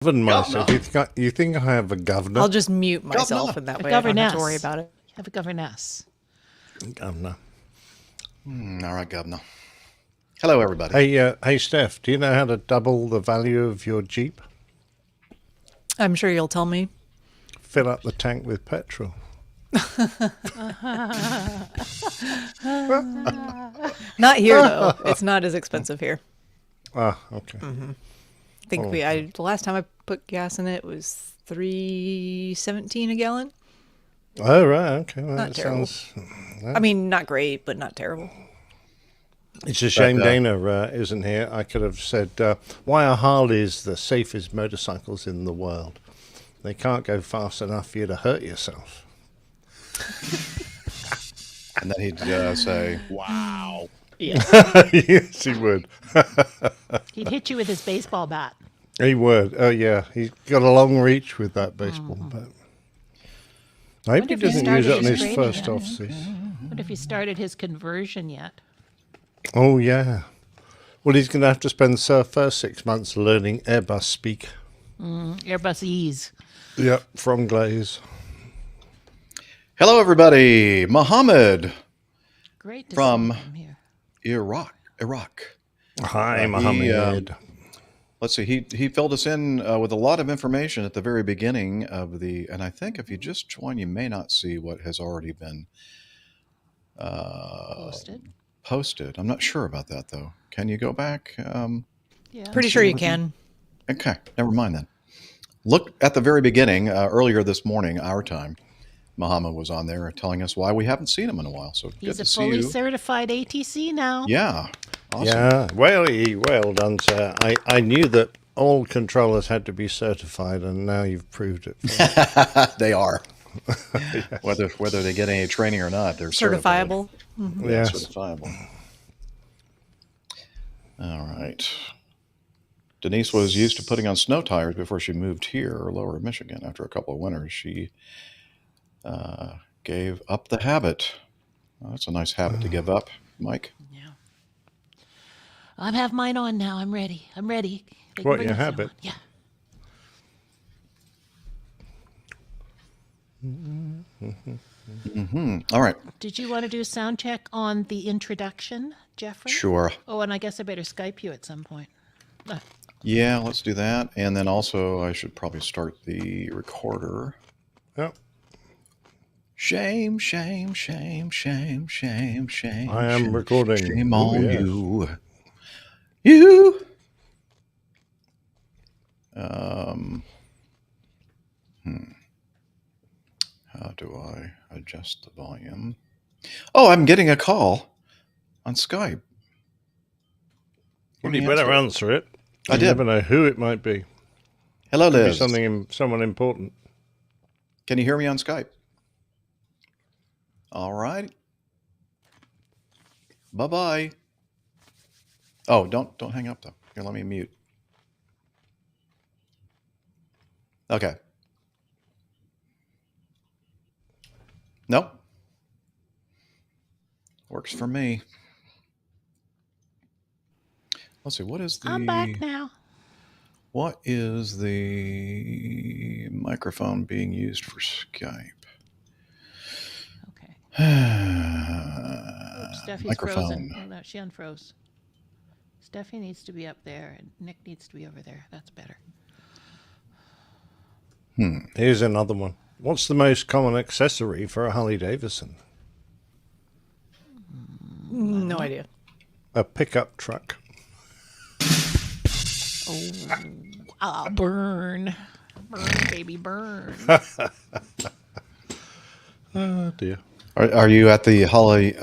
govern myself. You think I have a governor? I'll just mute myself in that way. I don't have to worry about it. Have a governess. Governor. All right, Governor. Hello, everybody. Hey, Steph. Do you know how to double the value of your Jeep? I'm sure you'll tell me. Fill up the tank with petrol. Not here though. It's not as expensive here. Ah, okay. Mm-hmm. I think the last time I put gas in it was $3.17 a gallon. Oh, right. Okay. Well, Not terrible. sounds. I mean, not great, but not terrible. It's a shame Dana isn't here. I could have said, why are Harleys the safest motorcycles in the world? They can't go fast enough for you to hurt yourself. And then he'd say, wow. Yes. Yes, he would. He'd hit you with his baseball bat. He would. Oh, yeah. He's got a long reach with that baseball bat. I hope he doesn't use it on his first off-season. What if he started his conversion yet? Oh, yeah. Well, he's going to have to spend the first 6 months learning Airbus speak. Airbus ease. Yep, from Glaze. Hello, everybody. Mohammed Great to from see him here. Iraq. Hi, Mohammed. Let's see. He filled us in with a lot of information at the very beginning of and I think if you just join, you may not see what has already been posted. I'm not sure about that, though. Can you go back? Yeah. Pretty sure you can. Okay, never mind then. Look at the very beginning, earlier this morning, our time. Muhammad was on there telling us why we haven't seen him in a while. So He's good a to see fully you. certified ATC now. Yeah, awesome. Yeah, well done, sir. I knew that all controllers had to be certified, and now you've proved it. They are. Yes. Whether they get any training or not, they're Certifiable. Certified. Yes. Certifiable. All right. Denise was used to putting on snow tires before she moved here, or lower Michigan. After a couple of winters, she gave up the habit. Well, that's a nice habit to give up, Mike. Yeah. I have mine on now. I'm ready. They can What, bring your the snow habit? on. Yeah. All right. Did you want to do a sound check on the introduction, Jeffrey? Sure. Oh, and I guess I better Skype you at some point. Yeah, let's do that. And then also, I should probably start the recorder. Yep. Shame, shame, shame, shame, shame, shame. I am shame, recording. Shame Oh, on yes. you. You. How do I adjust the volume? Oh, I'm getting a call on Skype. Well, you better answer it. I You did. never know who it might be. Hello, Could be Liz. someone important. Can you hear me on Skype? All right. Bye-bye. Oh, don't hang up, though. Here, let me mute. Okay. Nope. Works for me. Let's see. What is the... I'm back now. What is the microphone being used for Skype? Okay. Oops, Steffi's Microphone. frozen. Oh, no, she unfroze. Steffi needs to be up there, and Nick needs to be over there. That's better. Here's another one. What's the most common accessory for a Harley Davidson? No idea. A pickup truck. Burn. Burn, baby, burn. Oh, dear. Are you at the Harley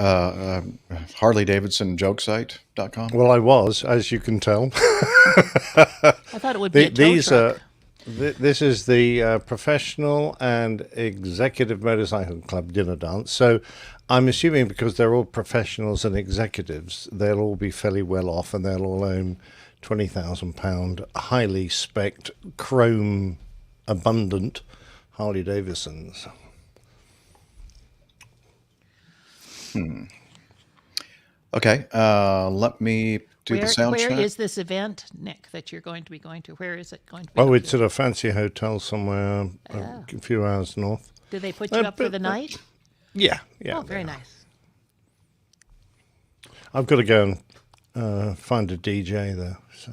Davidson joke site.com? Well, I was, as you can tell. I thought it would be a tow truck. This is the Professional and Executive Motorcycle Club dinner dance. So I'm assuming because they're all professionals and executives, they'll all be fairly well off and they'll all own £20,000 highly spec'd, chrome abundant Harley Davidsons. Okay. Let me do the sound Where check. is this event, Nick, that you're going to be going to? Where is it going to be? Oh, it's at a fancy hotel somewhere a few hours north. Do they put you up for the night? Yeah, yeah. Oh, very nice. I've got to go and find a DJ though. So.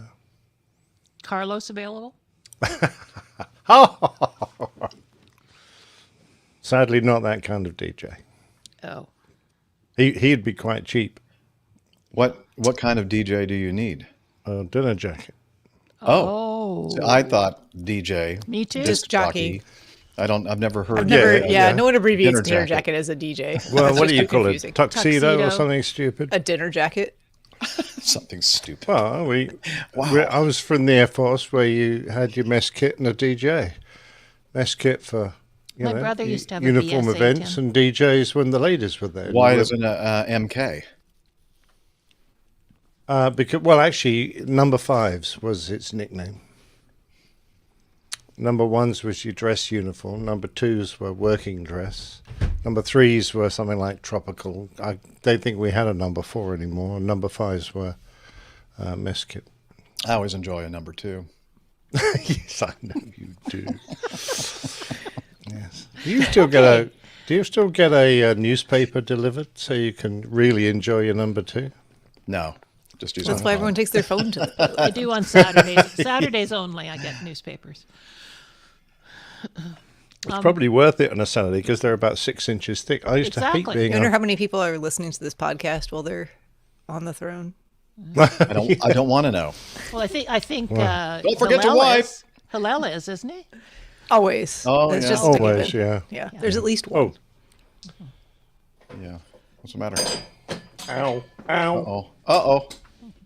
Carlos available? Sadly, not that kind of DJ. Oh. He'd be quite cheap. What kind of DJ do you need? A dinner jacket. Oh. See, I thought DJ. Me too. Disc jockey. I've never heard. I've never, yeah. no one abbreviates Dinner dinner jacket. jacket as a DJ. Well, That's what do just you too call confusing. it? Tuxedo or Tuxedo. something stupid? A dinner jacket. something stupid. Well, Wow. I was from the Air Force where you had your mess kit and a DJ. Mess kit for My brother used to have a uniform BSA, events Tim. and DJs when the ladies were there. Why isn't it MK? Because actually, number fives was its nickname. Number ones was your dress uniform. Number twos were working dress. Number threes were something like tropical. I don't think we had a number four anymore. Number fives were mess kit. I always enjoy a number 2. Yes, I know you do. Yes. Do you still get a newspaper delivered so you can really enjoy your number 2? No, just use That's my why phone. everyone takes their phone to the I do on Saturdays. Saturdays only, I get newspapers. It's probably worth it on a Saturday because they're about 6 inches thick. I used to hate Exactly. being I wonder on. how many people are listening to this podcast while they're on the throne. I don't want to know. Well, I think Don't forget to wipe. Hillel is, isn't he? Always. Oh, That's yeah. just a Always, given. yeah. Yeah. There's at least one. Oh, Yeah. What's the matter? ow, ow. Uh-oh. Uh-oh.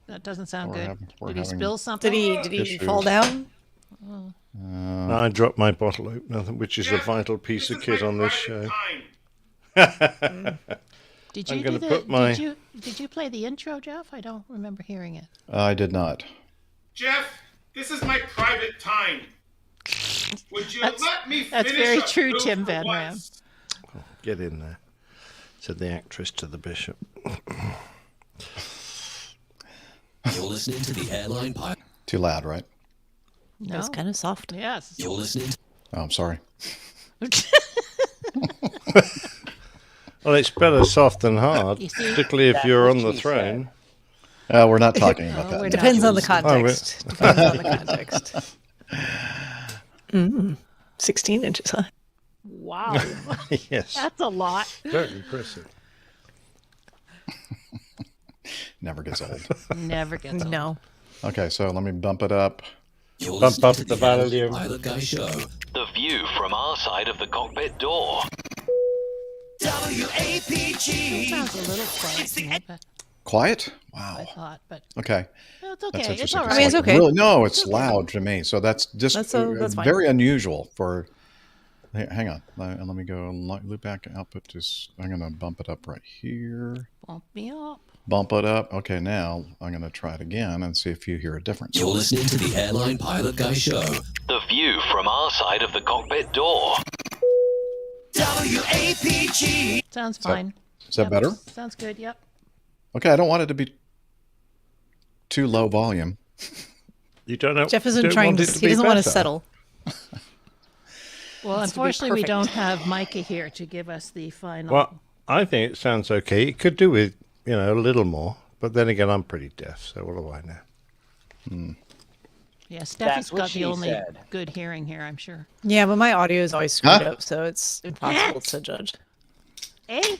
That doesn't sound We're good. having- we're Did he having- spill something? Did he Issues. fall down? I dropped my bottle opener, which is a vital piece of kit on this show. Did I'm you gonna do the? put my- Did you play the intro, Jeff? I don't remember hearing it. I did not. Jeff, this is my private time. Would you let me finish? That's very a true, food Tim for Van Ram. once? Get in there, said the actress to the bishop. You're listening to the Airline Pilot. Too loud, right? No. That was kind of soft. Yes. You're listening to Oh, I'm sorry. Well, it's better soft than hard, You see- particularly if you're on the throne. We're not talking about we're that. not. Depends on the Oh, context. Depends on the context. 16 inches high. Wow. Yes, That's a lot. very impressive. Never gets old. Never gets old. No. Okay, so let me bump it up. You're Bump listening up to the Airline volume. Pilot Guy Show. The view from our side of the cockpit door. WAPG. Sounds a little quiet to me, but Quiet? I Wow. thought, but Okay. no, it's That's okay. It's interesting. all I mean, it's right. okay. Really, no, it's loud to me. So that's just That's fine. very unusual for. Hang on. Let me go loop back output to. I'm going to bump it up right here. Bump me up. Bump it up. Okay, now I'm going to try it again and see if you hear a difference. You're listening to the Airline Pilot Guy Show. The view from our side of the cockpit door. WAPG. Sounds fine. Is that better? Sounds good. Yep. Okay, I don't want it to be too low volume. You don't know. Jeff isn't don't trying want to, it he be doesn't want to better. settle. Well, Needs to be unfortunately, we perfect. don't have Micah here to give us the final. Well, I think it sounds okay. It could do with a little more, but then again, I'm pretty deaf, so what do I know? yeah, Steffi's That's what got the she only said. good hearing here, I'm sure. Yeah, but my audio is always screwed Huh? up, so it's impossible to judge. Hey,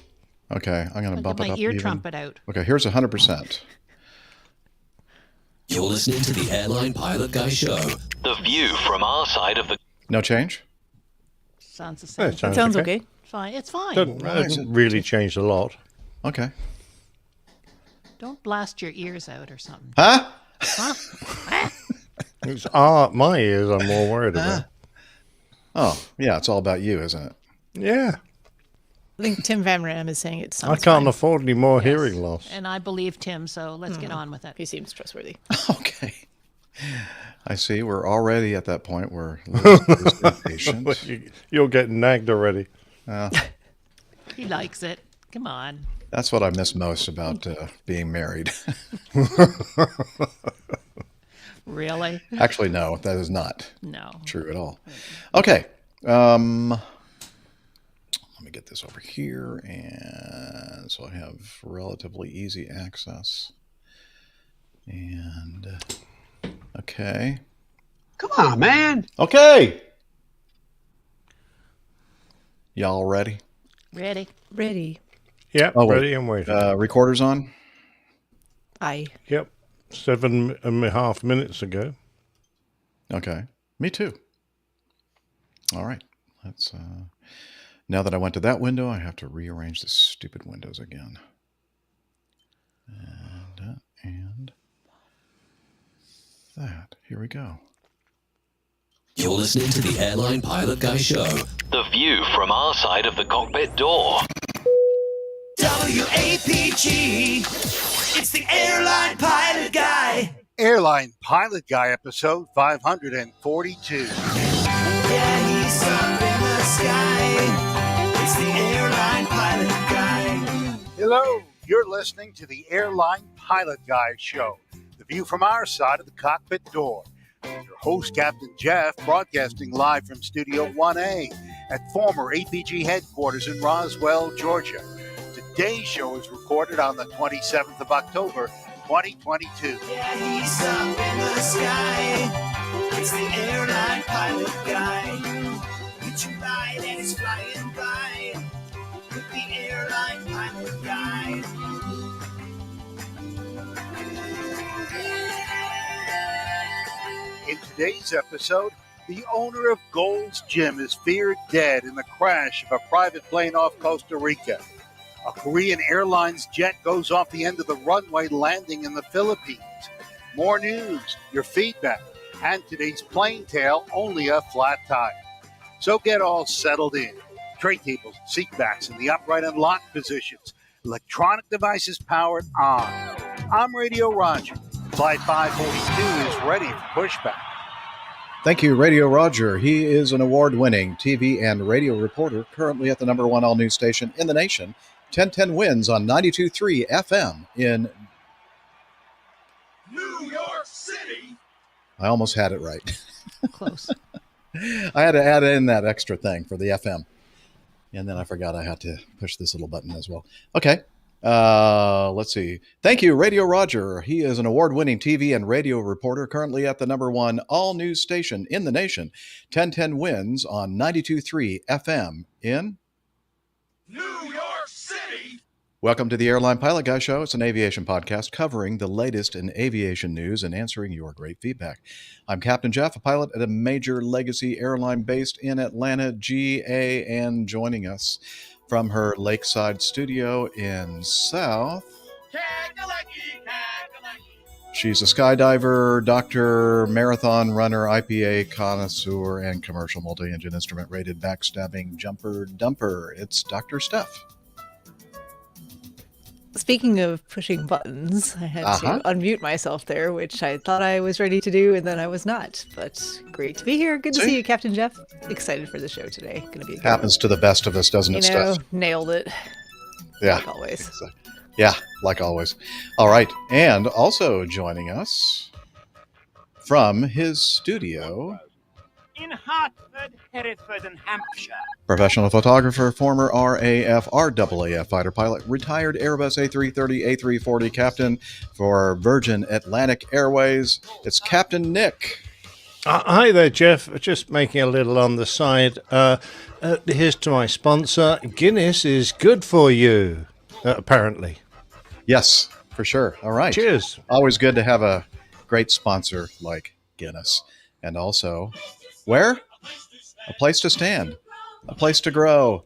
Okay, I'm going to I'll bump get it my up ear even. trumpet out. Okay, here's 100%. You're listening to the Airline Pilot Guy Show. The view from our side of the No change? Sounds the Yeah, same. it Sounds okay. Fine. It's fine. Doesn't really change a lot. Okay. Don't blast your ears out or something. Huh? It's my ears I'm more worried about. Oh, yeah, it's all about you, isn't it? Yeah, I think Tim Van Ram is saying it sounds I can't fine. afford any more hearing loss. And I believe Tim, so let's get on with it. He seems trustworthy. Okay. I see. We're already at that point where Liz is impatient. You're getting nagged already. He likes it. Come on. That's what I miss most about being married. Really? Actually, no, that is not No. true at all. Okay. Let me get this over here. And so I have relatively easy access. And, okay. Come on, man. Okay. Y'all ready? Ready? Ready. Yep, Oh, wait. ready and waiting. Recorder's on? Aye. Yep, 7.5 minutes ago. Okay. Me too. All right. Let's, now that I went to that window, I have to rearrange the stupid windows again. And that. Here we go. You're listening to the Airline Pilot Guy Show. The view from our side of the cockpit door. WAPG. It's the Airline Pilot Guy. Airline Pilot Guy, episode 542. Yeah, he's up in the sky. It's the Airline Pilot Guy. Hello, you're listening to the Airline Pilot Guy show. The view from our side of the cockpit door. Your host, Captain Jeff, broadcasting live from Studio 1A at former APG headquarters in Roswell, Georgia. Today's show is recorded on the 27th of October, 2022. Yeah, he's up in the sky. It's the Airline Pilot Guy. It's your light and it's flying by. With the Airline Pilot Guy. In today's episode, the owner of Gold's Gym is feared dead in the crash of a private plane off Costa Rica. A Korean Airlines jet goes off the end of the runway landing in the Philippines. More news, your feedback, and today's plane tale, only a flat tire. So get all settled in. Tray tables, seat backs in the upright and lock positions. Electronic devices powered on. I'm Radio Roger. Flight 542 is ready for pushback. Thank you, Radio Roger. He is an award-winning TV and radio reporter, currently at the number one all-news station in the nation, 1010 Wins on 92.3 FM in New York City. I almost had it right. Close. I had to add in that extra thing for the FM. And then I forgot I had to push this little button as well. Okay. Let's see. Thank you, Radio Roger. He is an award-winning TV and radio reporter, currently at the number one all-news station in the nation, 1010 Wins on 92.3 FM in New York City. Welcome to the Airline Pilot Guy Show. It's an aviation podcast covering the latest in aviation news and answering your great feedback. I'm Captain Jeff, a pilot at a major legacy airline based in Atlanta, GA, and joining us from her lakeside studio in South. She's a skydiver, doctor, marathon runner, IPA connoisseur, and commercial multi-engine instrument rated backstabbing jumper dumper. It's Dr. Steph. Speaking of pushing buttons, I had to unmute myself there, which I thought I was ready to do, and then I was not. But great to be here. Good to see you, Captain Jeff. Excited for the show today. Going to be a good Happens to the best of us, doesn't it, Steph? Nailed it. Yeah. Like always. Yeah, like always. All right. And also joining us from his studio in Hartford, Hereford, and Hampshire. Professional photographer, former RAF, RAAF fighter pilot, retired Airbus A330, A340 captain for Virgin Atlantic Airways. It's Captain Nick. Hi there, Jeff. Just making a little on the side. Here's to my sponsor. Guinness is good for you, apparently. Yes, for sure. All right. Cheers. Always good to have a great sponsor like Guinness. And also, where? A place to stand, a place to grow.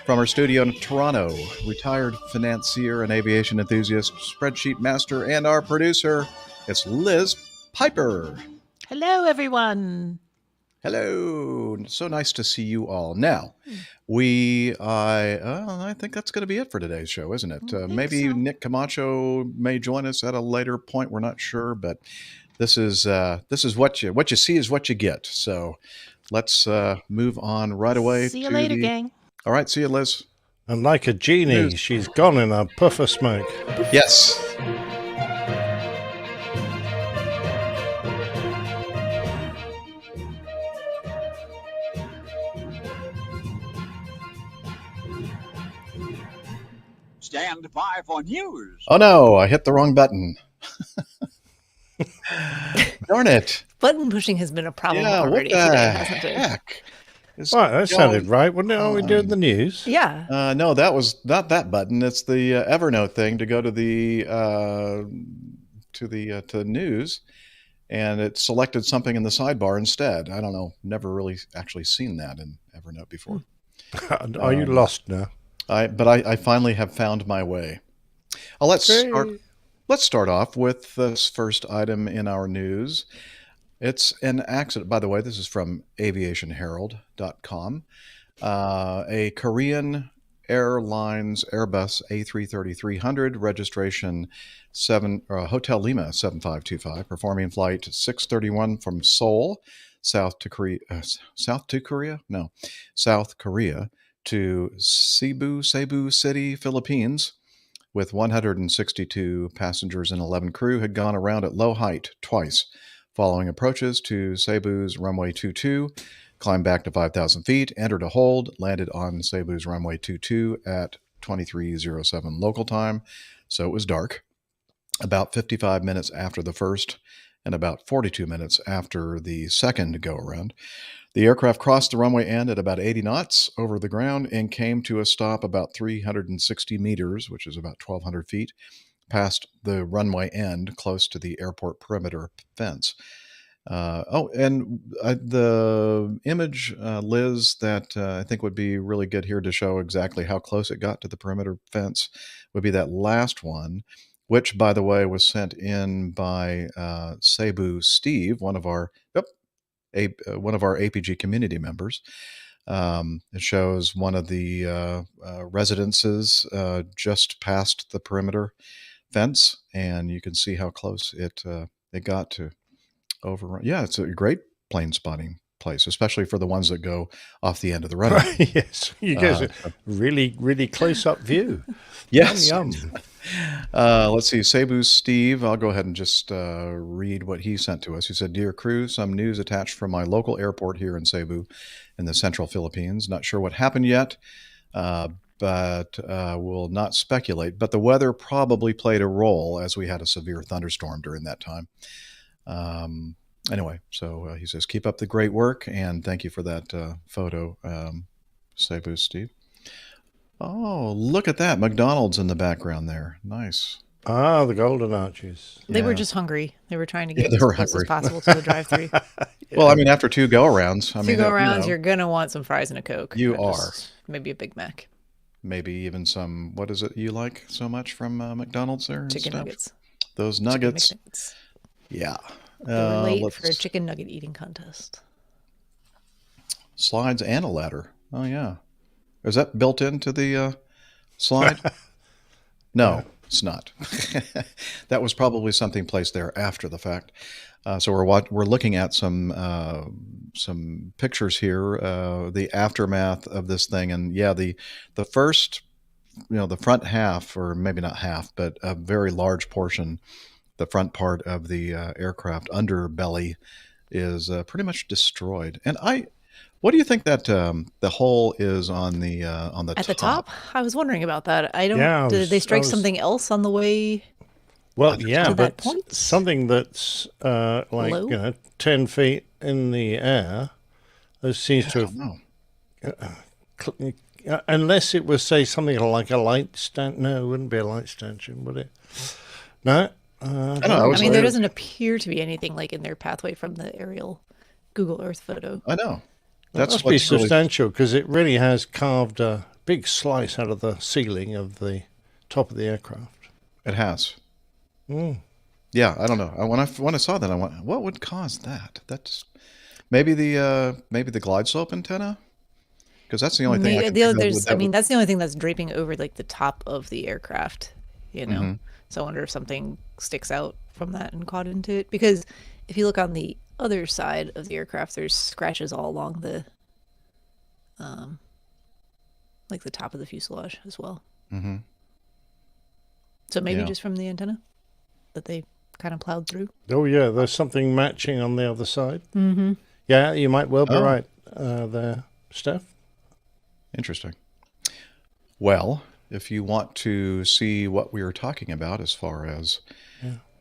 From her studio in Toronto, retired financier and aviation enthusiast, spreadsheet master, and our producer, it's Liz Piper. Hello, everyone. Hello. So nice to see you all. Now, I think that's going to be it for today's show, isn't it? Maybe so. Nick Camacho may join us at a later point. We're not sure, but this is what you see is what you get. So let's move on right away. See you later, gang. All right. See you, Liz. And like a genie, she's gone in a puff of smoke. Yes. Stand by for news. Oh no, I hit the wrong button. Darn it. Button pushing has been a problem Yeah, what already the today, hasn't it? heck? Right, that sounded right, wouldn't it? Are we doing the news? Yeah. No, that was not that button. It's the Evernote thing to go to the to news, and it selected something in the sidebar instead. I don't know. Never really actually seen that in Evernote before. Are you lost now? But I finally have found my way. Let's start off with this first item in our news. It's an accident. By the way, this is from aviationherald.com. A Korean Airlines Airbus A330-300 registration Hotel Lima 7525 performing flight 631 from Seoul, South Korea to Cebu City, Philippines, with 162 passengers and 11 crew, had gone around at low height twice, following approaches to Cebu's runway 22, climbed back to 5,000 feet, entered a hold, landed on Cebu's runway 22 at 23:07 local time, so it was dark, about 55 minutes after the first and about 42 minutes after the second go-around. The aircraft crossed the runway end at about 80 knots over the ground and came to a stop about 360 meters, which is about 1,200 feet, past the runway end close to the airport perimeter fence. The image, Liz, that I think would be really good here to show exactly how close it got to the perimeter fence would be that last one, which, by the way, was sent in by Cebu Steve, one of our APG community members. It shows one of the residences just past the perimeter fence, and you can see how close it got to overrun. Yeah, it's a great plane spotting place, especially for the ones that go off the end of the runway. Yes, you get a really, really close-up view. Yes. Yum. Let's see. Cebu Steve, I'll go ahead and just read what he sent to us. He said, "Dear crew, some news attached from my local airport here in Cebu in the central Philippines. Not sure what happened yet, but will not speculate. But the weather probably played a role as we had a severe thunderstorm during that time." Anyway, so he says, "Keep up the great work, and thank you for that photo, Cebu Steve." Oh, look at that. McDonald's in the background there. Nice. Ah, the Golden Arches. They were just hungry. They were trying to get they as were close hungry. as possible to the drive-thru. Well, I mean, after two go-arounds. Two go-arounds, you're going to want some fries and a Coke. You not are. just maybe a Big Mac. Maybe even some, what is it you like so much from McDonald's there? and Chicken stuff? nuggets. Those nuggets. Chicken McNuggets. Yeah. They were late for a chicken nugget eating contest. Slides and a ladder. Oh, yeah. Is that built into the slide? No, it's not. That was probably something placed there after the fact. So we're looking at some pictures here, the aftermath of this thing, and yeah, the first, the front half, or maybe not half, but a very large portion, the front part of the aircraft underbelly is pretty much destroyed. And what do you think that the hole is on the at the top? I was wondering about that. I don't. Yeah, did they strike something else on the way? Well, yeah, to but that point? something that's like Low? 10 feet in the air. It seems to have, unless it was, say, something like a light stand. No, it wouldn't be a light stanchion, would it? No. I don't know. I mean, there doesn't appear to be anything like in their pathway from the aerial Google Earth photo. I know. That must be substantial, because it really has carved a big slice out of the ceiling of the top of the aircraft. It has. Mm. Yeah, I don't know. When I saw that, I went, "What would cause that?" That's maybe the glide slope antenna, because that's the only thing. That's the only thing that's draping over like the top of the aircraft. Mm-hmm. So I wonder if something sticks out from that and caught into it. Because if you look on the other side of the aircraft, there's scratches all along the like the top of the fuselage as well. Mm-hmm. So maybe Yeah. just from the antenna that they kind of plowed through. Oh, yeah, there's something matching on the other side. Mm-hmm. Yeah, you might well be Oh. right there, Steph. Interesting. Well, if you want to see what we are talking about as far as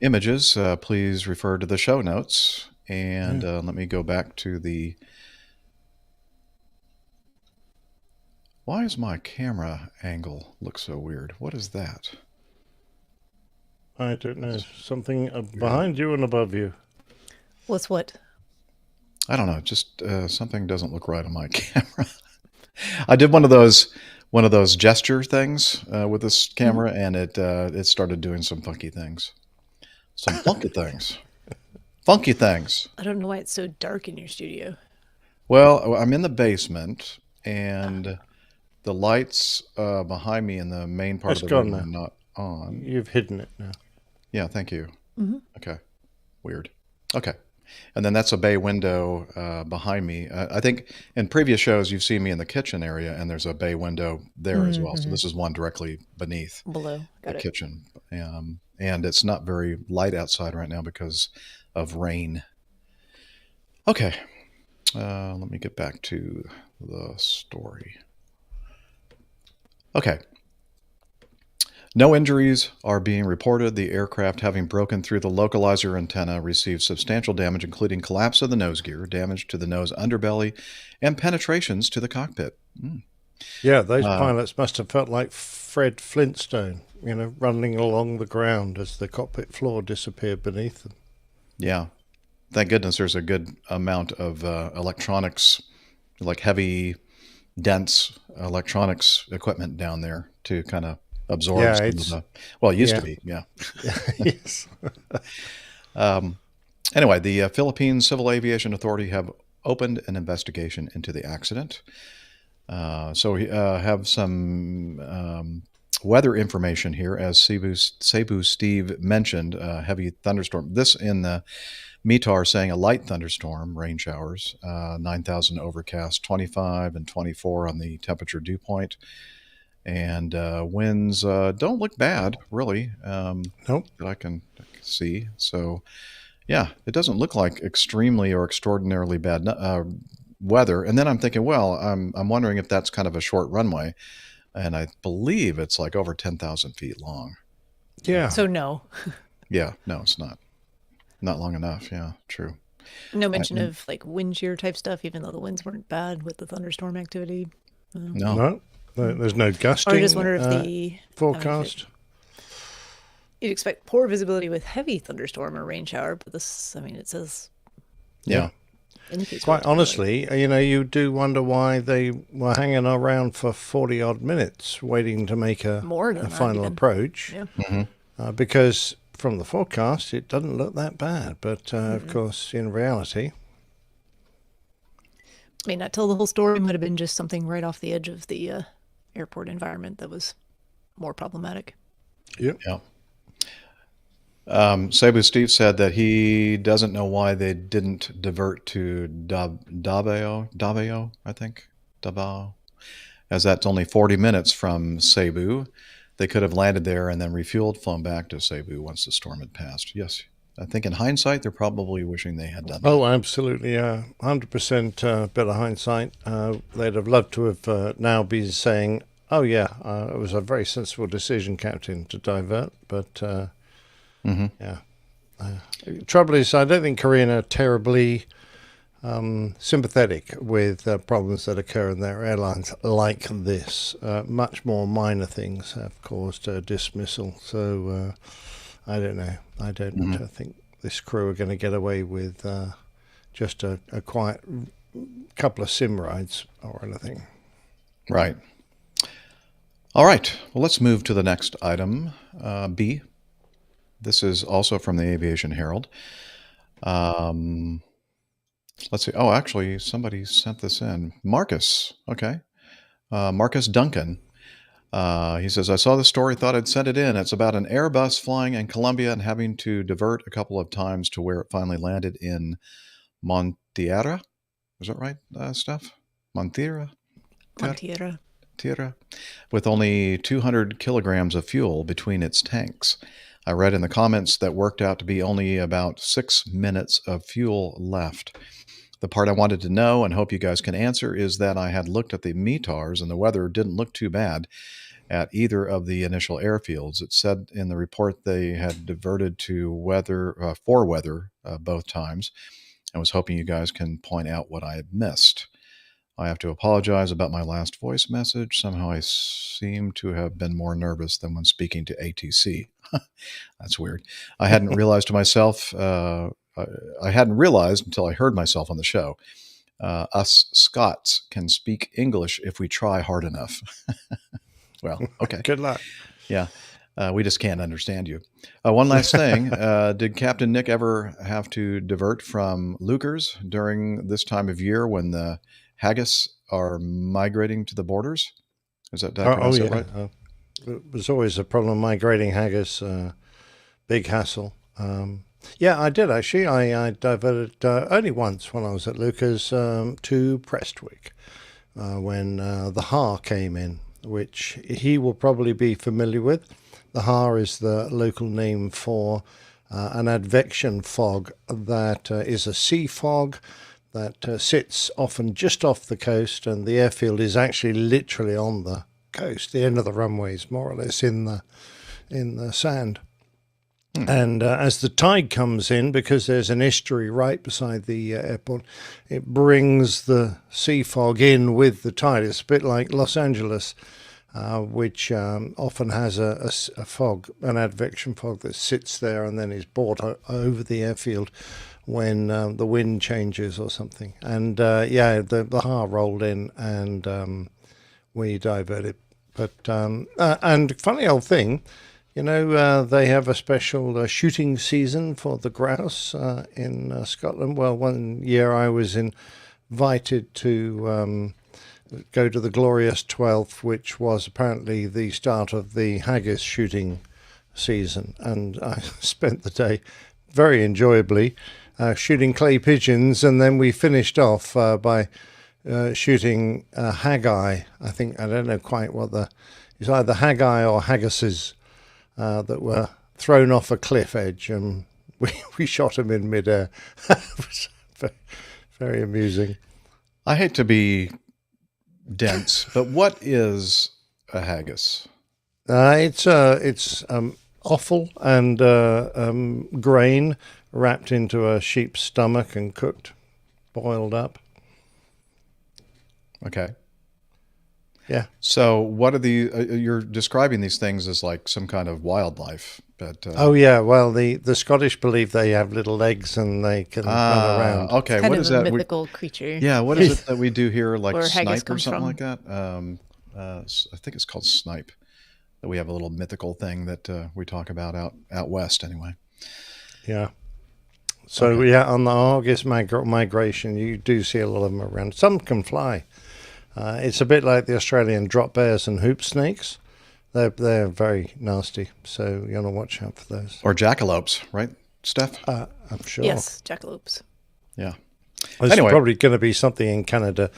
images, please refer to the show notes. And let me go back to the... Why does my camera angle look so weird? What is that? I don't know. Something behind you and above you. What's what? I don't know. Just something doesn't look right on my camera. I did one of those gesture things with this camera, and it started doing some funky things. Some funky things. Funky things. I don't know why it's so dark in your studio. Well, I'm in the basement, and the lights behind me in the main part It's of the room gone are now. not on. You've hidden it now. Yeah, thank you. Mm-hmm. Okay. Weird. Okay. And then that's a bay window behind me. I think in previous shows you've seen me in the kitchen area, and there's a bay window there as well. So this is one directly beneath Below. Got the it. kitchen. And it's not very light outside right now because of rain. Okay. Let me get back to the story. Okay. No injuries are being reported. The aircraft, having broken through the localizer antenna, received substantial damage, including collapse of the nose gear, damage to the nose underbelly, and penetrations to the cockpit. Yeah, those pilots must have felt like Fred Flintstone, running along the ground as the cockpit floor disappeared beneath them. Yeah. Thank goodness there's a good amount of electronics, like heavy, dense electronics equipment down there to kind of absorb some of the... Well, it used to be, yeah. Yes. Anyway, the Philippine Civil Aviation Authority have opened an investigation into the accident. So we have some weather information here, as Cebu Steve mentioned, heavy thunderstorm. This in the METAR saying a light thunderstorm, rain showers, 9,000 overcast, 25 and 24 on the temperature dew point. And winds don't look bad, really, Nope. that I can see. So, yeah, it doesn't look like extremely or extraordinarily bad weather. And then I'm thinking, well, I'm wondering if that's kind of a short runway. And I believe it's like over 10,000 feet long. Yeah. So no. Yeah, no, it's not. Not long enough. Yeah, true. No mention of like wind shear type stuff, even though the winds weren't bad with the thunderstorm activity. No. There's no gusting. Or I just wonder if the forecast. You'd expect poor visibility with heavy thunderstorm or rain shower, but this, it says. Yeah. Indicates Quite honestly, you do wonder why they were hanging around for 40 odd minutes waiting to make a final approach. Yeah. Because from the forecast, it doesn't look that bad. But of course, in reality. May not tell the whole story. Might have been just something right off the edge of the airport environment that was more problematic. Yep. Yeah. Cebu Steve said that he doesn't know why they didn't divert to Davao, I think. Davao. As that's only 40 minutes from Cebu. They could have landed there and then refueled, flown back to Cebu once the storm had passed. Yes. I think in hindsight, they're probably wishing they had done that. Oh, absolutely. 100% bit of hindsight. They'd have loved to have now been saying, oh, yeah, it was a very sensible decision, Captain, to divert. But, yeah. Trouble is, I don't think Korean are terribly sympathetic with problems that occur in their airlines like this. Much more minor things have caused dismissal. So I don't know. I don't think this crew are going to get away with just a quiet couple of sim rides or anything. Right. All right. Well, let's move to the next item, B. This is also from the Aviation Herald. Let's see. Oh, actually, somebody sent this in. Marcus. Okay. Marcus Duncan. He says, I saw the story, thought I'd send it in. It's about an Airbus flying in Colombia and having to divert a couple of times to where it finally landed in Monteria. Is that right, Steph? Monteria? Tira, with only 200 kilograms of fuel between its tanks. I read in the comments that worked out to be only about 6 minutes of fuel left. The part I wanted to know and hope you guys can answer is that I had looked at the METARs and the weather didn't look too bad at either of the initial airfields. It said in the report they had diverted to weather both times. I was hoping you guys can point out what I had missed. I have to apologize about my last voice message. Somehow I seem to have been more nervous than when speaking to ATC. That's weird. I hadn't realized to myself, I hadn't realized until I heard myself on the show. Us Scots can speak English if we try hard enough. Well, okay. Good luck. Yeah. We just can't understand you. One last thing. Did Captain Nick ever have to divert from Lukers during this time of year when the haggis are migrating to the borders? Is that right? It was always a problem migrating haggis, big hassle. Yeah, I did actually. I diverted only once when I was at Lucas to Prestwick when the Har came in, which he will probably be familiar with. The Har is the local name for an advection fog that is a sea fog that sits often just off the coast, and the airfield is actually literally on the coast. The end of the runway is more or less in the sand. And as the tide comes in, because there's an estuary right beside the airport, it brings the sea fog in with the tide. It's a bit like Los Angeles, which often has a fog, an advection fog that sits there and then is brought over the airfield when the wind changes or something. And the Har rolled in and we diverted. But and funny old thing, they have a special shooting season for the grouse in Scotland. Well, one year I was invited to go to the Glorious 12th, which was apparently the start of the haggis shooting season. And I spent the day very enjoyably shooting clay pigeons, and then we finished off by shooting haggai. I don't know quite what it's either haggai or haggises that were thrown off a cliff edge, and we shot them in midair. It was very, very amusing. I hate to be dense, but what is a haggis? It's offal and grain wrapped into a sheep's stomach and cooked, boiled up. Okay. Yeah. So what are you're describing these things as like some kind of wildlife, but oh yeah, well the Scottish believe they have little legs and they can run around. Okay, kind what of is a that? mythical creature. Yeah, what is it that we do here, like Where haggis snipe or comes something from. like that? I think it's called snipe. That we have a little mythical thing that we talk about out west, anyway. Yeah. So yeah, on the August migration, you do see a lot of them around. Some can fly. It's a bit like the Australian drop bears and hoop snakes. They're very nasty, so you want to watch out for those. Or jackalopes, right, Steph? I'm sure. Yes, jackalopes. Yeah. There's Anyway. probably going to be something in Canada,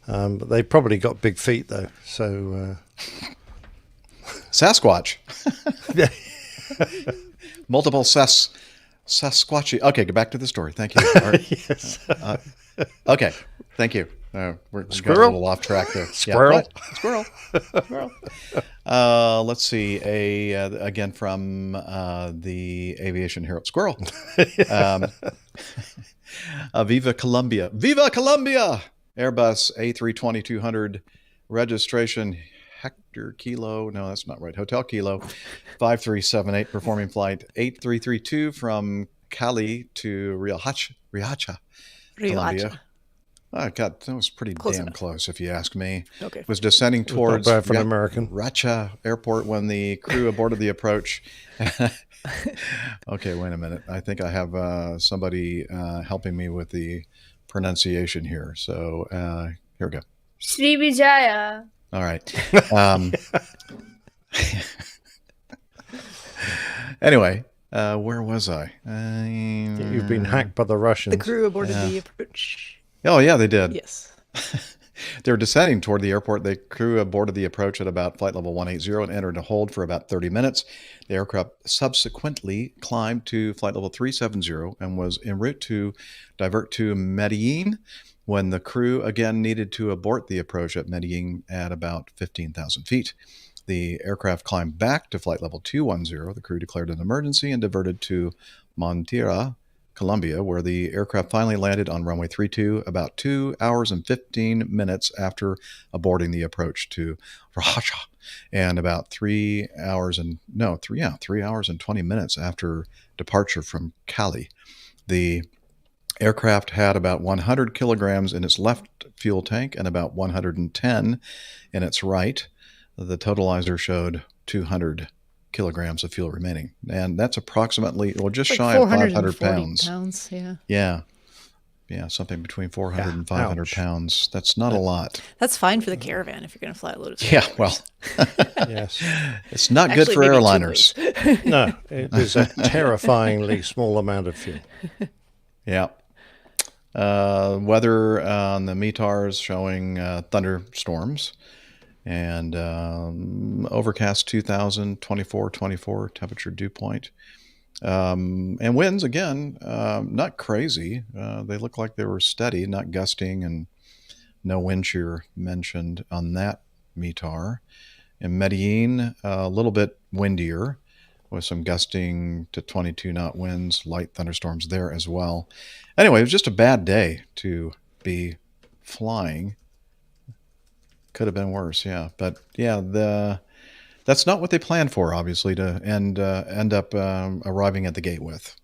but they probably got big feet though. So Sasquatch. Multiple Sasquatchy. Okay, go back to the story. Thank you. All right. yes. Okay, thank you. We're Squirrel? got a little off track there. Squirrel? Yeah, Squirrel. Squirrel. Let's see. Again from the Aviation Hero. Squirrel. Viva Colombia. Viva Colombia! Airbus A320-200 registration Hector Kilo. No, that's not right. Hotel Kilo 5378 performing flight 8332 from Cali to Riohacha, Colombia. Oh, God, that was pretty damn close, if you ask me. Okay. It was descending towards Not bad for an American. Racha Airport when the crew aborted the approach. Okay, wait a minute. I think I have somebody helping me with the pronunciation here. So here we go. Srivijaya. All right. Anyway, where was I? You've been hacked by the Russians. The crew aborted the approach. Oh, yeah, they did. Yes. They were descending toward the airport. The crew aborted the approach at about flight level 180 and entered a hold for about 30 minutes. The aircraft subsequently climbed to flight level 370 and was en route to divert to Medellin when the crew again needed to abort the approach at Medellin at about 15,000 feet. The aircraft climbed back to flight level 210. The crew declared an emergency and diverted to Monteria, Colombia, where the aircraft finally landed on runway 32 about 2 hours and 15 minutes after aborting the approach to Raja, and about 3 hours and 20 minutes after departure from Cali. The aircraft had about 100 kilograms in its left fuel tank and about 110 in its right. The totalizer showed 200 kilograms of fuel remaining, and that's approximately, well, just shy of 500 pounds. Yeah, something between 400 and 500 pounds. That's not a lot. That's fine for the caravan if you're going to fly a load of Yeah, well, Yes. it's not Actually, good for maybe two airliners. No, it is a terrifyingly small amount of fuel. Yeah. Weather on the METARs showing thunderstorms and overcast 2000, 24 temperature dew point. And winds, again, not crazy. They look like they were steady, not gusting, and no wind shear mentioned on that METAR. In Medellin, a little bit windier with some gusting to 22-knot winds, light thunderstorms there as well. Anyway, it was just a bad day to be flying. Could have been worse, yeah. But yeah, that's not what they planned for, obviously, to end up arriving at the gate with.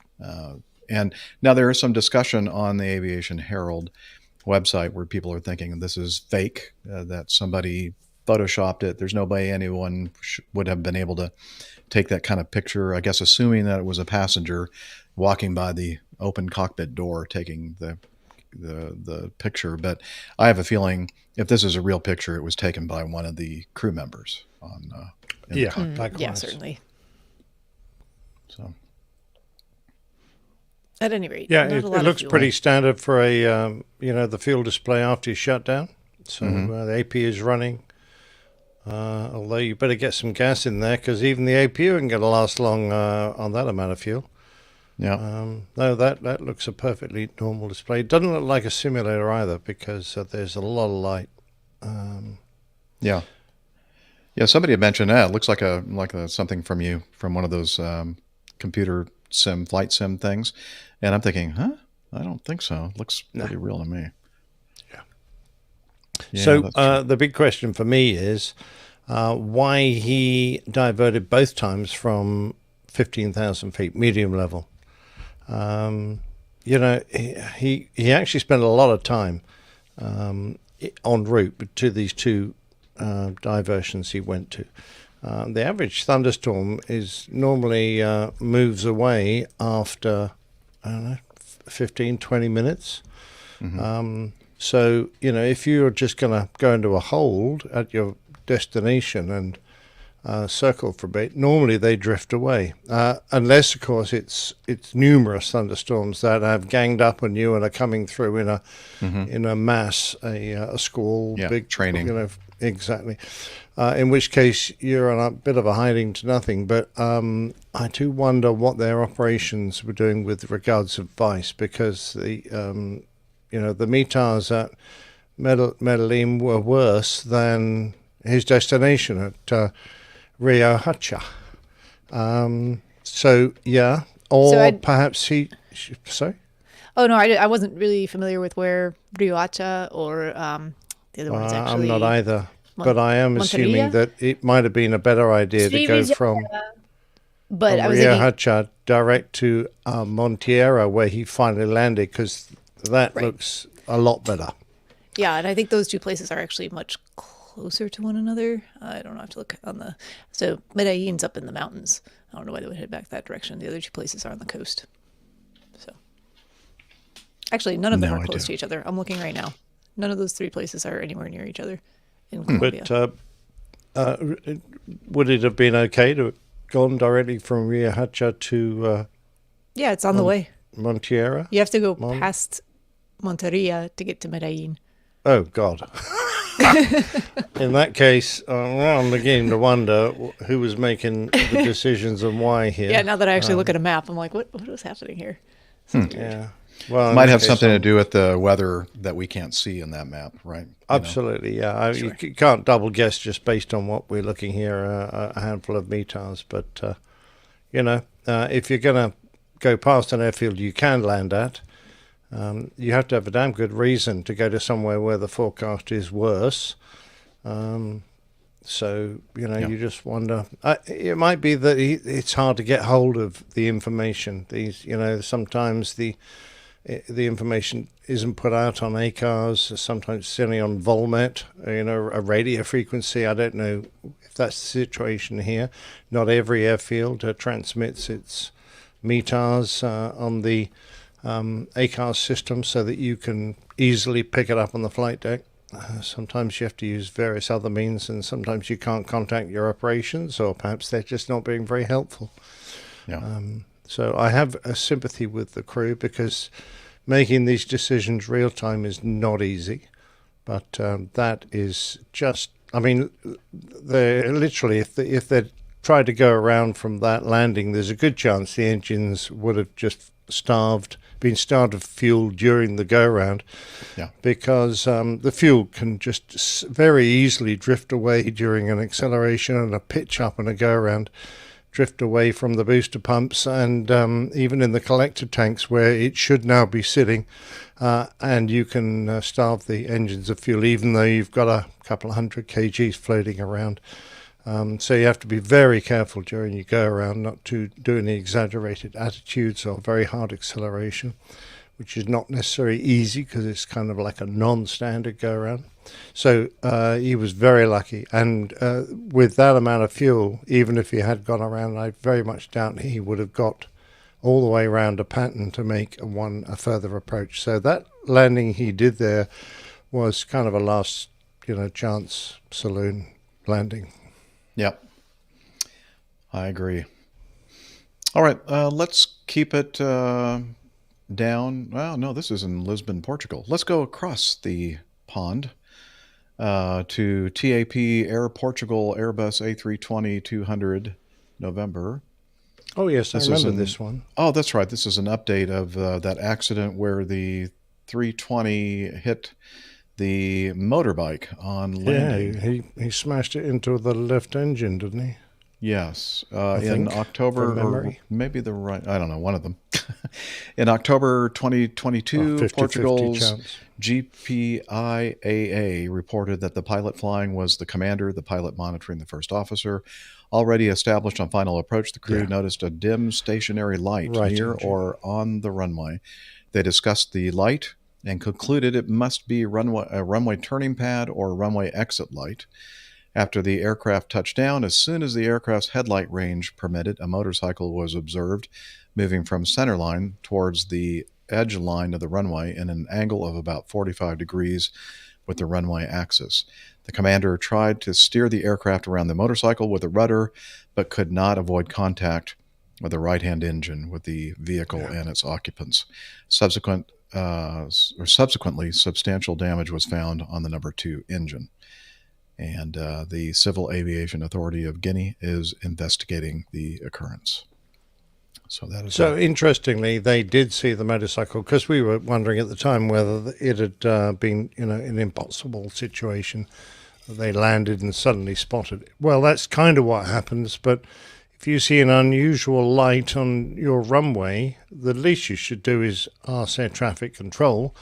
And now there is some discussion on the Aviation Herald website where people are thinking this is fake, that somebody photoshopped it. There's no way anyone would have been able to take that kind of picture, I guess, assuming that it was a passenger walking by the open cockpit door taking the picture. But I have a feeling if this is a real picture, it was taken by one of the crew members on yeah, yeah, certainly. So at any rate, yeah, it looks pretty standard for a the fuel display after you shut down. So the AP is running. Although you better get some gas in there because even the AP isn't going to last long on that amount of fuel. Yeah. No, that looks a perfectly normal display. It doesn't look like a simulator either because there's a lot of light. Yeah. Yeah. Somebody had mentioned that. It looks like something from one of those computer flight sim things, and I'm thinking, I don't think so. It looks pretty real to me. Yeah, so the big question for me is why he diverted both times from 15,000 feet, medium level. He actually spent a lot of time en route to these two diversions he went to. The average thunderstorm is normally moves away after, 15, 20 minutes. So, if you're just going to go into a hold at your destination and circle for a bit, normally they drift away. Unless, of course, it's numerous thunderstorms that have ganged up on you and are coming through in a mass, a squall, big training. Exactly. In which case you're on a bit of a hiding to nothing. But I do wonder what their operations were doing with regards to advice, because the METARs at Medellin were worse than his destination at Rio Hacha. Perhaps he... Sorry? Oh, no, I wasn't really familiar with where Rio Hacha or the other one's actually... I'm not either. But I am assuming that it might have been a better idea to go from Rio Hacha direct to Monteria, where he finally landed, because that looks a lot better. Yeah, and I think those two places are actually much closer to one another. I don't know, I have to look on the... So Medellin's up in the mountains. I don't know why they would head back that direction. The other two places are on the coast. So actually, none of them are close to each other. I'm looking right now. None of those three places are anywhere near each other in Colombia. But would it have been okay to have gone directly from Rio Hacha to... yeah, it's on the way. Monteria? You have to go past Monteria to get to Medellin. Oh, God. In that case, I'm beginning to wonder who was making the decisions and why here. Yeah, now that I actually look at a map, I'm like, what was happening here? Yeah. Well, Might have something to do with the weather that we can't see in that map, right? Absolutely, yeah. You can't double guess just based on what we're looking here, a handful of meters. But, if you're going to go past an airfield you can land at, you have to have a damn good reason to go to somewhere where the forecast is worse. So, you just wonder. It might be that it's hard to get hold of the information. Sometimes the information isn't put out on ACARS. Sometimes it's only on Volmet, a radio frequency. I don't know if that's the situation here. Not every airfield transmits its METARs on the ACARS system so that you can easily pick it up on the flight deck. Sometimes you have to use various other means, and sometimes you can't contact your operations, or perhaps they're just not being very helpful. Yeah. So I have a sympathy with the crew, because making these decisions real time is not easy. But that is just, they're literally, if they tried to go around from that landing, there's a good chance the engines would have just been starved of fuel during the go-round. Yeah. Because the fuel can just very easily drift away during an acceleration and a pitch up and a go-round, drift away from the booster pumps and even in the collector tanks where it should now be sitting, and you can starve the engines of fuel even though you've got a couple of 100 kgs floating around. So you have to be very careful during your go-around not to do any exaggerated attitudes or very hard acceleration, which is not necessarily easy because it's kind of like a non-standard go-around. So he was very lucky. And with that amount of fuel, even if he had gone around, I very much doubt he would have got all the way around a pattern to make a further approach. So that landing he did there was kind of a last, chance saloon landing. Yep. I agree. All right, let's keep it down. Well, no, this is in Lisbon, Portugal. Let's go across the pond to TAP Air Portugal Airbus A320-200 November. Oh, yes, I remember this one. Oh, that's right. This is an update of that accident where the 320 hit the motorbike on landing. Yeah, he smashed it into the left engine, didn't he? Yes, in October, or maybe I don't know, one of them. In October 2022, Portugal's GPIAA reported that the pilot flying was the commander, the pilot monitoring the first officer. Already established on final approach, the crew noticed a dim stationary light near or on the runway. They discussed the light and concluded it must be a runway turning pad or runway exit light. After the aircraft touched down, as soon as the aircraft's headlight range permitted, a motorcycle was observed moving from centerline towards the edge line of the runway in an angle of about 45 degrees with the runway axis. The commander tried to steer the aircraft around the motorcycle with a rudder, but could not avoid contact with the right-hand engine with the vehicle and its occupants. Subsequently, substantial damage was found on the number 2 engine. And the Civil Aviation Authority of Guinea is investigating the occurrence. So that is. So interestingly, they did see the motorcycle, because we were wondering at the time whether it had been, an impossible situation. They landed and suddenly spotted it. Well, that's kind of what happens. But if you see an unusual light on your runway, the least you should do is ask air traffic control,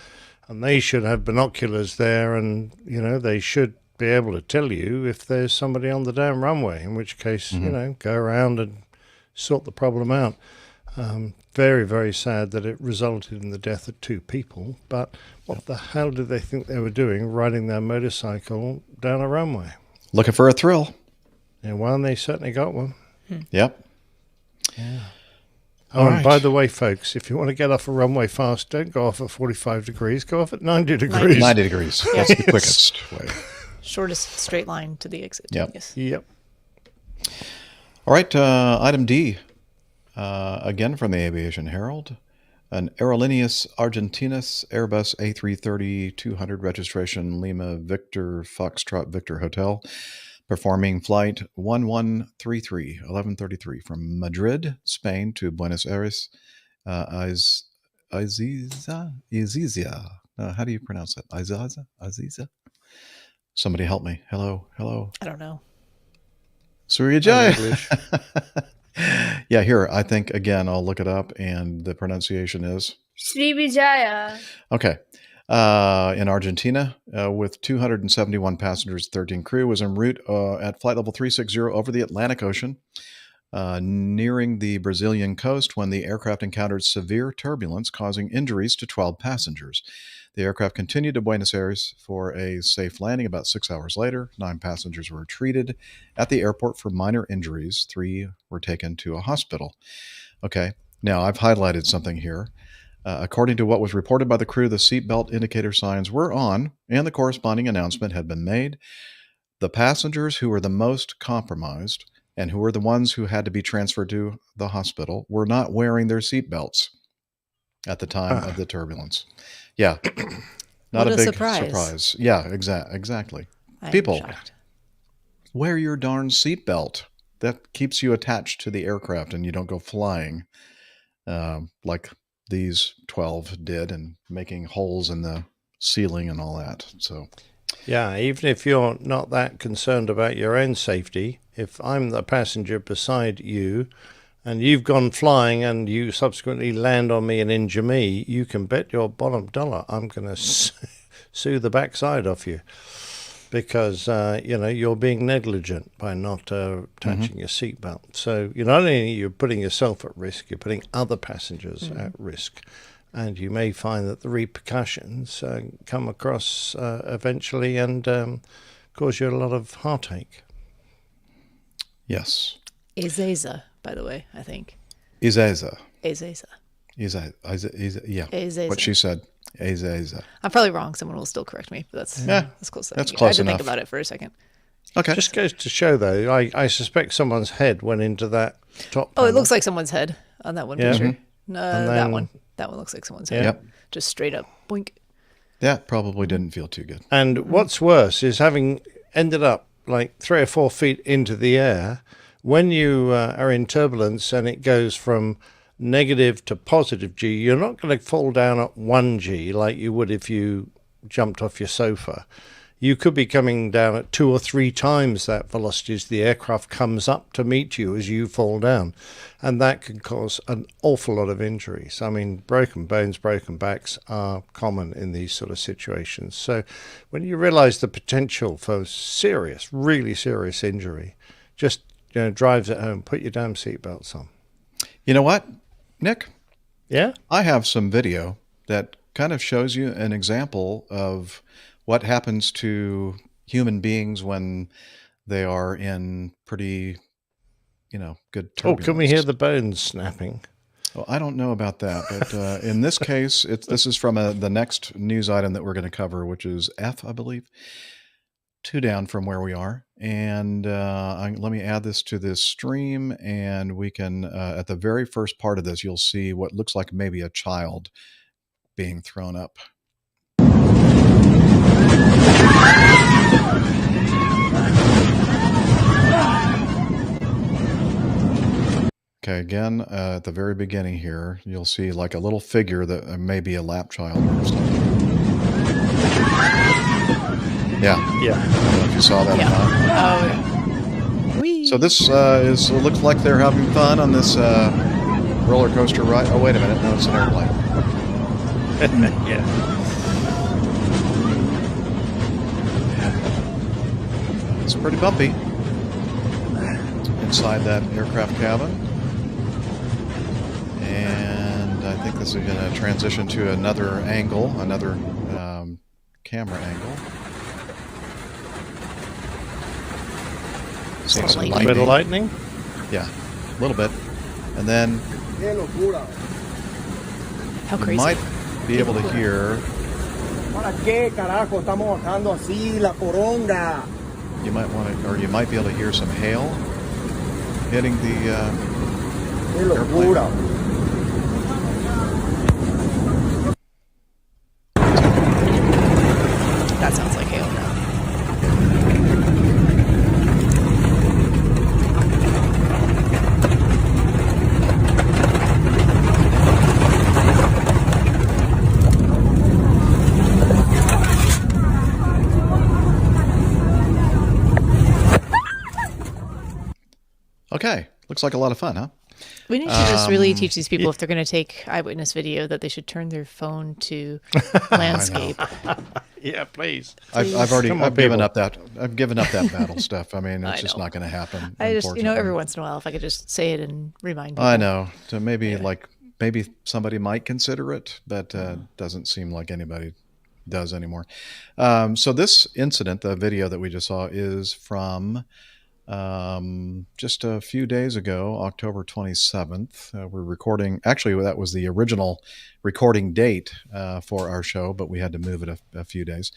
and they should have binoculars there, and they should be able to tell you if there's somebody on the damn runway, in which case, go around and sort the problem out. Very, very sad that it resulted in the death of 2 people, but what the hell did they think they were doing riding their motorcycle down a runway? Looking for a thrill. Yeah, well, they certainly got one. Yep. Yeah. And by the way, folks, if you want to get off a runway fast, don't go off at 45 degrees, go off at 90 degrees. 90 degrees. That's the quickest way. Shortest straight line to the exit. Yep. Yes. Yep. All right, item D, again from the Aviation Herald. An Aerolíneas Argentinas Airbus A330-200 registration Lima Victor Foxtrot Victor Hotel, performing flight 1133 from Madrid, Spain to Buenos Aires, Izizia. How do you pronounce that? Aziza? Somebody help me. Hello. I don't know. Surya English. Yeah, here, I think, again, I'll look it up, and the pronunciation is? Srivijaya. Okay. In Argentina, with 271 passengers, 13 crew, was en route at flight level 360 over the Atlantic Ocean, nearing the Brazilian coast when the aircraft encountered severe turbulence, causing injuries to 12 passengers. The aircraft continued to Buenos Aires for a safe landing. About 6 hours later, 9 passengers were treated at the airport for minor injuries. 3 were taken to a hospital. Okay, now I've highlighted something here. According to what was reported by the crew, the seatbelt indicator signs were on and the corresponding announcement had been made. The passengers who were the most compromised and who were the ones who had to be transferred to the hospital were not wearing their seatbelts at the time of the turbulence. Yeah. Not What a a big surprise. Yeah, exactly. I'm People, shocked. wear your darn seatbelt. That keeps you attached to the aircraft and you don't go flying like these 12 did and making holes in the ceiling and all that. So, Yeah, even if you're not that concerned about your own safety, if I'm the passenger beside you and you've gone flying and you subsequently land on me and injure me, you can bet your bottom dollar I'm going to sue the backside off you because, you're being negligent by not attaching your seatbelt. So not only you're putting yourself at risk, you're putting other passengers at risk. And you may find that the repercussions come across eventually and cause you a lot of heartache. yes. Ezeza, by the way, I think. Izeza. Ezeza. Yeah. Ezeza. What she said. Izeza. I'm probably wrong. Someone will still correct me, but that's close. That's I close had to enough. think about it for a second. Okay. Just goes to show, though, I suspect someone's head went into that top Oh, it panel. looks like someone's head on that one Yeah. picture. No, And that then- one. That one looks like someone's head. Yep. Just straight up boink. That probably didn't feel too good. And what's worse is having ended up like 3 or 4 feet into the air, when you are in turbulence and it goes from negative to positive G, you're not going to fall down at 1 G like you would if you jumped off your sofa. You could be coming down at 2 or 3 times that velocity as the aircraft comes up to meet you as you fall down. And that can cause an awful lot of injuries. I mean, broken bones, broken backs are common in these sort of situations. So when you realize the potential for serious, really serious injury, just drives it home, put your damn seatbelts on. You know what, Nick? Yeah? I have some video that kind of shows you an example of what happens to human beings when they are in pretty, good turbulence. Oh, can we hear the bones snapping? Well, I don't know about that, but in this case, this is from the next news item that we're going to cover, which is F, I believe, 2 down from where we are. And let me add this to this stream, and we can, at the very first part of this, you'll see what looks like maybe a child being thrown up. Okay, again, at the very beginning here, you'll see like a little figure that may be a lap child or something. Yeah. Yeah. I don't know if you saw that or not. Oh, yeah. Whee. So this looks like they're having fun on this roller coaster ride. Oh, wait a minute. No, it's an airplane. Yeah. It's pretty bumpy inside that aircraft cabin. And I think this is going to transition to another angle, another camera angle. Seeing some A bit of lightning? Yeah, a little bit. And then How you crazy. might be able to hear. ¿Para qué carajo estamos bajando así la poronga? You might want to, or you might be able to hear some hail hitting the ¡Qué locura! Okay. Looks like a lot of fun, huh? We need to just really teach these people if they're going to take eyewitness video that they should turn their phone to landscape. Yeah, please. I've already Come on, given people. up that. I've given up that battle stuff. I mean, it's just not going to happen. I just, every unfortunately. once in a while, if I could just say it and remind people. I know. So maybe maybe somebody might consider it, but doesn't seem like anybody does anymore. So this incident, the video that we just saw, is from just a few days ago, October 27th. We're recording. Actually, that was the original recording date for our show, but we had to move it a few days.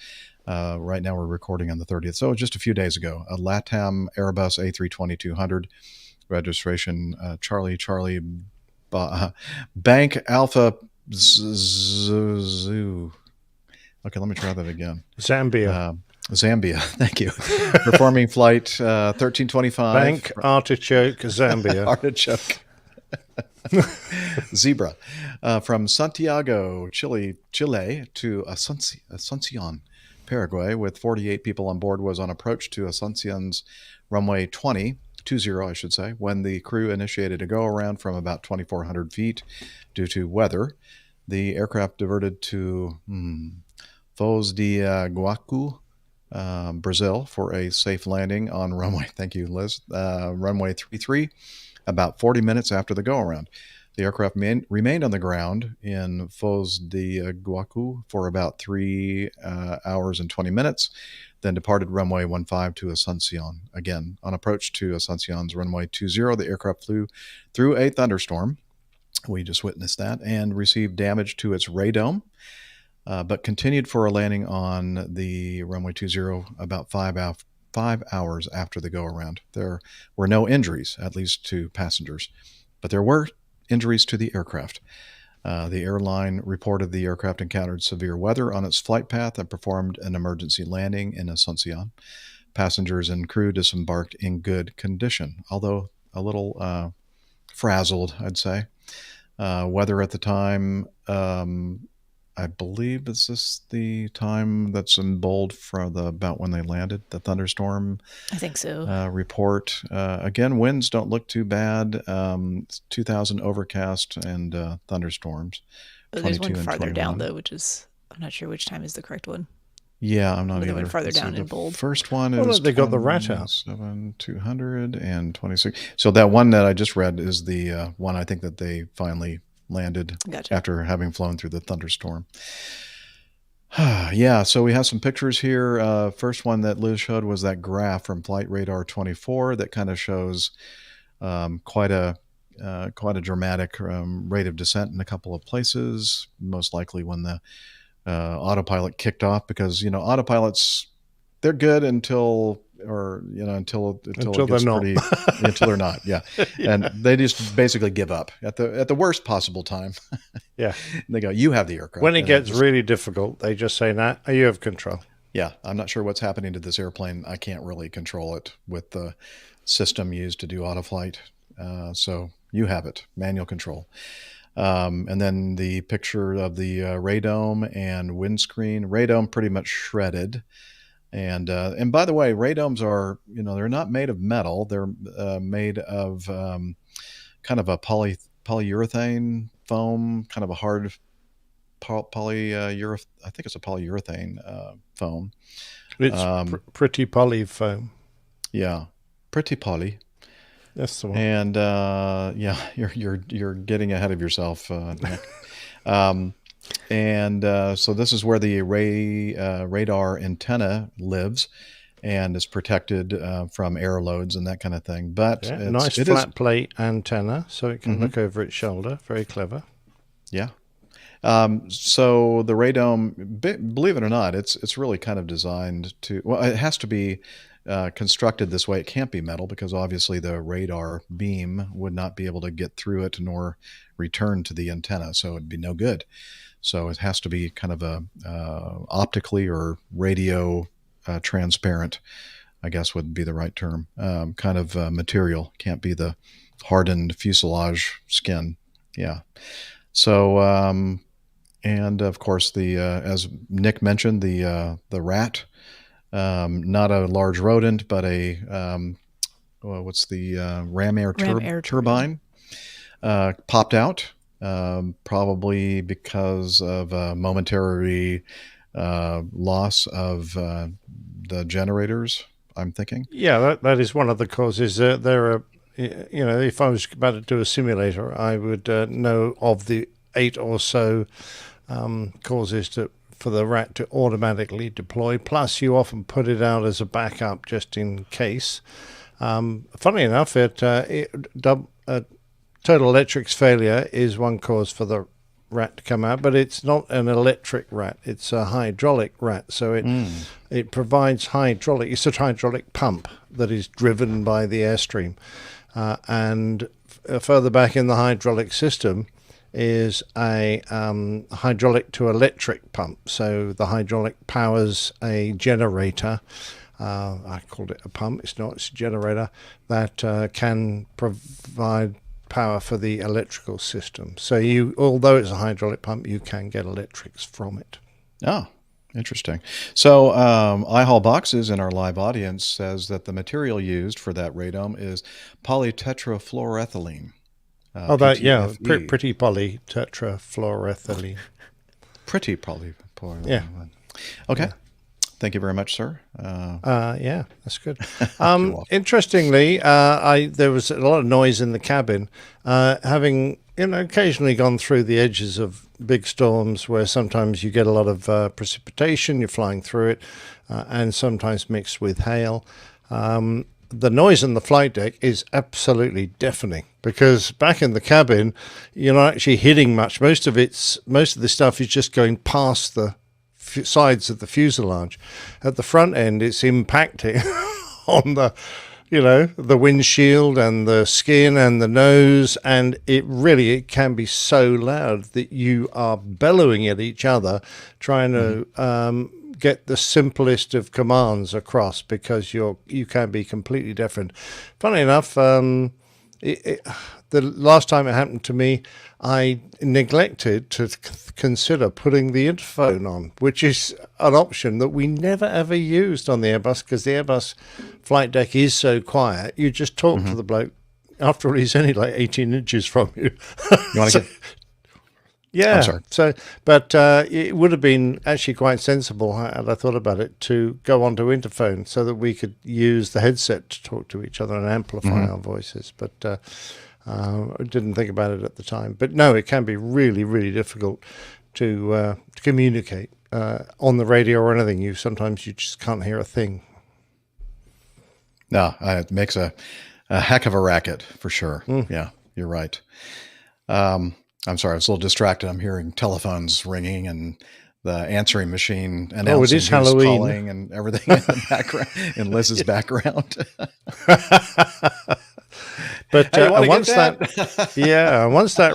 Right now, we're recording on the 30th. So just a few days ago, a LATAM Airbus A320-200 registration Charlie Bank Alpha Zoo. Okay, let me try that again. Zambia. Zambia, thank you. Performing flight 1325. Bank Artichoke, Zambia. Artichoke. Zebra. From Santiago, Chile to Asuncion, Paraguay, with 48 people on board, was on approach to Asuncion's runway 20, I should say, when the crew initiated a go-around from about 2,400 feet due to weather. The aircraft diverted to Foz de Iguacu, Brazil, for a safe landing on runway, thank you, Liz, runway 33, about 40 minutes after the go-around. The aircraft remained on the ground in Foz de Iguacu for about 3 hours and 20 minutes, then departed runway 15 to Asuncion. Again, on approach to Asuncion's runway 20, the aircraft flew through a thunderstorm. We just witnessed that, and received damage to its radome, but continued for a landing on the runway 20 about 5 hours after the go-around. There were no injuries, at least to passengers, but there were injuries to the aircraft. The airline reported the aircraft encountered severe weather on its flight path and performed an emergency landing in Asuncion. Passengers and crew disembarked in good condition, although a little frazzled, I'd say. Weather at the time, I believe, is this the time that's in bold for about when they landed, the thunderstorm? I think so. Report. Again, winds don't look too bad. 2,000 overcast and thunderstorms. There's one 22 and farther 21. down, though, which is, I'm not sure which time is the correct one. Yeah, I'm not The either. one farther Let's see, down in the bold. First one Oh, is look, they got the rat out. 226. So that one that I just read is the one I think that they finally landed after having flown through the thunderstorm. Yeah, so we have some pictures here. First one that Liz showed was that graph from Flight Radar 24 that kind of shows quite a dramatic rate of descent in a couple of places, most likely when the autopilot kicked off, because autopilots, they're good until it Until gets they're not. until they're not. Yeah. And they just basically give up at the worst possible time. Yeah. And they go, you have the aircraft. When it And gets really difficult, they just say, nah, you have control. yeah, I'm not sure what's happening to this airplane. I can't really control it with the system used to do autoflight. So you have it, manual control. And then the picture of the radome and windscreen. Radome pretty much shredded. And by the way, radomes are, they're not made of metal. They're made of kind of a polyurethane foam, kind of a hard polyurethane. I think it's a polyurethane foam. It's pretty poly foam. Yeah, pretty poly. That's the one. And yeah, you're getting ahead of yourself, Nick. So this is where the radar antenna lives and is protected from air loads and that kind of thing. But Yeah, nice flat plate antenna, so it can look over its shoulder. Very clever. Yeah. So the radome, believe it or not, it's really kind of designed to. Well, it has to be constructed this way. It can't be metal because obviously the radar beam would not be able to get through it nor return to the antenna, so it'd be no good. So it has to be kind of a optically or radio transparent, I guess would be the right term, kind of material. Can't be the hardened fuselage skin. Yeah. So, and of course, as Nick mentioned, the rat, not a large rodent, but a what's the ram air Air turbine popped out, probably because of a momentary loss of the generators, I'm thinking. Yeah, that is one of the causes. There are, if I was about to do a simulator, I would know of the 8 or so causes for the rat to automatically deploy. Plus, you often put it out as a backup just in case. Funnily enough, Total Electric's failure is one cause for the rat to come out, but it's not an electric rat, it's a hydraulic rat. So it provides hydraulic, it's a hydraulic pump that is driven by the airstream. And further back in the hydraulic system is a hydraulic to electric pump. So the hydraulic powers a generator. I called it a pump, it's not, it's a generator that can provide power for the electrical system. So although it's a hydraulic pump, you can get electrics from it. Oh, interesting. So iHall Boxes in our live audience says that the material used for that radome is polytetrafluoroethylene. PTFE. Pretty polytetrafluoroethylene. Pretty polytetrafluoroethylene. Yeah. Okay. Yeah. Thank you very much, sir. Yeah, that's good. Interestingly, there was a lot of noise in the cabin. Having occasionally gone through the edges of big storms, where sometimes you get a lot of precipitation, you're flying through it, and sometimes mixed with hail. The noise on the flight deck is absolutely deafening, because back in the cabin, you're not actually hitting much. Most of the stuff is just going past the sides of the fuselage. At the front end, it's impacting on the windshield and the skin and the nose, and it can be so loud that you are bellowing at each other, trying to get the simplest of commands across, because you can be completely different. Funny enough, the last time it happened to me, I neglected to consider putting the interphone on, which is an option that we never ever used on the Airbus, because the Airbus flight deck is so quiet. You just talk to the bloke. After all, he's only like 18 inches from you. You want to get... Yeah. I'm sorry. So, but it would have been actually quite sensible, had I thought about it, to go onto interphone so that we could use the headset to talk to each other and amplify our voices. But I didn't think about it at the time. But no, it can be really, really difficult to communicate on the radio or anything. Sometimes you just can't hear a thing. No, it makes a heck of a racket for sure. Yeah, you're right. I'm sorry, I was a little distracted. I'm hearing telephones ringing and the answering machine announcing it is Halloween. Calling and everything in the background, in Liz's background. But Hey, once that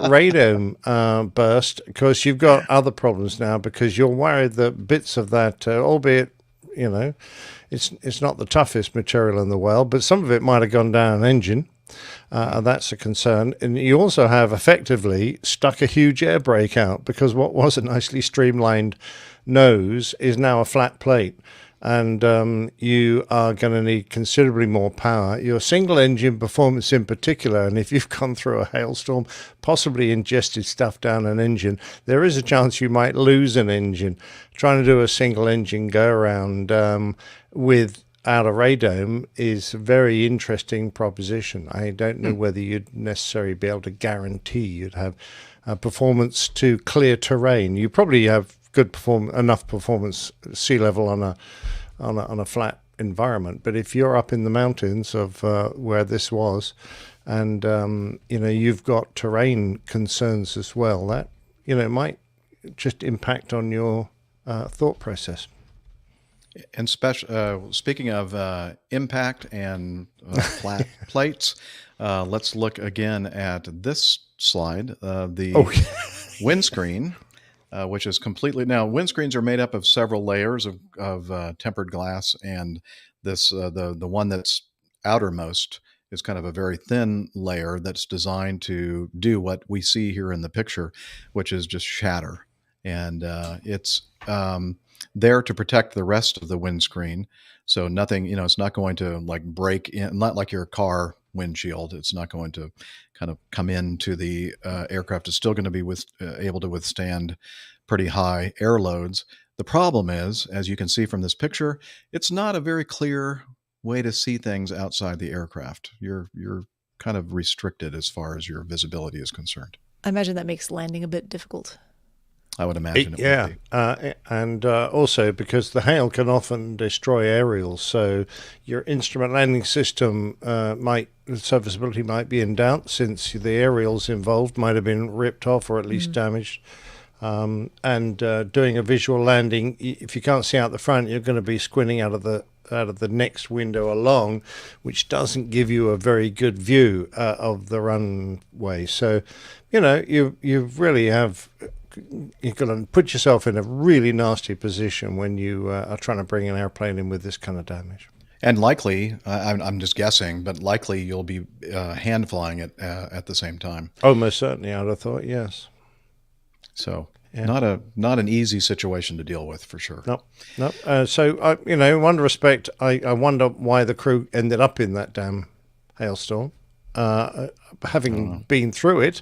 radome burst, of course, you've got other problems now, because you're worried that bits of that, albeit, it's not the toughest material in the world, but some of it might have gone down an engine. That's a concern. And you also have effectively stuck a huge air brake out, because what was a nicely streamlined nose is now a flat plate. And you are going to need considerably more power. Your single engine performance in particular, and if you've gone through a hailstorm, possibly ingested stuff down an engine, there is a chance you might lose an engine. Trying to do a single engine go around without a radome is a very interesting proposition. I don't know whether you'd necessarily be able to guarantee you'd have performance to clear terrain. You probably have enough performance sea level on a flat environment, but if you're up in the mountains of where this was, and you've got terrain concerns as well, that it might just impact on your thought process. And speaking of impact and flat plates, let's look again at this slide, the windscreen. Which is completely, now windscreens are made up of several layers of tempered glass, and this the one that's outermost is kind of a very thin layer that's designed to do what we see here in the picture, which is just shatter, and it's there to protect the rest of the windscreen So nothing, it's not going to like break in, not like your car windshield. It's not going to kind of come into the aircraft. It's still going to be able to withstand pretty high air loads. The problem is, as you can see from this picture, it's not a very clear way to see things outside the aircraft. You're kind of restricted as far as your visibility is concerned. I imagine that makes landing a bit difficult. I would imagine it would be. And also because the hail can often destroy aerials, so your instrument landing system serviceability might be in doubt, since the aerials involved might have been ripped off or at least damaged. And doing a visual landing, if you can't see out the front, you're going to be squinting out of the next window along, which doesn't give you a very good view of the runway. So, you really have. You're going to put yourself in a really nasty position when you are trying to bring an airplane in with this kind of damage. And likely, I'm just guessing, but likely you'll be hand flying it at the same time. Oh, most certainly, I'd have thought, yes. So not an easy situation to deal with, for sure. No. So, in one respect, I wonder why the crew ended up in that damn hailstorm. Having been through it,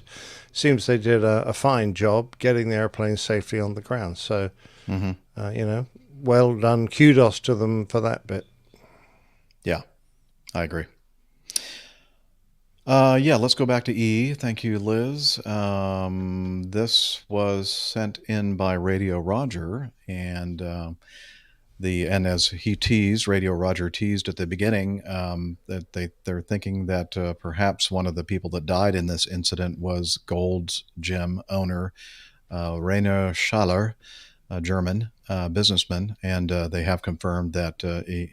seems they did a fine job getting the airplane safely on the ground. So, well done. Kudos to them for that bit. Yeah, I agree. Let's go back to E. Thank you, Liz. This was sent in by Radio Roger, and as he teased, Radio Roger teased at the beginning, that they're thinking that perhaps one of the people that died in this incident was Gold's Gym owner, Rainer Schaller, a German businessman, and they have confirmed that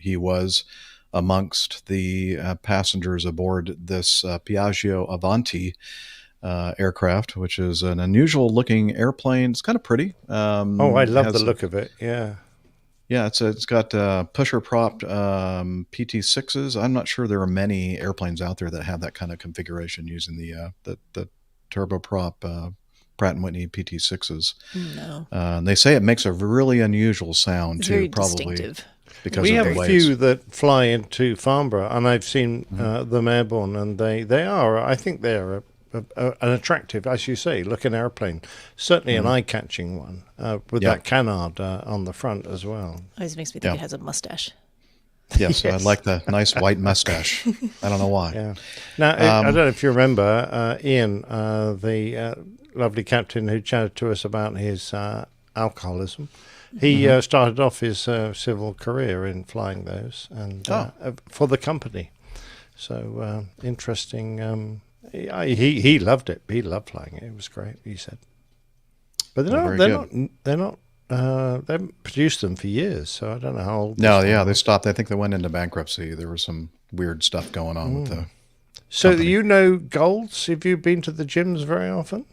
he was amongst the passengers aboard this Piaggio Avanti aircraft, which is an unusual looking airplane. It's kind of pretty. I love the look of it. Yeah. Yeah, it's got pusher propped PT6s. I'm not sure there are many airplanes out there that have that kind of configuration using the turboprop Pratt & Whitney PT6s. No. They say it makes a really unusual sound It's too, very probably distinctive. because we of have the a waves. few that fly into Farnborough, and I've seen them airborne, and they are, I think they're an attractive, as you say, looking airplane. Certainly an eye-catching one with that canard on the front as well. Always makes me think it has a mustache. Yes, I like the nice white mustache. I don't know why. Yeah. Now, I don't know if you remember Ian, the lovely captain who chatted to us about his alcoholism. He started off his civil career in flying those, and for the company. So interesting. He loved it. He loved flying it. It was great, he said. But they haven't produced them for years, so I don't know how old. They stopped. I think they went into bankruptcy. There was some weird stuff going on with the So company. you know Gold's? Have you been to the gyms very often?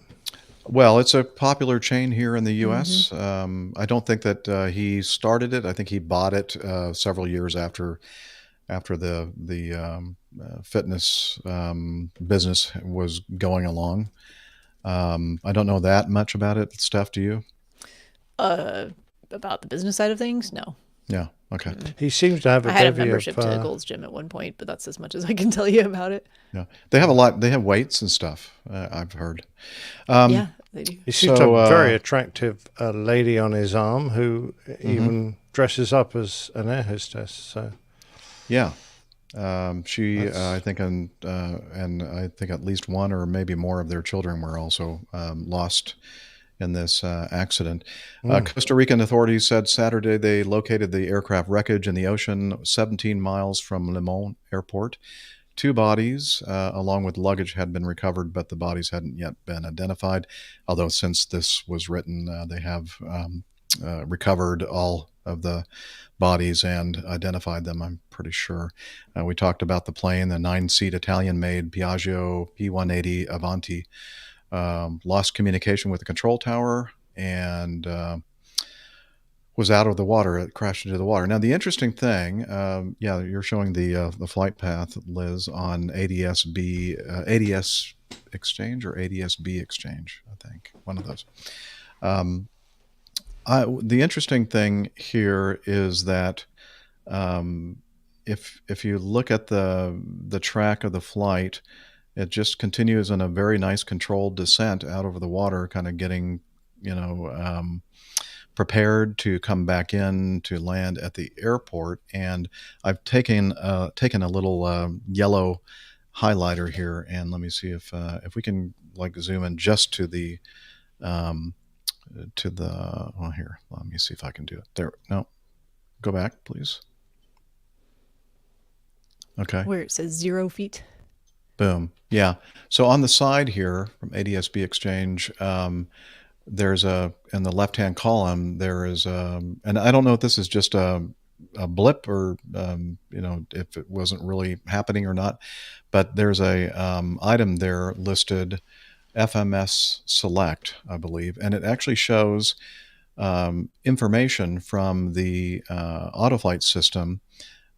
Well, it's a popular chain here in the U.S. I don't think that he started it. I think he bought it several years after the fitness business was going along. I don't know that much about it. Steph, do you? About the business side of things, no. Yeah. Okay. He seems to have a I had a bevy membership of, to Gold's Gym at one point, but that's as much as I can tell you about it. Yeah. They have a lot. They have weights and stuff. I've heard. Yeah, they do. He seems to have a very attractive lady on his arm who even dresses up as an air hostess. So, yeah, she, I think, and I think at least one or maybe more of their children were also lost in this accident. Costa Rican authorities said Saturday they located the aircraft wreckage in the ocean 17 miles from Limon Airport. 2 bodies, along with luggage, had been recovered, but the bodies hadn't yet been identified. Although since this was written, they have recovered all of the bodies and identified them, I'm pretty sure. We talked about the plane, the 9-seat Italian-made Piaggio P180 Avanti. Lost communication with the control tower and was out of the water. It crashed into the water. Now, the interesting thing, you're showing the flight path, Liz, on ADS Exchange or ADSB Exchange, I think, one of those. The interesting thing here is that if you look at the track of the flight, it just continues in a very nice controlled descent out over the water, kind of getting, prepared to come back in to land at the airport. And I've taken a little yellow highlighter here, and let me see if we can zoom in just to the well, here, let me see if I can do it there. No, go back, please. Okay. Where it says 0 feet. Boom. Yeah. So on the side here from ADSB Exchange, there's in the left-hand column, there is, and I don't know if this is just a blip or, if it wasn't really happening or not, but there's a item there listed FMS Select, I believe, and it actually shows information from the autoflight system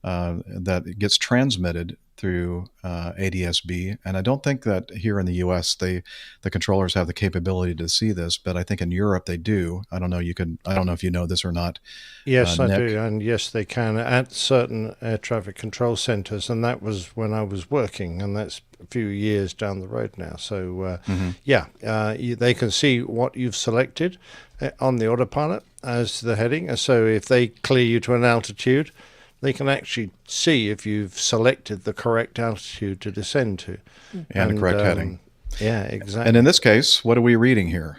that gets transmitted through ADSB. And I don't think that here in the US the controllers have the capability to see this, but I think in Europe they do. I don't know if you know this or not. Yes, I Nick. do, and yes, they can at certain air traffic control centers, and that was when I was working, and that's a few years down the road now. So they can see what you've selected on the autopilot as the heading. So if they clear you to an altitude, they can actually see if you've selected the correct altitude to descend to. And the correct heading. Yeah, exactly. And in this case, what are we reading here?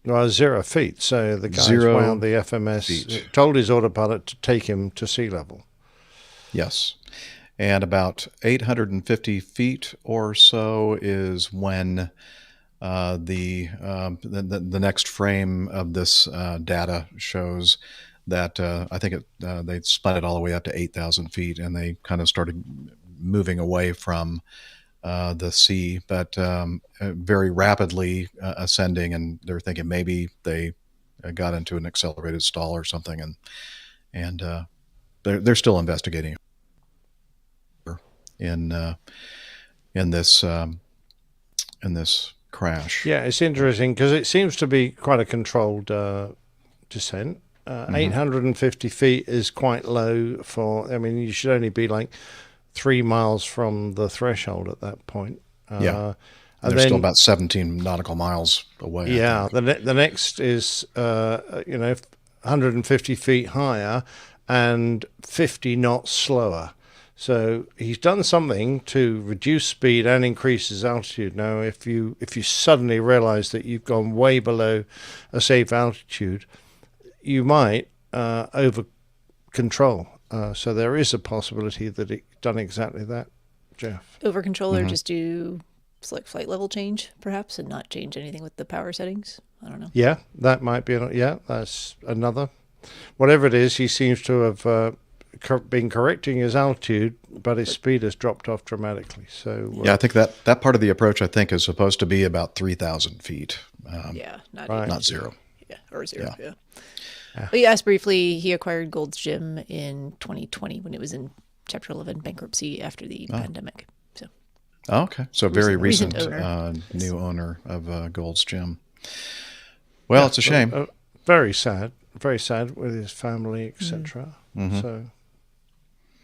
Well, 0 feet. So the guy wound the FMS, told his autopilot to take him to sea level. Yes. And about 850 feet or so is when the next frame of this data shows that I think they spun it all the way up to 8,000 feet, and they kind of started moving away from the sea, but very rapidly ascending. And they're thinking maybe they got into an accelerated stall or something, and they're still investigating in this crash. Yeah, it's interesting because it seems to be quite a controlled descent. 850 feet is quite low you should only be like 3 miles from the threshold at that point. And they're still about 17 nautical miles away. Yeah, the next is 150 feet higher and 50 knots slower. So he's done something to reduce speed and increase his altitude. Now, if you suddenly realize that you've gone way below a safe altitude, you might over control. So there is a possibility that it done exactly that, Jeff. Over control or just do select flight level change, perhaps, and not change anything with the power settings. I don't know. Yeah, that might be. That's another. Whatever it is, he seems to have been correcting his altitude, but his speed has dropped off dramatically. So I think that part of the approach, I think, is supposed to be about 3,000 feet. Not 0. Yeah, or 0. Yeah. But you asked briefly, he acquired Gold's Gym in 2020 when it was in Chapter 11 bankruptcy after the pandemic. So. Okay, so very recent owner. New owner of Gold's Gym. Well, it's a shame. Very sad with his family, etc. So,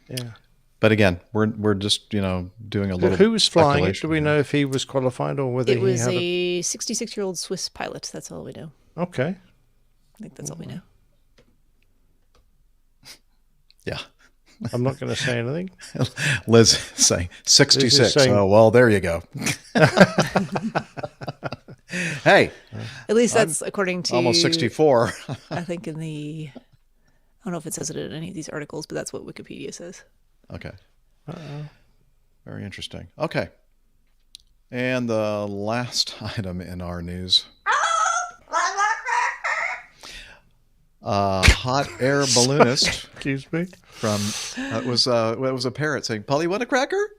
yeah. But again, we're just doing a little. Who was flying it? Do we know if he was qualified or whether it was he had a 66-year-old Swiss pilot? That's all we know. Okay. I think that's all we know. Yeah. I'm not going to say anything. Liz saying 66. Saying, oh, well, there you go. Hey. At least that's according to... Almost 64. I think in the... I don't know if it says it in any of these articles, but that's what Wikipedia says. Okay. Very interesting. Okay. And the last item in our news... hot air balloonist. Excuse me. From it was a parrot saying, "Polly, want a cracker?"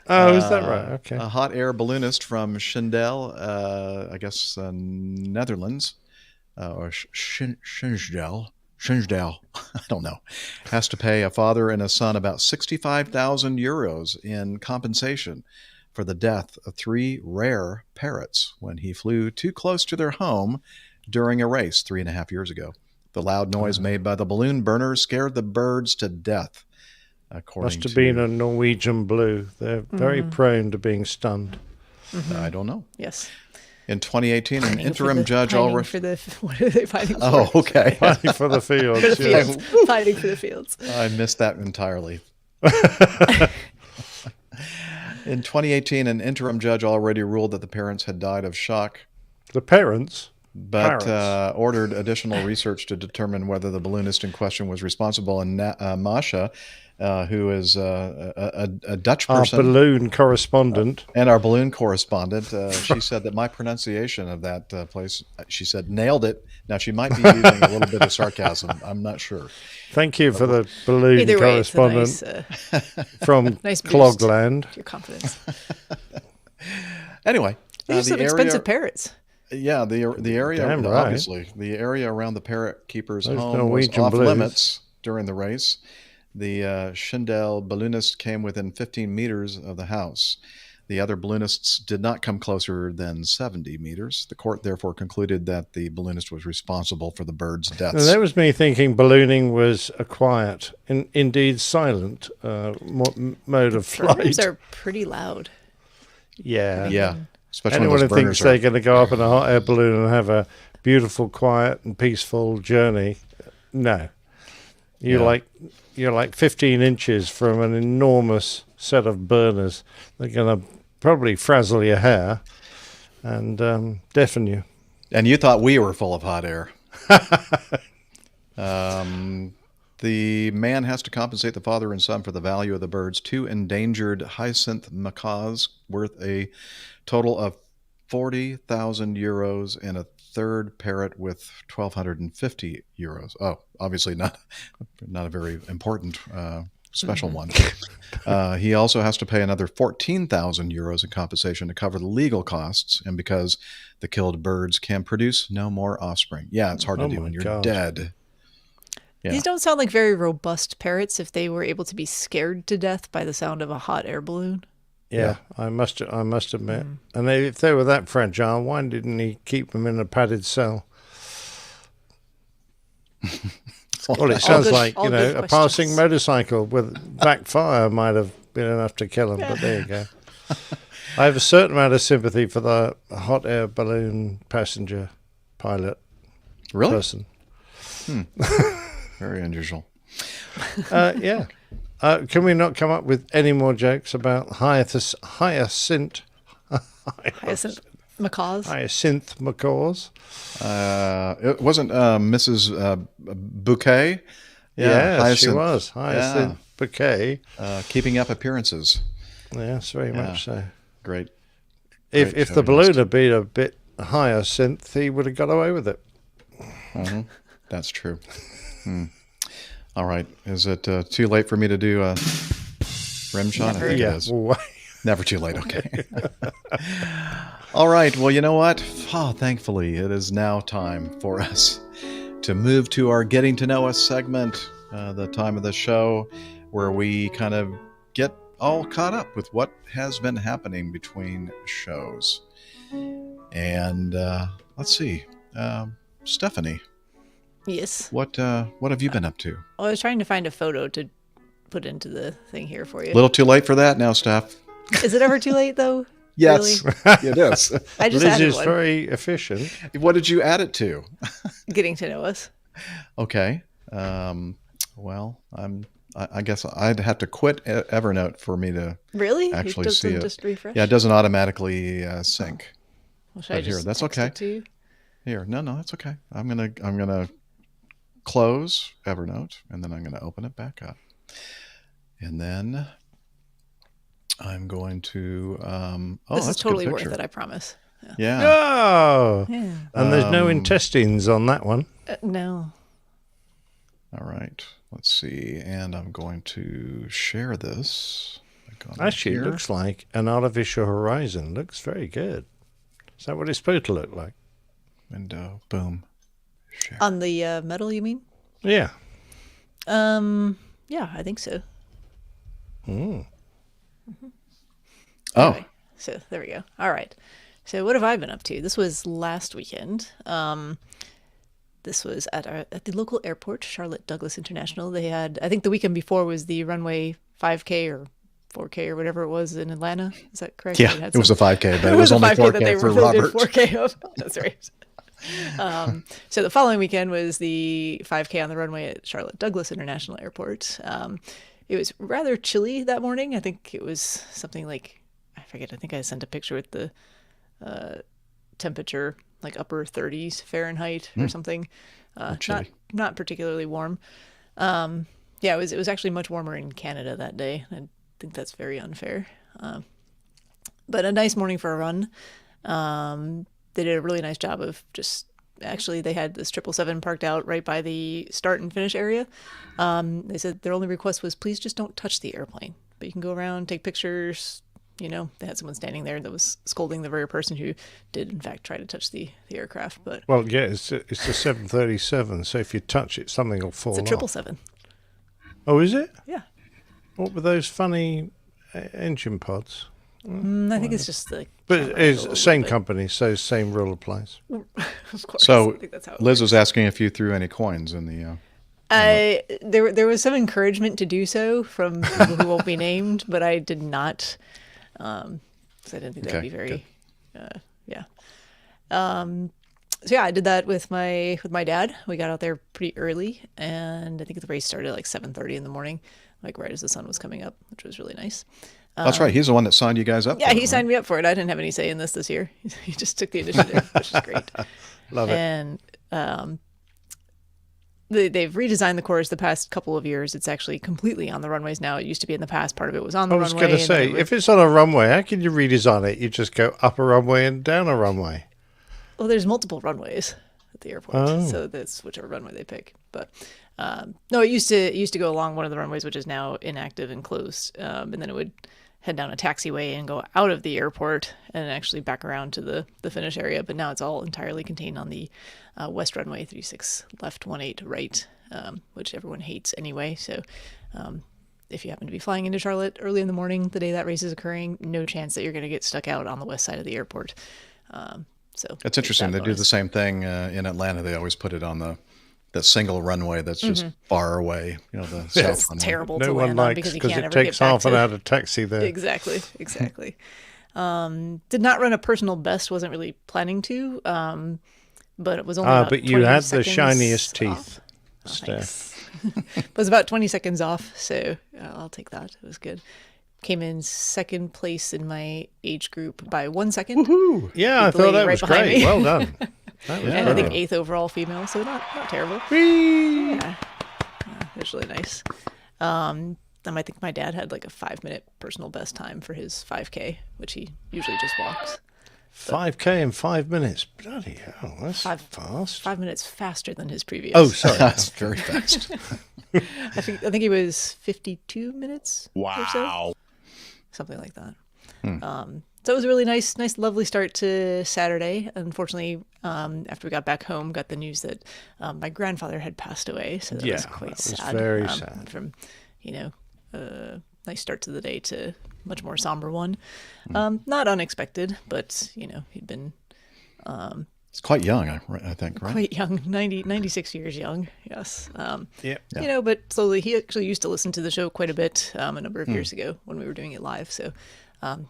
Oh, is that right? Okay. A hot air balloonist from Schindel, I guess Netherlands, or Schindel. I don't know. Has to pay a father and a son about 65,000 euros in compensation for the death of 3 rare parrots when he flew too close to their home during a race 3.5 years ago. The loud noise made by the balloon burner scared the birds to death. Must have been a Norwegian blue. They're very prone to being stunned. I don't know. Yes. In 2018, an Pining interim for the- judge pining already. for the what are they fighting for? Oh, okay. Fighting for the fields. For the yeah. fields. Fighting for the fields. I missed that entirely. In 2018, an interim judge already ruled that the parents had died of shock, The parents. but Parrots. ordered additional research to determine whether the balloonist in question was responsible. And Masha, who is a Dutch Our person, balloon correspondent. and our balloon correspondent, she said that my pronunciation of that place, she said, nailed it. Now, she might be using a little bit of sarcasm. I'm not sure. Thank you for the balloon Either way, it's a correspondent nice, from nice boost Clogland. to your confidence. Anyway, These are some expensive parrots. Yeah, the area, Damn right. obviously, the area around the parrot keeper's Those home was Norwegian off blues. limits during the race. The Schindel balloonist came within 15 meters of the house. The other balloonists did not come closer than 70 meters. The court therefore concluded that the balloonist was responsible for the birds' Now, deaths. that was me thinking ballooning was a quiet, indeed silent mode of flight. Burners are pretty loud. Yeah. Yeah, especially Anyone when who those thinks burners they're are. going to go up in a hot air balloon and have a beautiful, quiet, and peaceful journey, no. You're like 15 inches from an enormous set of burners. They're going to probably frazzle your hair and deafen you. And you thought we were full of hot air. The man has to compensate the father and son for the value of the birds. 2 endangered hyacinth macaws worth a total of 40,000 euros, and a third parrot with 1,250 euros. Oh, obviously not a very important special one. He also has to pay another 14,000 euros in compensation to cover the legal costs, and because the killed birds can produce no more offspring. Yeah, it's hard to do when you're dead. Yeah. These don't sound like very robust parrots if they were able to be scared to death by the sound of a hot air balloon. Yeah, I must admit. And if they were that fragile, why didn't he keep them in a padded cell? Well, it sounds like, a passing motorcycle with backfire might have been enough to kill him, but there you go. I have a certain amount of sympathy for the hot air balloon passenger pilot person. Very unusual. Yeah. Can we not come up with any more jokes about hyacinth macaws? Hyacinth macaws. It wasn't Mrs. Bouquet. Yeah, she was. Hyacinth Bouquet. Keeping up appearances. Yes, very much so. Great. If the balloon had been a bit hyacinth, he would have got away with it. Mm-hmm. That's true. All right. Is it too late for me to do a rim shot? I think it is. Never too late. Okay. All right. Well, you know what? Thankfully, it is now time for us to move to our Getting to Know Us segment, the time of the show where we kind of get all caught up with what has been happening between shows. And let's see. Stephanie. Yes. What have you been up to? Well, I was trying to find a photo to put into the thing here for you. A little too late for that now, Steph. Is it ever too late, though? Yes, really? It is. I just Liz added is one. very efficient. What did you add it to? Getting to know us. Okay. Well, I guess I'd have to quit Evernote for me to really actually see it. Just refresh? Yeah, it doesn't automatically sync. Well, should I just here, that's text okay. it to you? Here, no, that's okay. I'm gonna close Evernote, and then I'm gonna open it back up, and then I'm going to. This is that's totally a good worth picture. it, I promise. Yeah. Oh, Yeah. and there's no intestines on that one. No. All right. Let's see, and I'm going to share this. Actually, it looks like an artificial horizon. Looks very good. Is that what it's supposed to look like? Window, boom. Share. On the metal, you mean? Yeah. Yeah, I think so. Oh. Anyway, so there we go. All right. So what have I been up to? This was last weekend. This was at the local airport, Charlotte Douglas International. They had, I think the weekend before was the runway 5K or 4K or whatever it was in Atlanta. Is that correct? Yeah, it was a 5K, but it was only 4K for Robert. 4K of. That's right. So the following weekend was the 5K on the runway at Charlotte Douglas International Airport. It was rather chilly that morning. I think it was something like, I forget, I think I sent a picture with the temperature, like upper 30s Fahrenheit or something. Not particularly warm. Yeah, it was actually much warmer in Canada that day. I think that's very unfair. But a nice morning for a run. They did a really nice job of they had this 777 parked out right by the start and finish area. They said their only request was, please just don't touch the airplane. But you can go around, take pictures. They had someone standing there that was scolding the very person who did, in fact, try to touch the aircraft. But well, yeah, it's a 737, so if you touch it, something will fall off. It's a 777. Oh, is it? Yeah. What were those funny engine pods? I think it's just the. But it's the same company, so same rule applies. Of course. So I think that's how it Liz works. was asking if you threw any coins in the. There was some encouragement to do so from people who won't be named, but I did not. So I didn't think that'd be very. Yeah. So yeah, I did that with my dad. We got out there pretty early, and I think the race started at like 7:30 in the morning, like right as the sun was coming up, which was really nice. That's right. He's the one that signed you guys up. Yeah, for he it, signed me up for it. I didn't have any say in this year. He just took the initiative, which is great. Love it. And they've redesigned the course the past couple of years. It's actually completely on the runways now. It used to be in the past. Part of it was on the I runway. was going to say, if it's on a runway, how can you redesign it? You just go up a runway and down a runway. Well, there's multiple runways at the airport, Oh. so that's whichever runway they pick. But no, it used to go along one of the runways, which is now inactive and closed, and then it would head down a taxiway and go out of the airport and actually back around to the finish area. But now it's all entirely contained on the west runway, 36 left, 18 right, which everyone hates anyway. So if you happen to be flying into Charlotte early in the morning, the day that race is occurring, no chance that you're going to get stuck out on the west side of the airport. So It's interesting. They do the same thing in Atlanta. They always put it on that single runway that's just far away. The south It's runway. terrible No to one land on likes because you because can't it ever takes get back half an to hour to taxi there. Exactly. Did not run a personal best. Wasn't really planning to. But it was only. About But you 20 had the seconds shiniest off. teeth. Oh, Steph. thanks. It was about 20 seconds off, so I'll take that. It was good. Came in second place in my age group by 1 second. Woohoo! Yeah, I The thought lady that right was behind great. me. Well done. That was And I think brilliant. 8th overall female, so not terrible. Whee! Yeah, it was really nice. I think my dad had like a 5-minute personal best time for his 5K, which he usually just walks. 5K in 5 minutes. Bloody hell, that's fast. 5 minutes faster than his previous. Oh, sorry. That's very fast. I think he was 52 minutes. Or so. Something like that. So it was a really nice, lovely start to Saturday. Unfortunately, after we got back home, got the news that my grandfather had passed away. So that was quite that was sad. very sad. From, nice start to the day to much more somber one. Not unexpected, but he'd been It's quite young, I think, right? quite young, 96 years young. Yes. Yeah. But slowly, he actually used to listen to the show quite a bit a number of years ago when we were doing it live. So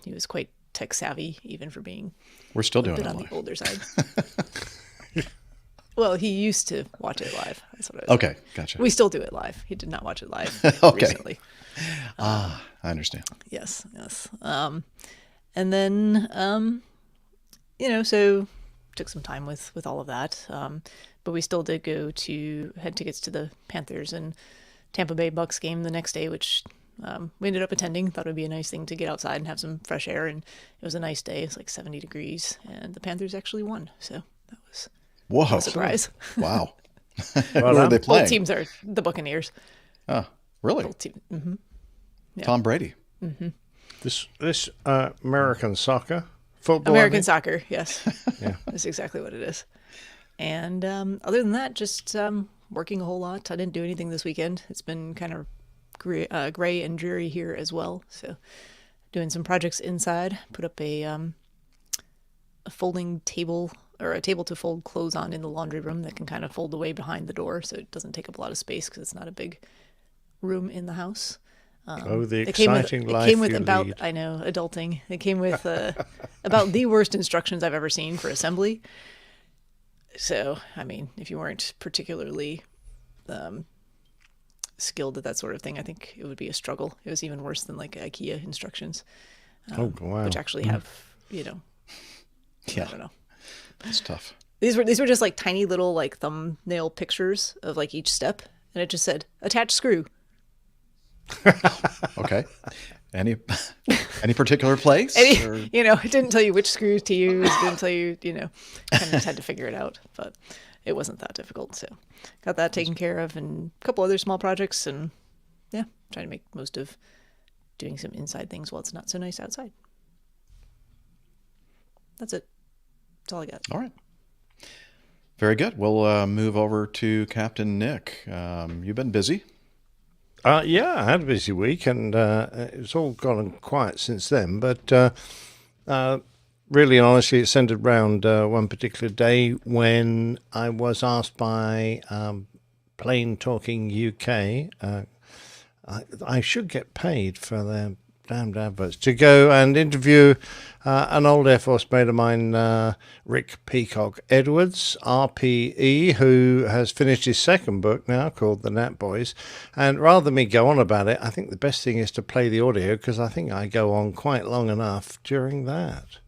he was quite tech savvy, even for being We're still a doing bit it on live. the older side. Well, he used to watch it live. That's what I was Okay, gotcha. We still do it live. He did not watch it live Okay. recently. I understand. Yes. And then, so took some time with all of that. But we still did had tickets to the Panthers and Tampa Bay Bucks game the next day, which we ended up attending. Thought it would be a nice thing to get outside and have some fresh air. And it was a nice day. It's like 70 degrees. And the Panthers actually won. So that was Whoa. a surprise. Wow. Well Who are done. they playing? Both teams are the Buccaneers. Oh, really? Both teams. Mm-hmm. Tom Brady. This American soccer, football. American soccer, yes. Yeah. That's exactly what it is. And other than that, just working a whole lot. I didn't do anything this weekend. It's been kind of gray and dreary here as well. So doing some projects inside. Put up a folding table or a table to fold clothes on in the laundry room that can kind of fold away behind the door, so it doesn't take up a lot of space because it's not a big room in the house. The It came exciting with, life it came with you about, lead. I know, adulting. It came with about the worst instructions I've ever seen for assembly. So, I mean, if you weren't particularly skilled at that sort of thing, I think it would be a struggle. It was even worse than like IKEA instructions, Wow. which actually have, Yeah. I don't know. It's tough. These were just like tiny little like thumbnail pictures of like each step, and it just said attach screw. Okay. Any particular place? or- It didn't tell you which screws to use. It didn't tell you, kind of just had to figure it out. But it wasn't that difficult, so got that taken care of, and a couple other small projects, and yeah, trying to make most of doing some inside things while it's not so nice outside. That's it. That's all I got. All right. Very good. We'll move over to Captain Nick. You've been busy. Yeah, I had a busy week, and it's all gone quiet since then. But really and honestly, it centered around one particular day when I was asked by Plain Talking UK. I should get paid for their damned adverts to go and interview an old Air Force mate of mine, Rick Peacock Edwards, RPE, who has finished his second book now called The Nat Boys. And rather than me go on about it, I think the best thing is to play the audio, because I think I go on quite long enough during that.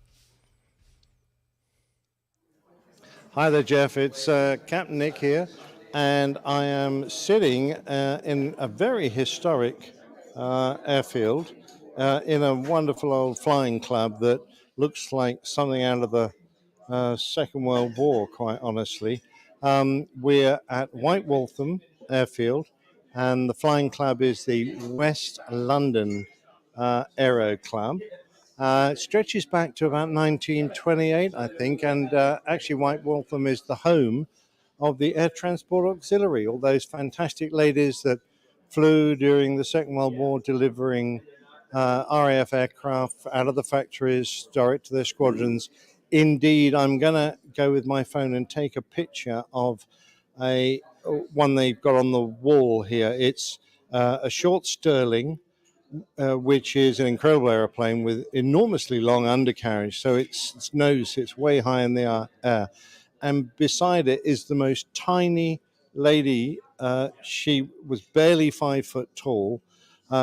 Hi there, Jeff. It's Captain Nick here, and I am sitting in a very historic airfield in a wonderful old flying club that looks like something out of the Second World War, quite honestly. We're at White Waltham Airfield, and the flying club is the West London Aero Club. It stretches back to about 1928, I think, and actually White Waltham is the home of the Air Transport Auxiliary, all those fantastic ladies that flew during the Second World War, delivering RAF aircraft out of the factories direct to their squadrons. Indeed, I'm going to go with my phone and take a picture of one they've got on the wall here. It's a short Stirling, which is an incredible aeroplane with enormously long undercarriage. So its nose sits way high in the air. And beside it is the most tiny lady. She was barely 5 foot tall,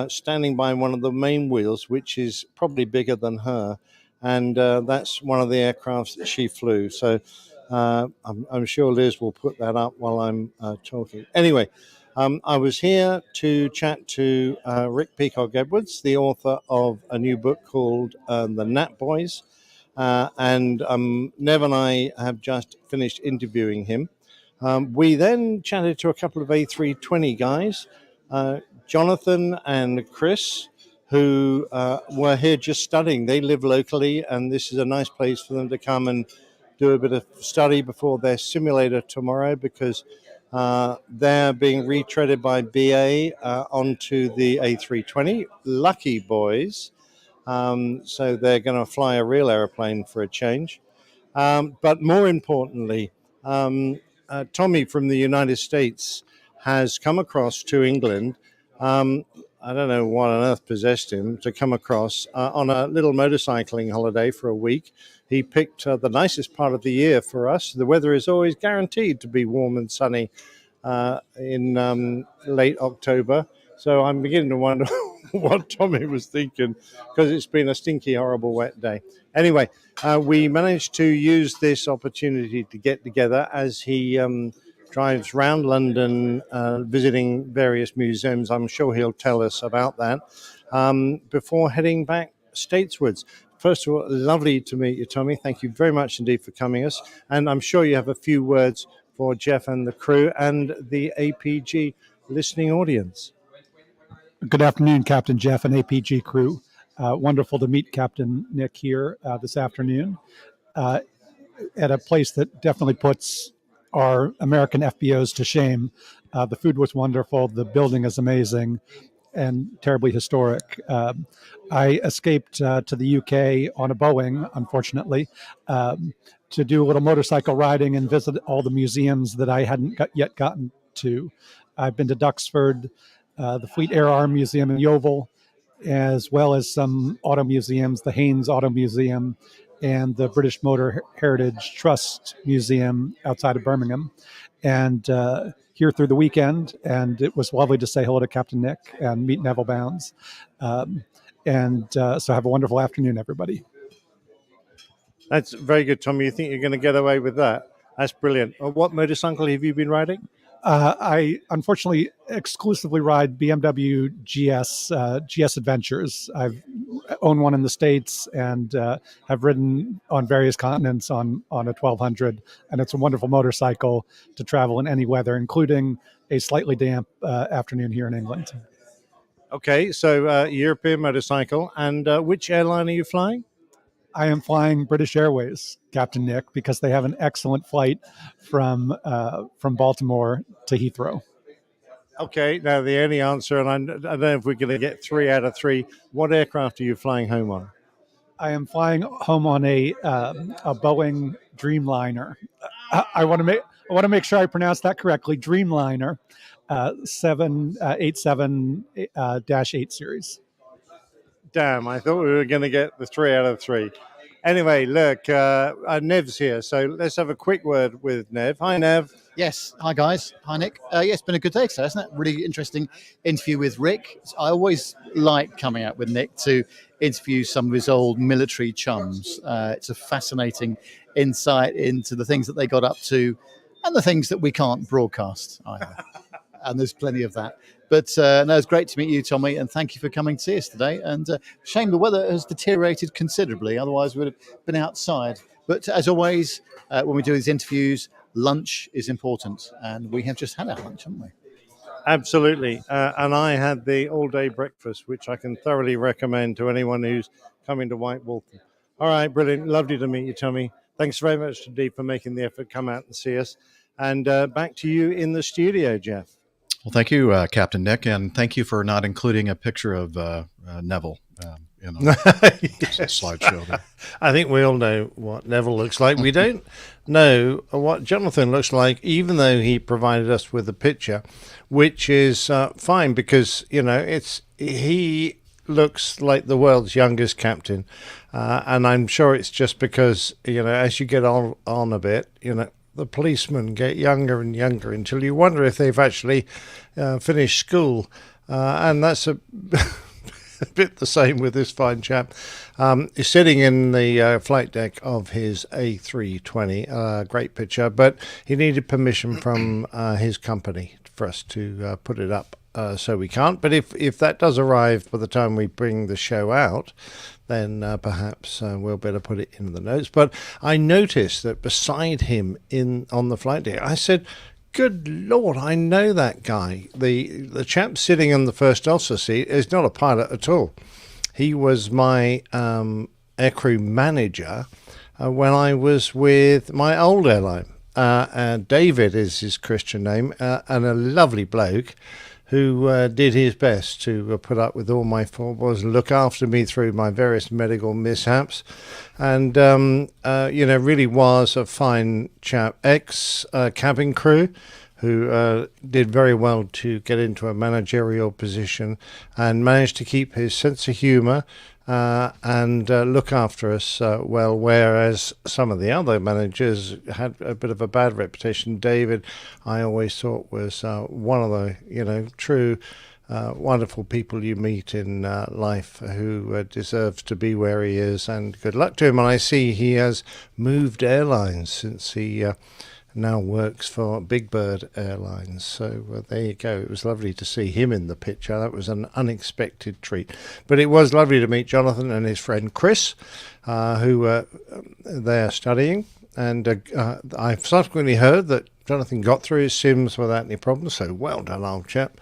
standing by one of the main wheels, which is probably bigger than her. And that's one of the aircrafts that she flew. So I'm sure Liz will put that up while I'm talking. Anyway, I was here to chat to Rick Peacock Edwards, the author of a new book called The Nat Boys. And Nev and I have just finished interviewing him. We then chatted to a couple of A320 guys, Jonathan and Chris, who were here just studying. They live locally, and this is a nice place for them to come and do a bit of study before their simulator tomorrow, because they're being retreaded by BA onto the A320. Lucky boys. So they're going to fly a real aeroplane for a change. But more importantly, Tommy from the United States has come across to England. I don't know what on earth possessed him to come across on a little motorcycling holiday for a week. He picked the nicest part of the year for us. The weather is always guaranteed to be warm and sunny in late October. So I'm beginning to wonder what Tommy was thinking, because it's been a stinky, horrible, wet day. Anyway, we managed to use this opportunity to get together as he drives around London visiting various museums. I'm sure he'll tell us about that before heading back stateswards. First of all, lovely to meet you, Tommy. Thank you very much indeed for coming us. And I'm sure you have a few words for Jeff and the crew and the APG listening audience. Good afternoon, Captain Jeff and APG crew. Wonderful to meet Captain Nick here this afternoon at a place that definitely puts our American FBOs to shame. The food was wonderful. The building is amazing. and terribly historic. I escaped to the UK on a Boeing, unfortunately, to do a little motorcycle riding and visit all the museums that I hadn't yet gotten to. I've been to Duxford, the Fleet Air Arm Museum in Yeovil, as well as some auto museums, the Haynes Auto Museum and the British Motor Heritage Trust Museum outside of Birmingham. And here through the weekend, and it was lovely to say hello to Captain Nick and meet Neville Bounds. So have a wonderful afternoon, everybody. That's very good, Tommy. You think you're going to get away with that? That's brilliant. What motorcycle have you been riding? I unfortunately exclusively ride BMW GS Adventures. I've owned one in the States and have ridden on various continents on a 1200, and it's a wonderful motorcycle to travel in any weather, including a slightly damp afternoon here in England. Okay, so European motorcycle, and which airline are you flying? I am flying British Airways, Captain Nick, because they have an excellent flight from Baltimore to Heathrow. Okay, now the only answer, and I don't know if we're going to get 3 out of 3. What aircraft are you flying home on? I am flying home on a Boeing Dreamliner. I want to make sure I pronounce that correctly. Dreamliner, 787-8 series. Damn, I thought we were going to get the 3 out of 3. Anyway, look, Nev's here, so let's have a quick word with Nev. Hi, Nev. Yes. Hi, guys. Hi, Nick. Yeah, it's been a good day today, hasn't it? Really interesting interview with Rick. I always like coming out with Nick to interview some of his old military chums. It's a fascinating insight into the things that they got up to and the things that we can't broadcast either. And there's plenty of that. But no, it's great to meet you, Tommy, and thank you for coming to see us today. And shame the weather has deteriorated considerably. Otherwise, we would have been outside. But as always, when we do these interviews, lunch is important. And we have just had our lunch, haven't we? Absolutely. And I had the all-day breakfast, which I can thoroughly recommend to anyone who's coming to White Waltham. All right, brilliant. Lovely to meet you, Tommy. Thanks very much to Dee for making the effort to come out and see us. And back to you in the studio, Jeff. Well, thank you, Captain Nick, and thank you for not including a picture of Neville in a slideshow there. I think we all know what Neville looks like. We don't know what Jonathan looks like, even though he provided us with a picture, which is fine because, he looks like the world's youngest captain. And I'm sure it's just because, as you get on a bit, the policemen get younger and younger until you wonder if they've actually finished school. And that's a bit the same with this fine chap. He's sitting in the flight deck of his A320. Great picture, but he needed permission from his company for us to put it up. So we can't. But if that does arrive by the time we bring the show out, then perhaps we'll better put it in the notes. But I noticed that beside him on the flight deck, I said, good Lord, I know that guy. The chap sitting in the first officer seat is not a pilot at all. He was my aircrew manager when I was with my old airline. David is his Christian name, and a lovely bloke who did his best to put up with all my foibles and look after me through my various medical mishaps. And, really was a fine chap, ex-cabin crew, who did very well to get into a managerial position and managed to keep his sense of humour and look after us well, whereas some of the other managers had a bit of a bad reputation. David, I always thought, was one of the, true wonderful people you meet in life who deserves to be where he is, and good luck to him. And I see he has moved airlines since he now works for Big Bird Airlines. So there you go. It was lovely to see him in the picture. That was an unexpected treat. But it was lovely to meet Jonathan and his friend Chris, who they are studying. And I've subsequently heard that Jonathan got through his sims without any problems. So well done, old chap.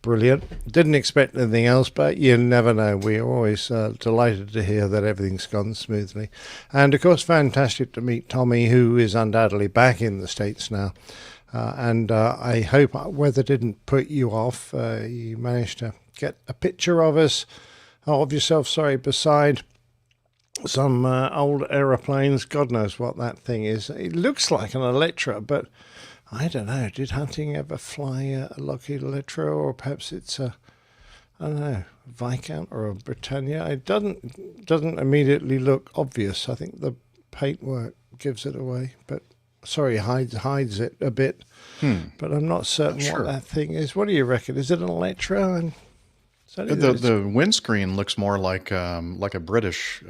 Brilliant. Didn't expect anything else, but you never know. We are always delighted to hear that everything's gone smoothly. And, of course, fantastic to meet Tommy, who is undoubtedly back in the States now. And I hope weather didn't put you off. You managed to get a picture of yourself, beside some old aeroplanes. God knows what that thing is. It looks like an Electra, but I don't know. Did Hunting ever fly a Lockheed Electra, or perhaps it's a, I don't know, Viscount or a Britannia? It doesn't immediately look obvious. I think the paintwork gives it away, but hides it a bit. But I'm not certain what that thing is. What do you reckon? Is it an Electra? And the windscreen looks more like a British.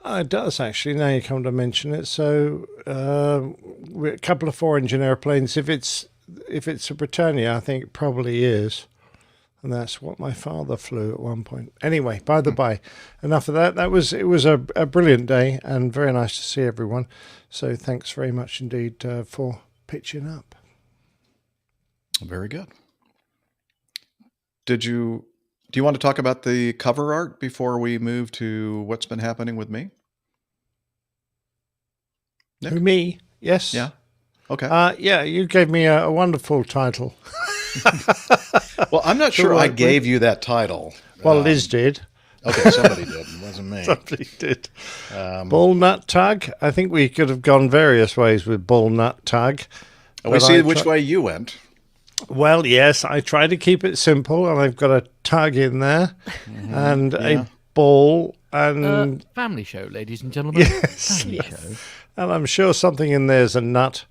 It does, actually, now you come to mention it. So a couple of 4-engine airplanes. If it's a Britannia, I think it probably is. And that's what my father flew at one point. Anyway, by the by, enough of that. It was a brilliant day and very nice to see everyone. So thanks very much indeed for pitching up. Very good. Do you want to talk about the cover art before we move to what's been happening with me? Nick? Who, me? Yes. Yeah. Okay. Yeah, you gave me a wonderful title. Well, I'm not sure I gave you that title. Well, Liz did. Okay, somebody did. It wasn't me. Somebody did. Bull Nut Tug. I think we could have gone various ways with Bull Nut Tug. We see which way you went. Well, yes, I try to keep it simple, and I've got a tug in there, and a ball, and family show, ladies and gentlemen. Yes, family show. And I'm sure something in there's a nut,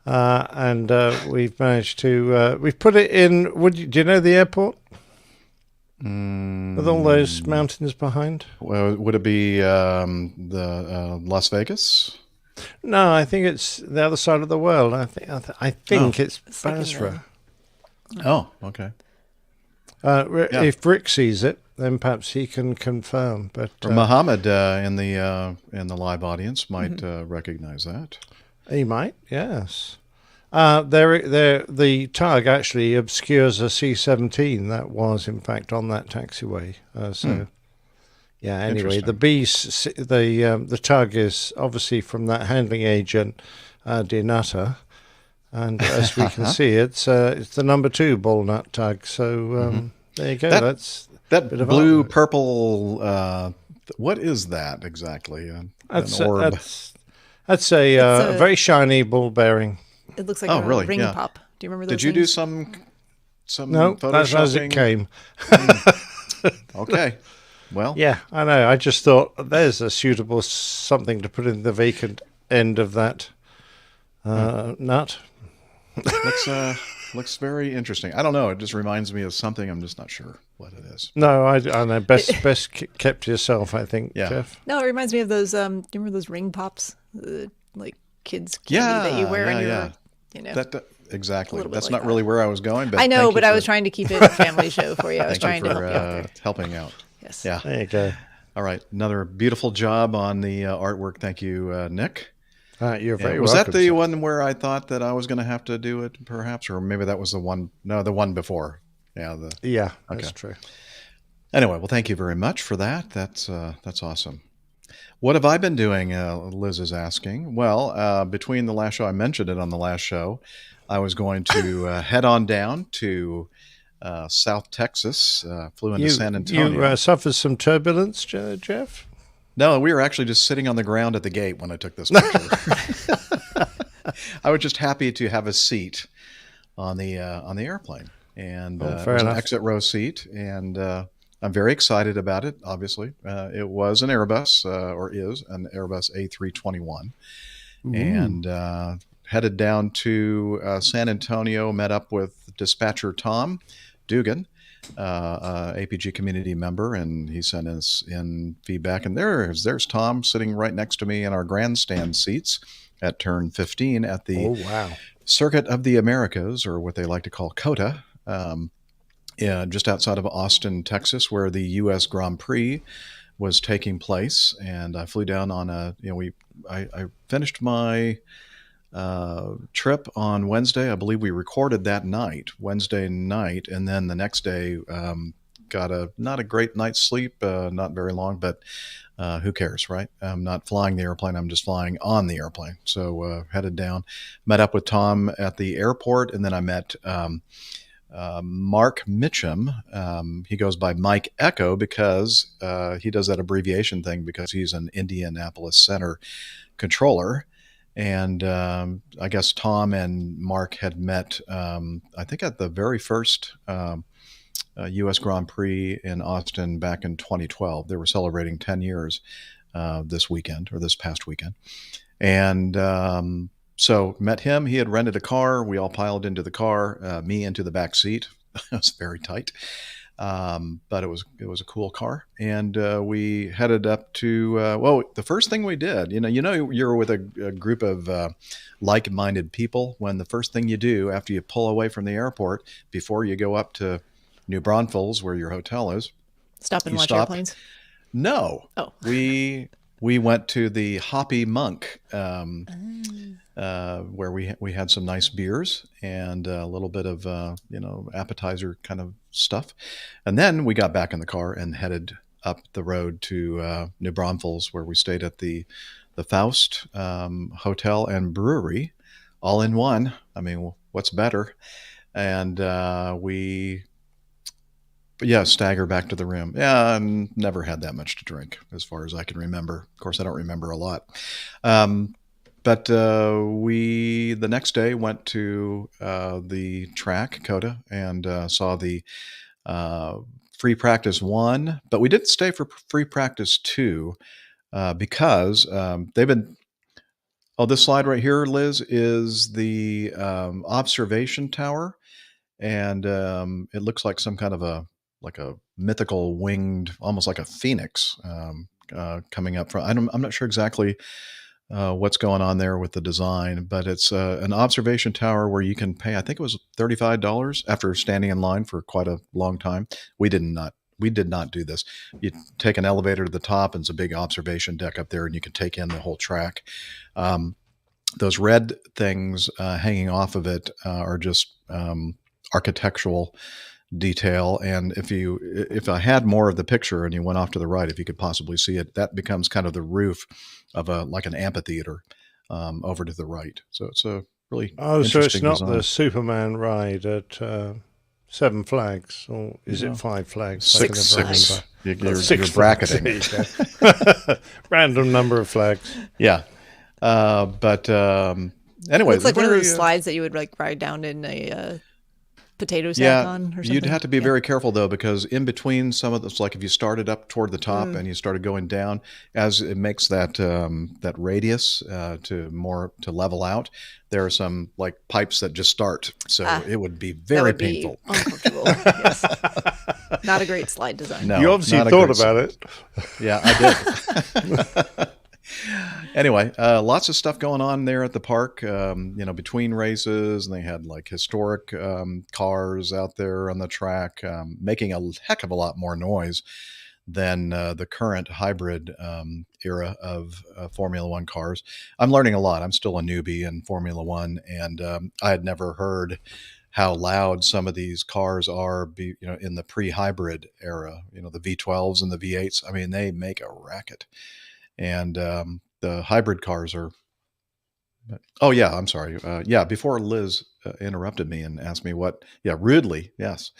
and we've managed to we've put it in. Do you know the airport with all those mountains behind? Well, would it be the Las Vegas? No, I think it's the other side of the world. I think it's Basra. Oh, okay. If Rick sees it, then perhaps he can confirm. But or Muhammad in the live audience might recognize that. He might, yes. The tug actually obscures a C-17 that was in fact on that taxiway. Yeah. Anyway, the tug is obviously from that handling agent, Dinata. And as we can see, it's the number 2 Bull Nut Tug. So there you go. That's that blue purple. What is that exactly? That's an orb. That's a very shiny ball bearing. It looks like a ring pop. Do you remember those? Did you do some No, that's as it came. Okay. Well, yeah, I know. I just thought there's a suitable something to put in the vacant end of that nut. Looks very interesting. I don't know. It just reminds me of something. I'm just not sure what it is. No, I know. Best kept to yourself, I think, Jeff. No, it reminds me of those. Do you remember those ring pops, like kids candy that you wear on your, you know? Exactly. That's not really where I was going. But I know, but I was trying to keep it a family show for you. I was trying to help you out there. Helping out. Yes. Yeah. There you go. All right. Another beautiful job on the artwork. Thank you, Nick. You're very was welcome. that the one where I thought that I was going to have to do it, perhaps, or maybe that was the one? No, the one before. Yeah. That's true. Anyway, well, thank you very much for that. That's awesome. What have I been doing? Liz is asking. Well, between the last show, I mentioned it on the last show, I was going to head on down to South Texas. Flew into San Antonio. You suffered some turbulence, Jeff? No, we were actually just sitting on the ground at the gate when I took this picture. I was just happy to have a seat on the airplane, and it was an exit row seat, and I'm very excited about it. Obviously, it was an Airbus, or is an Airbus A321, and headed down to San Antonio. Met up with dispatcher Tom Dugan. APG community member, and he sent us in feedback, and there's Tom sitting right next to me in our grandstand seats at turn 15 at the Circuit of the Americas, or what they like to call COTA, just outside of Austin, Texas, where the U.S. Grand Prix was taking place. And I flew down on I finished my trip on Wednesday. I believe we recorded that night, Wednesday night, and then the next day got not a great night's sleep, not very long, but who cares, right? I'm not flying the airplane. I'm just flying on the airplane. So headed down, met up with Tom at the airport, and then I met Mark Mitchum. He goes by Mike Echo because he does that abbreviation thing because he's an Indianapolis Center controller. And I guess Tom and Mark had met, I think, at the very first U.S. Grand Prix in Austin back in 2012. They were celebrating 10 years this weekend, or this past weekend. And so met him. He had rented a car. We all piled into the car, me into the back seat. It was very tight. But it was a cool car, and we headed up to the first thing we did, you're with a group of like-minded people when the first thing you do after you pull away from the airport before you go up to New Braunfels, where your hotel is, Stop and watch airplanes. No. Oh. We went to the Hoppy Monk, where we had some nice beers and a little bit of appetizer kind of stuff, and then we got back in the car and headed up the road to New Braunfels, where we stayed at the Faust Hotel and Brewery, all in one. I mean, what's better? And we stagger back to the room. Yeah, I never had that much to drink, as far as I can remember. Of course, I don't remember a lot. But we, the next day, went to the track, COTA, and saw the free practice 1. But we didn't stay for free practice 2 because they've been... Oh, this slide right here, Liz, is the observation tower. And it looks like some kind of a mythical winged, almost like a phoenix coming up from. I'm not sure exactly what's going on there with the design, but it's an observation tower where you can pay, I think it was $35 after standing in line for quite a long time. We did not do this. You take an elevator to the top, and it's a big observation deck up there, and you can take in the whole track. Those red things hanging off of it are just architectural detail, and if I had more of the picture and you went off to the right, if you could possibly see it, that becomes kind of the roof of like an amphitheater over to the right. So it's a really so it's not design. the Superman ride at Seven Flags, or is it Five Flags? Six. You're bracketing. Random number of flags. Yeah, but anyway, it's like one of those slides that you would ride down in a potato sack on or something. You'd have to be very careful though, because in between some of this, like if you started up toward the top and you started going down, as it makes that that radius to level out, there are some like pipes that just start, so it would be very painful. Uncomfortable. Yes. Not a great slide design. No, you obviously thought about it. Yeah, I did. Anyway, lots of stuff going on there at the park, between races, and they had like historic cars out there on the track, making a heck of a lot more noise than the current hybrid era of Formula One cars. I'm learning a lot. I'm still a newbie in Formula One, and I had never heard how loud some of these cars are, in the pre-hybrid era, the V12s and the V8s. I mean, they make a racket. And the hybrid cars are... Oh, yeah, I'm sorry. Before Liz interrupted me and asked me rudely, yes.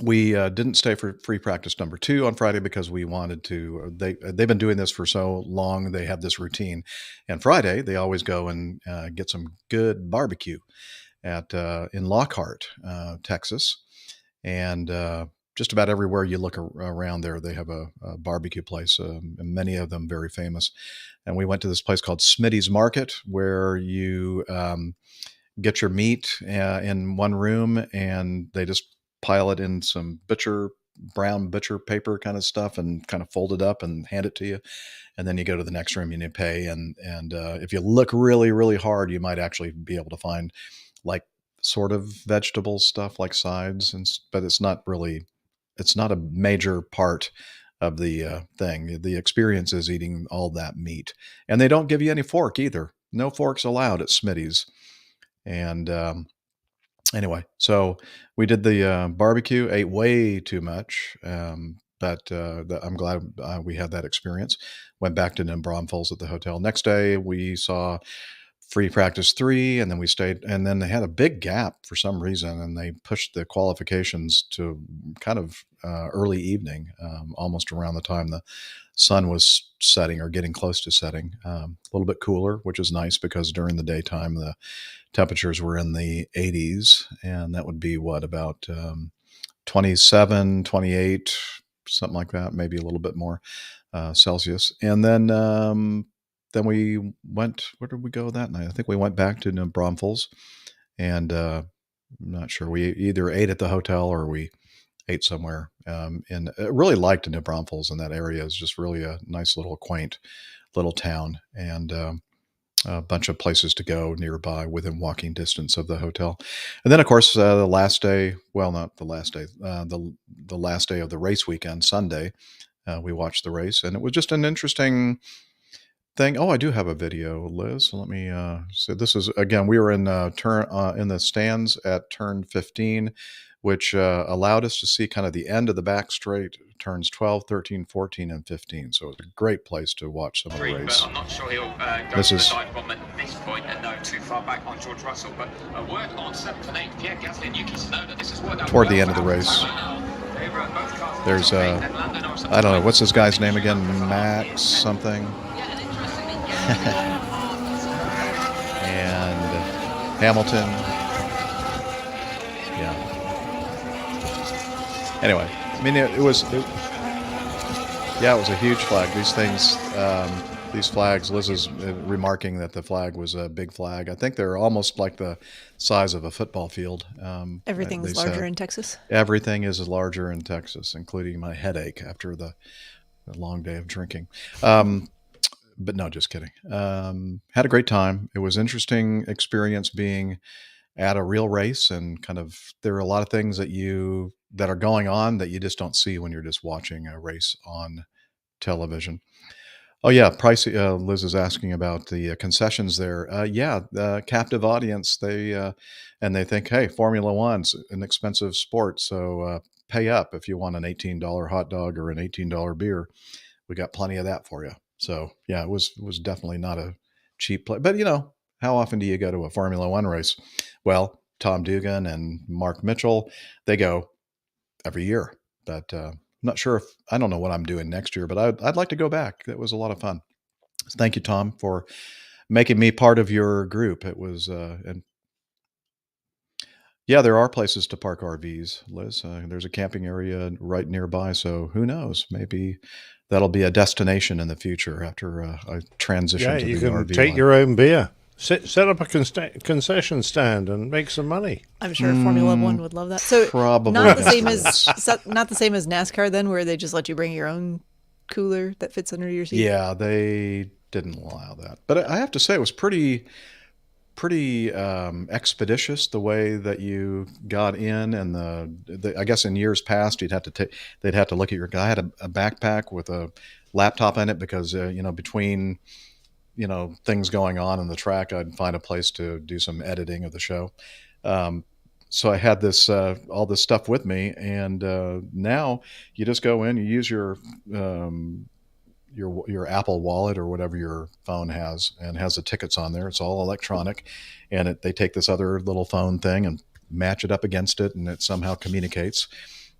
We didn't stay for free practice number 2 on Friday because we wanted to... They've been doing this for so long, they have this routine. And Friday, they always go and get some good barbecue in Lockhart, Texas. And... just about everywhere you look around there, they have a barbecue place, and many of them very famous. And we went to this place called Smitty's Market, where you get your meat in one room, and they just pile it in some brown butcher paper kind of stuff and kind of fold it up and hand it to you. And then you go to the next room and you pay. And if you look really, really hard, you might actually be able to find like sort of vegetable stuff like sides, but it's not a major part of the thing. The experience is eating all that meat. And they don't give you any fork either. No forks allowed at Smitty's. And anyway, so we did the barbecue, ate way too much. But I'm glad we had that experience. Went back to New Braunfels at the hotel. Next day, we saw free practice 3, and then we stayed, and then they had a big gap for some reason, and they pushed the qualifications to kind of early evening, almost around the time the sun was setting or getting close to setting. A little bit cooler, which is nice because during the daytime the temperatures were in the 80s, and that would be what, about 27, 28, something like that, maybe a little bit more Celsius. And then we went, where did we go that night? I think we went back to New Braunfels, and I'm not sure. We either ate at the hotel or we ate somewhere. And I really liked New Braunfels, and that area is just really a nice little quaint little town, and a bunch of places to go nearby within walking distance of the hotel. And then, of course, the last day, well, not the last day, the last day of the race weekend, Sunday, we watched the race, and it was just an interesting thing. Oh, I do have a video, Liz. Let me so this is, again, we were in in the stands at turn 15, which allowed us to see kind of the end of the back straight, turns 12, 13, 14, and 15. So it's a great place to watch some of the race. I'm not sure he'll go This to is the dive bomb at this point and no too far back on George Russell. But a word on 7th and 8th, Pierre Gasly and Yuki Tsunoda. This is what toward the end of the race. There's I don't know, what's this guy's name again? Max something. And Hamilton. Yeah. Anyway, I mean, it was a huge flag. These things, these flags, Liz is remarking that the flag was a big flag. I think they're almost like the size of a football field. Everything's larger in Texas. Everything is larger in Texas, including my headache after the long day of drinking. But no, just kidding. Had a great time. It was interesting experience being at a real race, and kind of, there are a lot of things that are going on that you just don't see when you're just watching a race on television. Oh yeah, pricey. Liz is asking about the concessions there. The captive audience. They think, hey, Formula One's an expensive sport, so pay up if you want an $18 hot dog or an $18 beer. We got plenty of that for you. So yeah, it was definitely not a cheap play. But how often do you go to a Formula One race? Well, Tom Dugan and Mark Mitchell, they go every year. But I'm not sure I don't know what I'm doing next year, but I'd like to go back. It was a lot of fun. Thank you, Tom, for making me part of your group. It was, and yeah, there are places to park RVs, Liz. There's a camping area right nearby, so who knows? Maybe that'll be a destination in the future after I transition to the RV. Yeah, you can take your own beer. Set up a concession stand and make some money. I'm sure Formula One would love that. So probably not the same as NASCAR then, where they just let you bring your own cooler that fits under your seat. Yeah, they didn't allow that, but I have to say it was pretty expeditious the way that you got in, and the I guess in years past they'd have to look at your guy. I had a backpack with a laptop in it because between things going on in the track, I'd find a place to do some editing of the show. So I had this all this stuff with me, and now you just go in, you use your Apple Wallet or whatever your phone has, and has the tickets on there. It's all electronic, and they take this other little phone thing and match it up against it, and it somehow communicates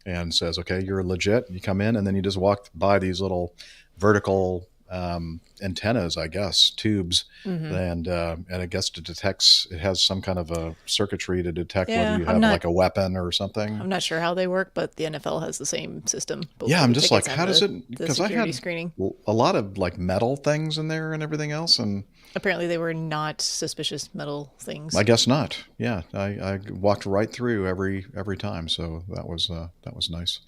and says, okay, you're legit. You come in, and then you just walk by these little vertical antennas, I guess, tubes, and I guess it has some kind of a circuitry to detect whether you have like a weapon or something. I'm not sure how they work, but the NFL has the same system. Yeah, I'm just like, how does it? Because I had screening. a lot of like metal things in there and everything else, and apparently they were not suspicious metal things. I guess not. Yeah, I walked right through every time, so that was nice.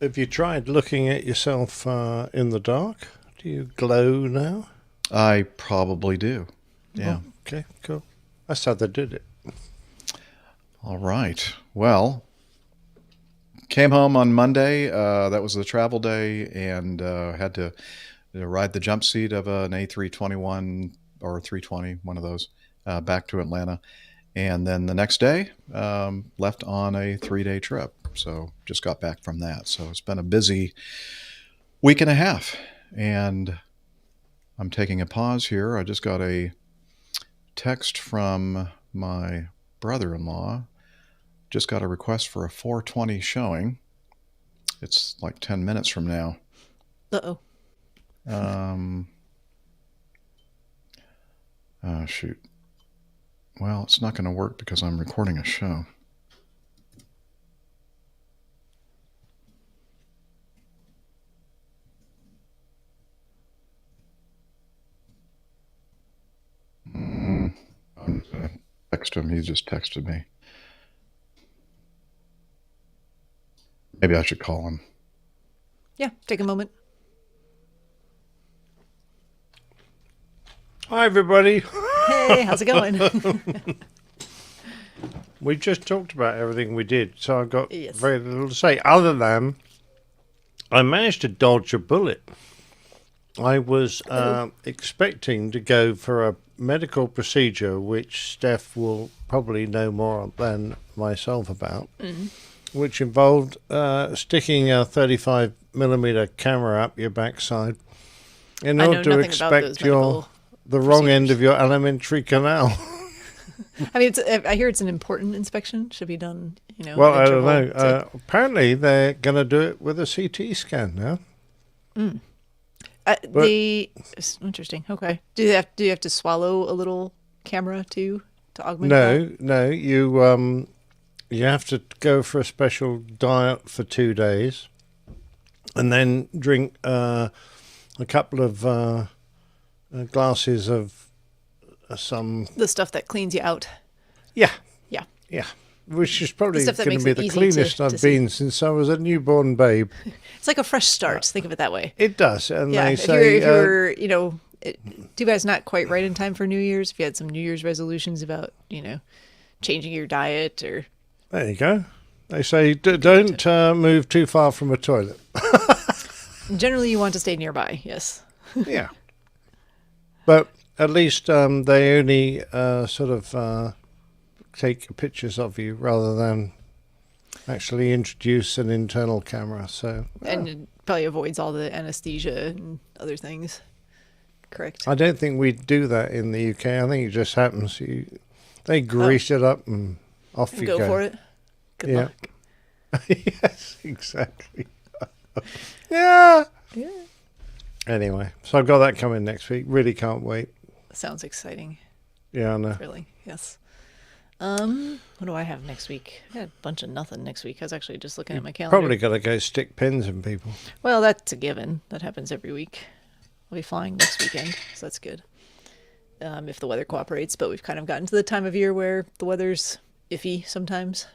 Have you tried looking at yourself in the dark? Do you glow now? I probably do. Yeah. Oh, okay, cool. That's how they did it. All right. Well, came home on Monday. That was the travel day, and had to ride the jump seat of an A321 or 320, one of those, back to Atlanta. And then the next day, left on a 3-day trip. So just got back from that. So it's been a busy week and a half. And I'm taking a pause here. I just got a text from my brother-in-law. Just got a request for a 4:20 showing. It's like 10 minutes from now. Uh-oh. Oh, shoot. Well, it's not going to work because I'm recording a show. Text him. He just texted me. Maybe I should call him. Yeah, take a moment. Hi, everybody. Hey, how's it going? We just talked about everything we did, so I've got Yes. very little to say, other than I managed to dodge a bullet. I was expecting to go for a medical procedure, which Steph will probably know more than myself about, which involved sticking a 35mm camera up your backside in I know order to nothing about expect those medical the wrong end of your alimentary canal. I mean, I hear it's an important inspection. Should be done, Well, at I don't interval know. Apparently, they're going to do it with a CT scan now. It's interesting. Okay. Do you have to swallow a little camera to augment that? No. You have to go for a special diet for 2 days, and then drink a couple of glasses of some The stuff that cleans you out. Yeah. Yeah. Yeah. Which is probably stuff that going to makes be it the easy cleanest to I've see. been since I was a newborn babe. It's like a fresh start. Think of it that way. It does, and Yeah. they If say you're too bad it's not quite right in time for New Year's. If you had some New Year's resolutions about, changing your diet or. there you go. They say don't move too far from a toilet. Generally, you want to stay nearby. Yes. Yeah. But at least they only sort of take pictures of you rather than actually introduce an internal camera. So And it probably avoids all the anesthesia and other things. Correct. I don't think we do that in the UK. I think it just happens. They grease it up and off you go. Go for it. Good luck. Yes, exactly. Yeah. Yeah. Anyway, so I've got that coming next week. Really can't wait. Sounds exciting. Yeah, I know. Really, yes. What do I have next week? I got a bunch of nothing next week. I was actually just looking at my calendar. Probably got to go stick pins in people. Well, that's a given. That happens every week. I'll be flying next weekend, so that's good. If the weather cooperates, but we've kind of gotten to the time of year where the weather's iffy sometimes.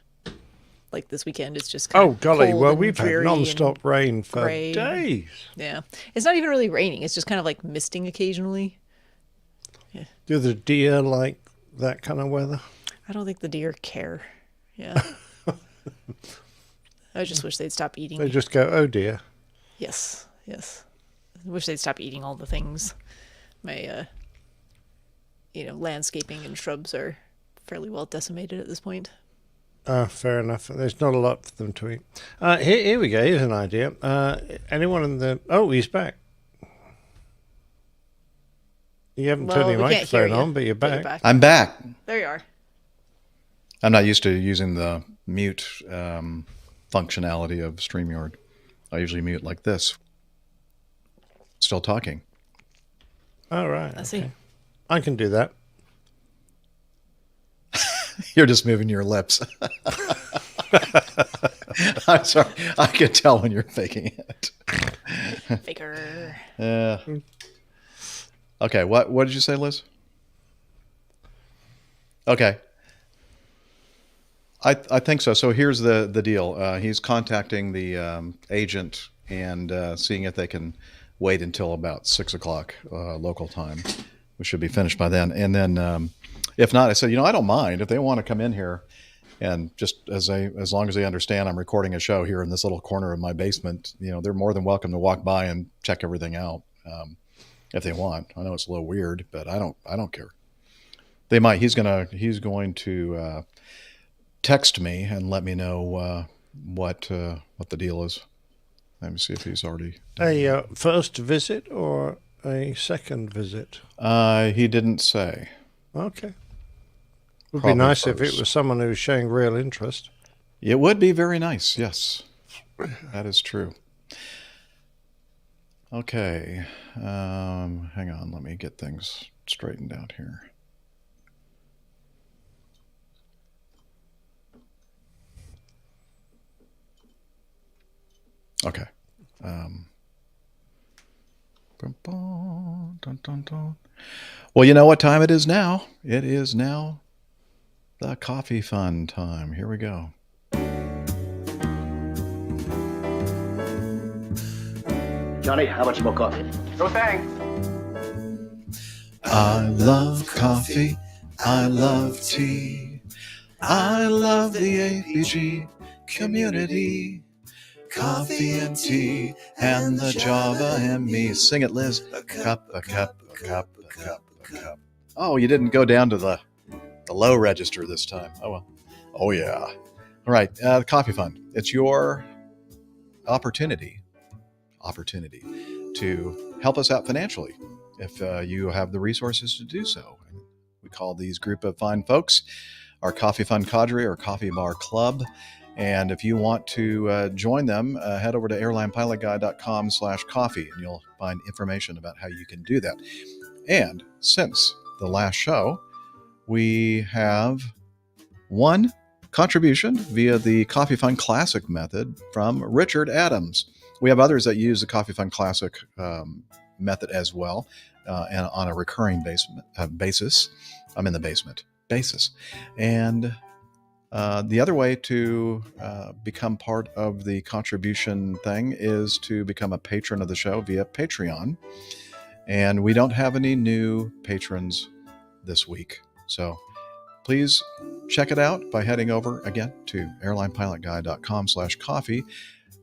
Like this weekend, it's just kind of golly! cold Well, and we've had dreary non-stop and rain for gray. days. Yeah, it's not even really raining. It's just kind of like misting occasionally. Yeah. Do the deer like that kind of weather? I don't think the deer care. Yeah. I just wish they'd stop eating. They just go, oh dear. Yes, yes. I wish they'd stop eating all the things. My, landscaping and shrubs are fairly well decimated at this point. Fair enough. There's not a lot for them to eat. Here we go. Here's an idea. Anyone in the... Oh, he's back. You haven't turned your microphone on, but you're back. I'm back. There you are. I'm not used to using the mute functionality of StreamYard. I usually mute like this. Still talking. All right. I see. I can do that. You're just moving your lips. I'm sorry. I can tell when you're faking it. Faker. Yeah. Okay. What did you say, Liz? Okay. I think so. So here's the deal. He's contacting the agent and seeing if they can wait until about 6 o'clock local time. We should be finished by then. And then if not, I said, I don't mind if they want to come in here, and just as long as they understand I'm recording a show here in this little corner of my basement, they're more than welcome to walk by and check everything out if they want. I know it's a little weird, but I don't care. They might. He's going to text me and let me know what the deal is. Let me see if he's already done. A first visit or a second visit? He didn't say. Okay. Would Probably be nice if it first. was someone who was showing real interest. It would be very nice, yes. That is true. Okay. Hang on, let me get things straightened out here. Okay. Well, you know what time it is now? It is now the coffee fun time. Here we go. Johnny, how much more coffee? No thanks. I love coffee. I love tea. I love the APG community. Coffee and tea and the Java and me. Sing it, Liz. A cup, a cup, a cup, a cup, a cup. Oh, you didn't go down to the low register this time. Oh, well. Oh, yeah. All right. The Coffee Fund. It's your opportunity to help us out financially if you have the resources to do so. We call these group of fine folks our Coffee Fund Cadre or Coffee Bar Club. And if you want to join them, head over to airlinepilotguy.com/coffee and you'll find information about how you can do that. And since the last show, we have one contribution via the Coffee Fund Classic method from Richard Adams. We have others that use the Coffee Fund Classic method as well, and on a recurring basis. I'm in the basement. Basis. And the other way to become part of the contribution thing is to become a patron of the show via Patreon. And we don't have any new patrons this week. So please check it out by heading over again to airlinepilotguy.com/coffee.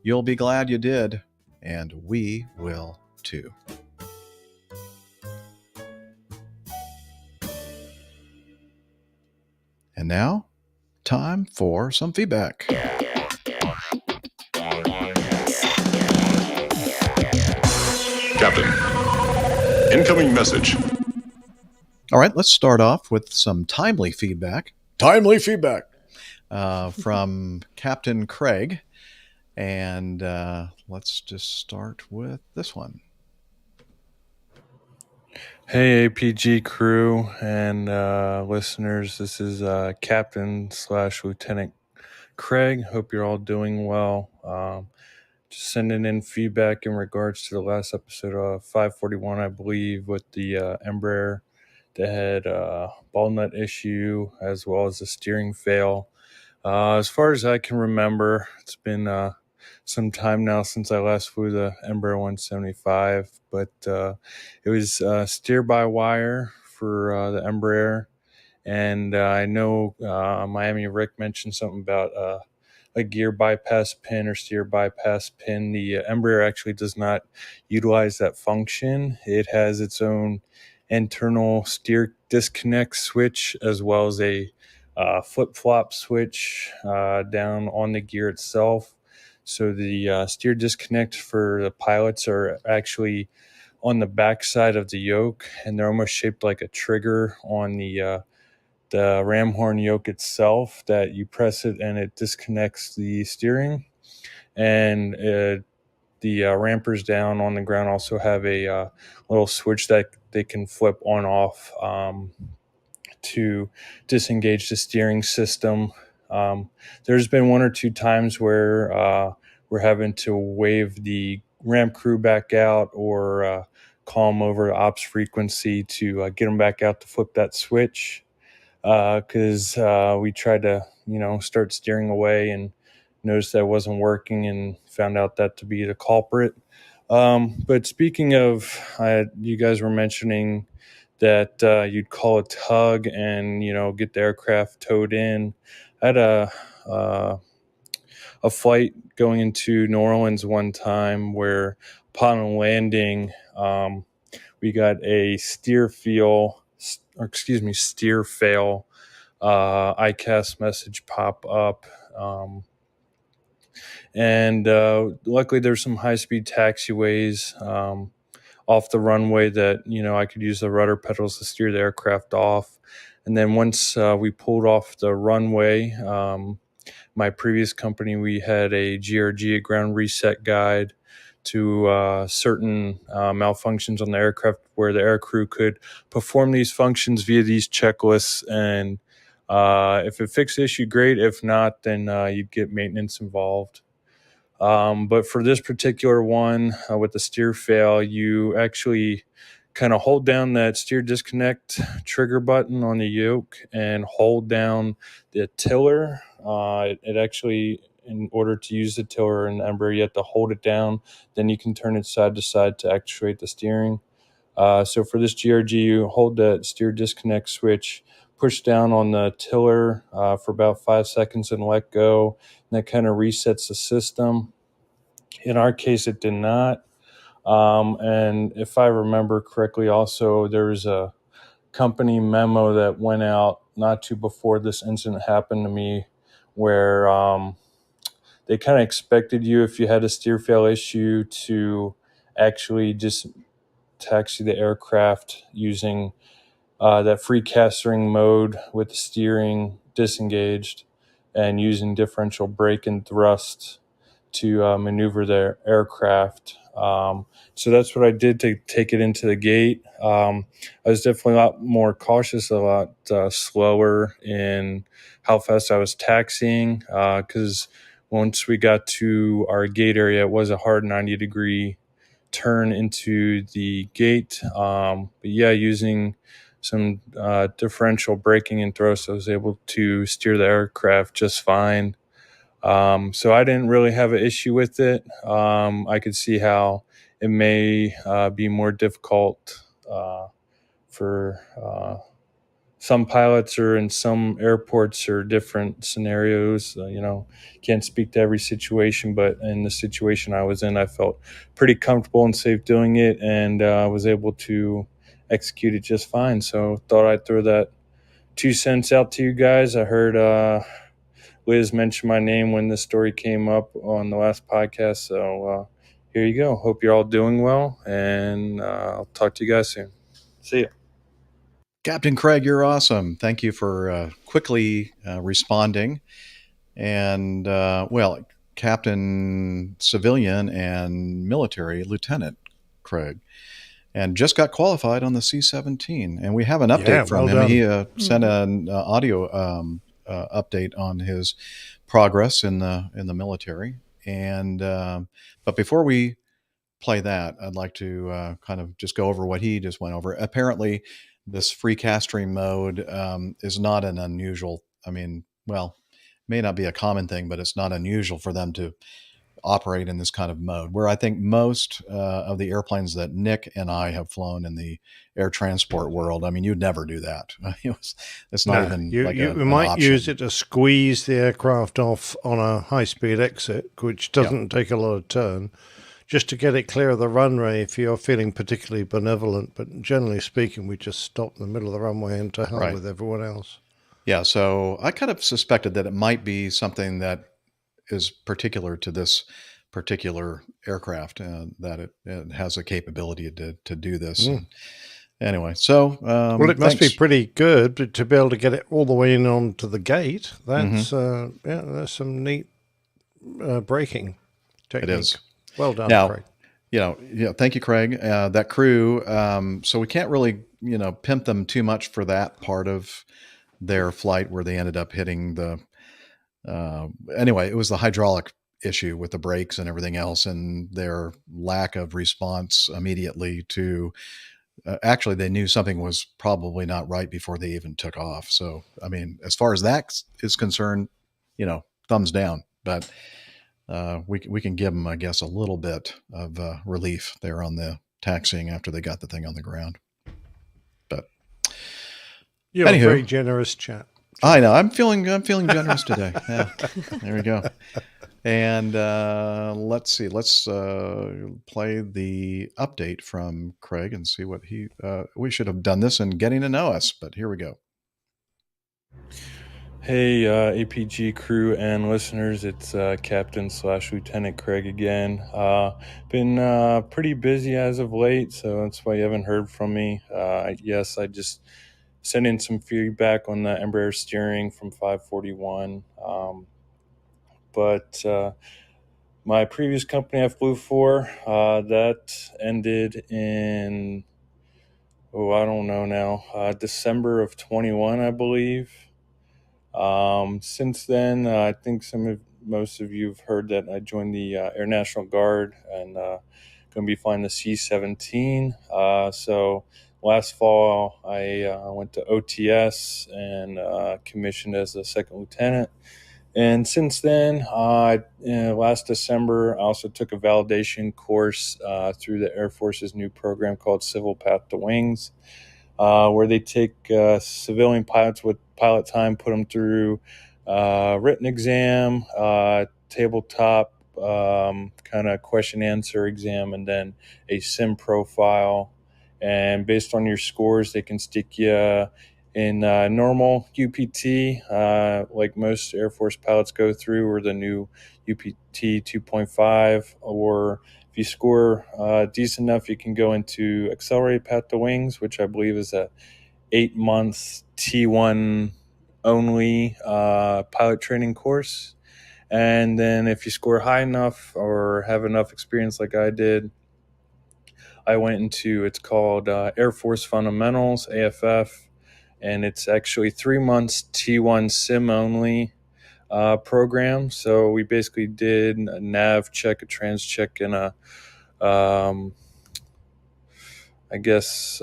You'll be glad you did, and we will too. And now, time for some feedback. Captain, incoming message. All right, let's start off with some timely feedback. Timely feedback from Captain Craig. And let's just start with this one. Hey, APG crew and listeners. This is Captain/Lieutenant Craig. Hope you're all doing well. Just sending in feedback in regards to the last episode of 541, I believe, with the Embraer that had ball nut issue as well as a steering fail. As far as I can remember, it's been some time now since I last flew the Embraer 175, but it was steer-by-wire for the Embraer, and I know Miami Rick mentioned something about a gear bypass pin or steer bypass pin. The Embraer actually does not utilize that function. It has its own internal steer disconnect switch as well as a flip-flop switch down on the gear itself. So the steer disconnect for the pilots are actually on the back side of the yoke, and they're almost shaped like a trigger on the ram horn yoke itself that you press it and it disconnects the steering. And the rampers down on the ground also have a little switch that they can flip on off to disengage the steering system. There's been one or two times where we're having to wave the ramp crew back out or call them over to ops frequency to get them back out to flip that switch, because we tried to start steering away and noticed that it wasn't working and found out that to be the culprit. But speaking of, you guys were mentioning that you'd call a tug and get the aircraft towed in. I had a flight going into New Orleans one time where upon landing we got a steer fail ICAS message pop up, and luckily there's some high-speed taxiways off the runway that, I could use the rudder pedals to steer the aircraft off. And then once we pulled off the runway, my previous company, we had a GRG, a ground reset guide, to certain malfunctions on the aircraft where the aircrew could perform these functions via these checklists. And if it fixed the issue, great. If not, then you'd get maintenance involved. But for this particular one with the steer fail, you actually kind of hold down that steer disconnect trigger button on the yoke and hold down the tiller. It actually, in order to use the tiller and Embraer, you have to hold it down. Then you can turn it side to side to actuate the steering. So for this GRG, you hold that steer disconnect switch, push down on the tiller for about 5 seconds and let go. And that kind of resets the system. In our case, it did not. And if I remember correctly, also, there was a company memo that went out not too before this incident happened to me where they kind of expected you, if you had a steer fail issue, to actually just taxi the aircraft using that free castering mode with the steering disengaged and using differential brake and thrust to maneuver their aircraft. So that's what I did to take it into the gate. I was definitely a lot more cautious, a lot slower in how fast I was taxiing, because once we got to our gate area, it was a hard 90-degree turn into the gate. But yeah, using some differential braking and thrust, I was able to steer the aircraft just fine. So I didn't really have an issue with it. I could see how it may be more difficult for some pilots, or in some airports, or different scenarios. Can't speak to every situation, but in the situation I was in, I felt pretty comfortable and safe doing it, and was able to execute it just fine. So thought I'd throw that 2 cents out to you guys. I heard Liz mentioned my name when this story came up on the last podcast. So here you go. Hope you're all doing well, and I'll talk to you guys soon. See ya. Captain Craig, you're awesome. Thank you for quickly responding. And, Captain Civilian and Military Lieutenant Craig, and just got qualified on the C-17. And we have an update from him. Done. He sent an audio update on his progress in the military. And but before we play that, I'd like to kind of just go over what he just went over. Apparently, this free castering mode is not an unusual. May not be a common thing, but it's not unusual for them to operate in this kind of mode, where I think most of the airplanes that Nick and I have flown in the air transport world, you'd never do that. It's not even you might option. use it to squeeze the aircraft off on a high-speed exit, which doesn't take a lot of turn, just to get it clear of the runway if you're feeling particularly benevolent. But generally speaking, we just stop in the middle of the runway and to hell with everyone else. Yeah, so I kind of suspected that it might be something that is particular to this particular aircraft, that it has a capability to do this. Anyway, so well, it must be pretty good to be able to get it all the way in onto the gate. That's that's some neat braking technique. It is. Well done, now, Craig. Thank you, Craig. That crew. So we can't really pimp them too much for that part of their flight where they ended up hitting the. Anyway, it was the hydraulic issue with the brakes and everything else, and their lack of response immediately to. Actually, they knew something was probably not right before they even took off. So, as far as that is concerned, thumbs down. But we can give them, I guess, a little bit of relief there on the taxiing after they got the thing on the ground. But you're a very generous chap. I know. I'm feeling generous today. Yeah, there we go. And let's see. Let's play the update from Craig and see what we should have done this in getting to know us. But here we go. Hey, APG crew and listeners, it's Captain/Lieutenant Craig again. Been pretty busy as of late, so that's why you haven't heard from me. Yes, I just sent in some feedback on the Embraer steering from 541. But my previous company I flew for, that ended in, I don't know now, December of 21, I believe. Since then, I think most of you have heard that I joined the Air National Guard and going to be flying the C-17. So last fall, I went to OTS and commissioned as a second lieutenant. And since then, last December, I also took a validation course through the Air Force's new program called Civil Path to Wings, where they take civilian pilots with pilot time, put them through written exam, tabletop kind of question answer exam, and then a sim profile. And based on your scores, they can stick you in normal UPT, like most Air Force pilots go through, or the new UPT 2.5, or if you score decent enough, you can go into Accelerated Path to Wings, which I believe is a 8-month T1 only pilot training course. And then if you score high enough or have enough experience like I did, I went into, it's called Air Force Fundamentals, AFF, and it's actually 3 months T1 sim only program. So we basically did a nav check, a trans check, and a I guess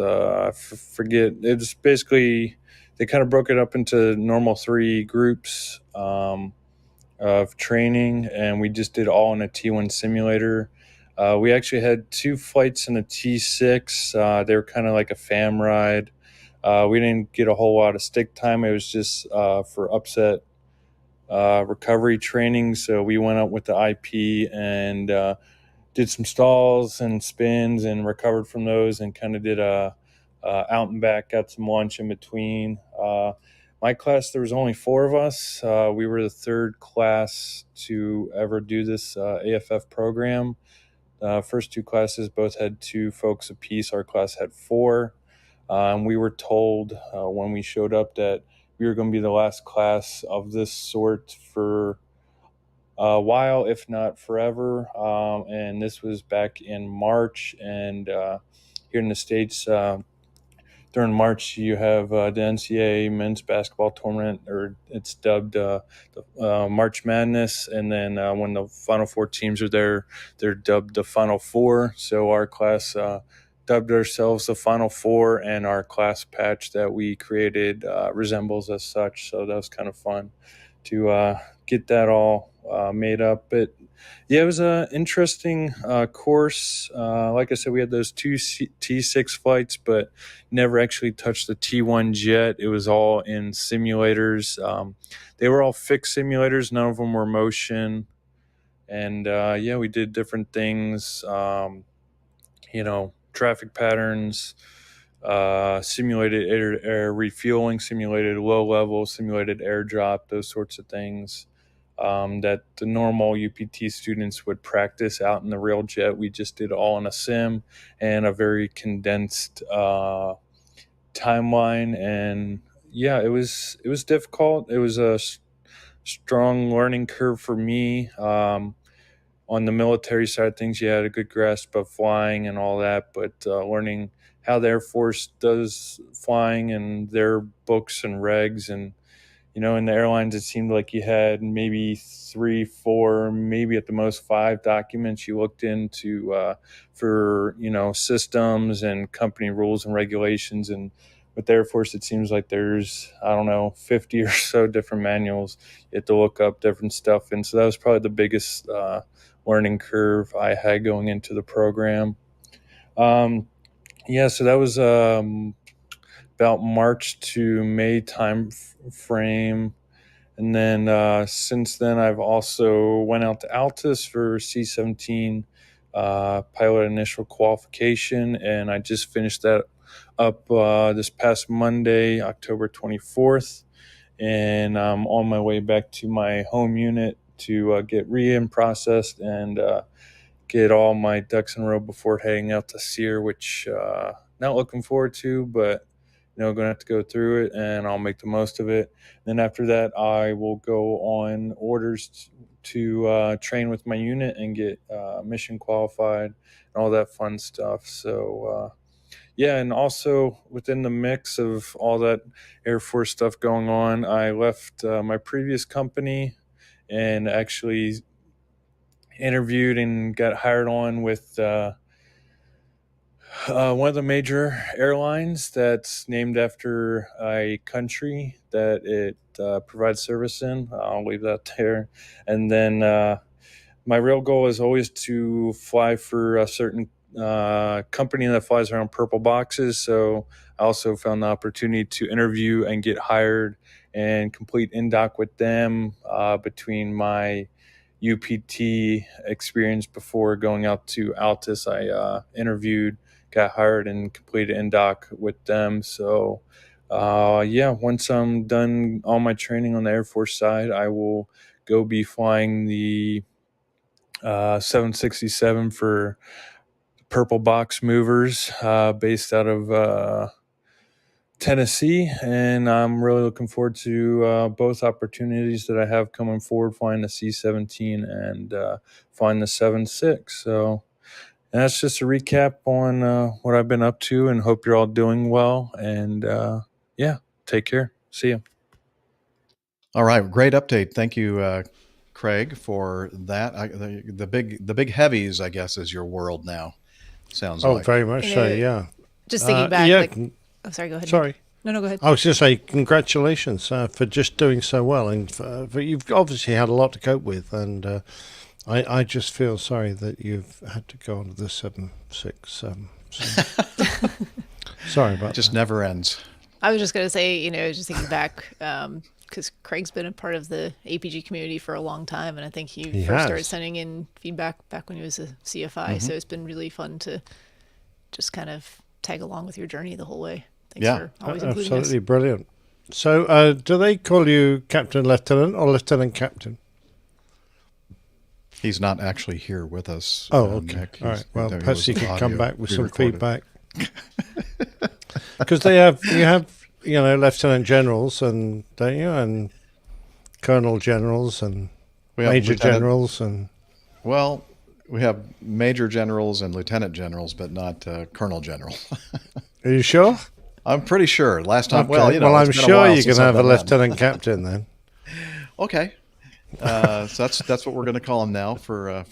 forget. It's basically, they kind of broke it up into normal 3 groups of training, and we just did all in a T1 simulator. We actually had 2 flights in a T6. They were kind of like a fam ride. We didn't get a whole lot of stick time. It was just for upset recovery training. So we went up with the IP and did some stalls and spins and recovered from those, and kind of did a out and back, got some lunch in between. My class, there was only 4 of us. We were the 3rd class to ever do this AFF program. First 2 classes both had 2 folks apiece. Our class had 4. And we were told when we showed up that we were going to be the last class of this sort for a while, if not forever. And this was back in March. And here in the States, during March, you have the NCAA men's basketball tournament, or it's dubbed the March Madness. And then when the Final Four teams are there, they're dubbed the Final Four. So our class dubbed ourselves the Final Four, and our class patch that we created resembles as such. So that was kind of fun to get that all made up. But yeah, it was an interesting course. Like I said, we had those 2 T6 flights, but never actually touched the T1 jet. It was all in simulators. They were all fixed simulators. None of them were motion. And yeah, we did different things, traffic patterns, simulated air refueling, simulated low level, simulated airdrop, those sorts of things. That the normal UPT students would practice out in the real jet. We just did all in a sim and a very condensed timeline. And yeah, it was difficult. It was a strong learning curve for me. On the military side of things, you had a good grasp of flying and all that, but learning how the Air Force does flying and their books and regs, and in the airlines, it seemed like you had maybe 3, 4, maybe at the most 5 documents you looked into for, systems and company rules and regulations. And with the Air Force, it seems like there's, 50 or so different manuals. You have to look up different stuff. And so that was probably the biggest learning curve I had going into the program. Yeah, so that was about March to May time frame. And then since then, I've also went out to Altus for C-17 pilot initial qualification, and I just finished that up this past Monday, October 24th. and I'm on my way back to my home unit to get re-in processed and get all my ducks in a row before heading out to SEER, which not looking forward to, but going to have to go through it, and I'll make the most of it. Then after that, I will go on orders to train with my unit and get mission qualified and all that fun stuff. So yeah, and also within the mix of all that Air Force stuff going on, I left my previous company and actually interviewed and got hired on with one of the major airlines that's named after a country that it provides service in. I'll leave that there. And then my real goal is always to fly for a certain company that flies around purple boxes. So I also found the opportunity to interview and get hired and complete in-doc with them between my UPT experience before going out to Altus. I interviewed, got hired, and completed in-doc with them. So yeah, once I'm done all my training on the Air Force side, I will go be flying the 767 for Purple Box Movers based out of Tennessee, and I'm really looking forward to both opportunities that I have coming forward, flying the C-17 and flying the 7.6. So and that's just a recap on what I've been up to, and hope you're all doing well. And yeah, take care. See you. All right, great update. Thank you, Craig, for that. The big heavies, I guess, is your world now. Sounds like. Oh, very much so. Yeah. Just thinking back. Yeah. Like, oh, sorry. Go ahead. Sorry. No, go ahead. I was just say congratulations for just doing so well, and for you've obviously had a lot to cope with, and I just feel sorry that you've had to go on to the 7.6. So. Sorry about it. Just that. Never ends. I was just going to say, just thinking back, because Craig's been a part of the APG community for a long time, and I think he first started sending in feedback back when he was a CFI. Mm-hmm. So it's been really fun to just kind of tag along with your journey the whole way. Thanks for always including us. Absolutely brilliant. So, do they call you Captain Lieutenant or Lieutenant Captain? He's not actually here with us. Oh, okay. All right. Well, perhaps he could come back with some feedback. Because you have lieutenant generals, and don't you, and colonel generals and major generals, and well, we have major generals and lieutenant generals, but not colonel general. Are you sure? I'm pretty sure. Last time, okay. Well, I'm sure you can have a lieutenant captain then. Okay. So that's what we're going to call him now for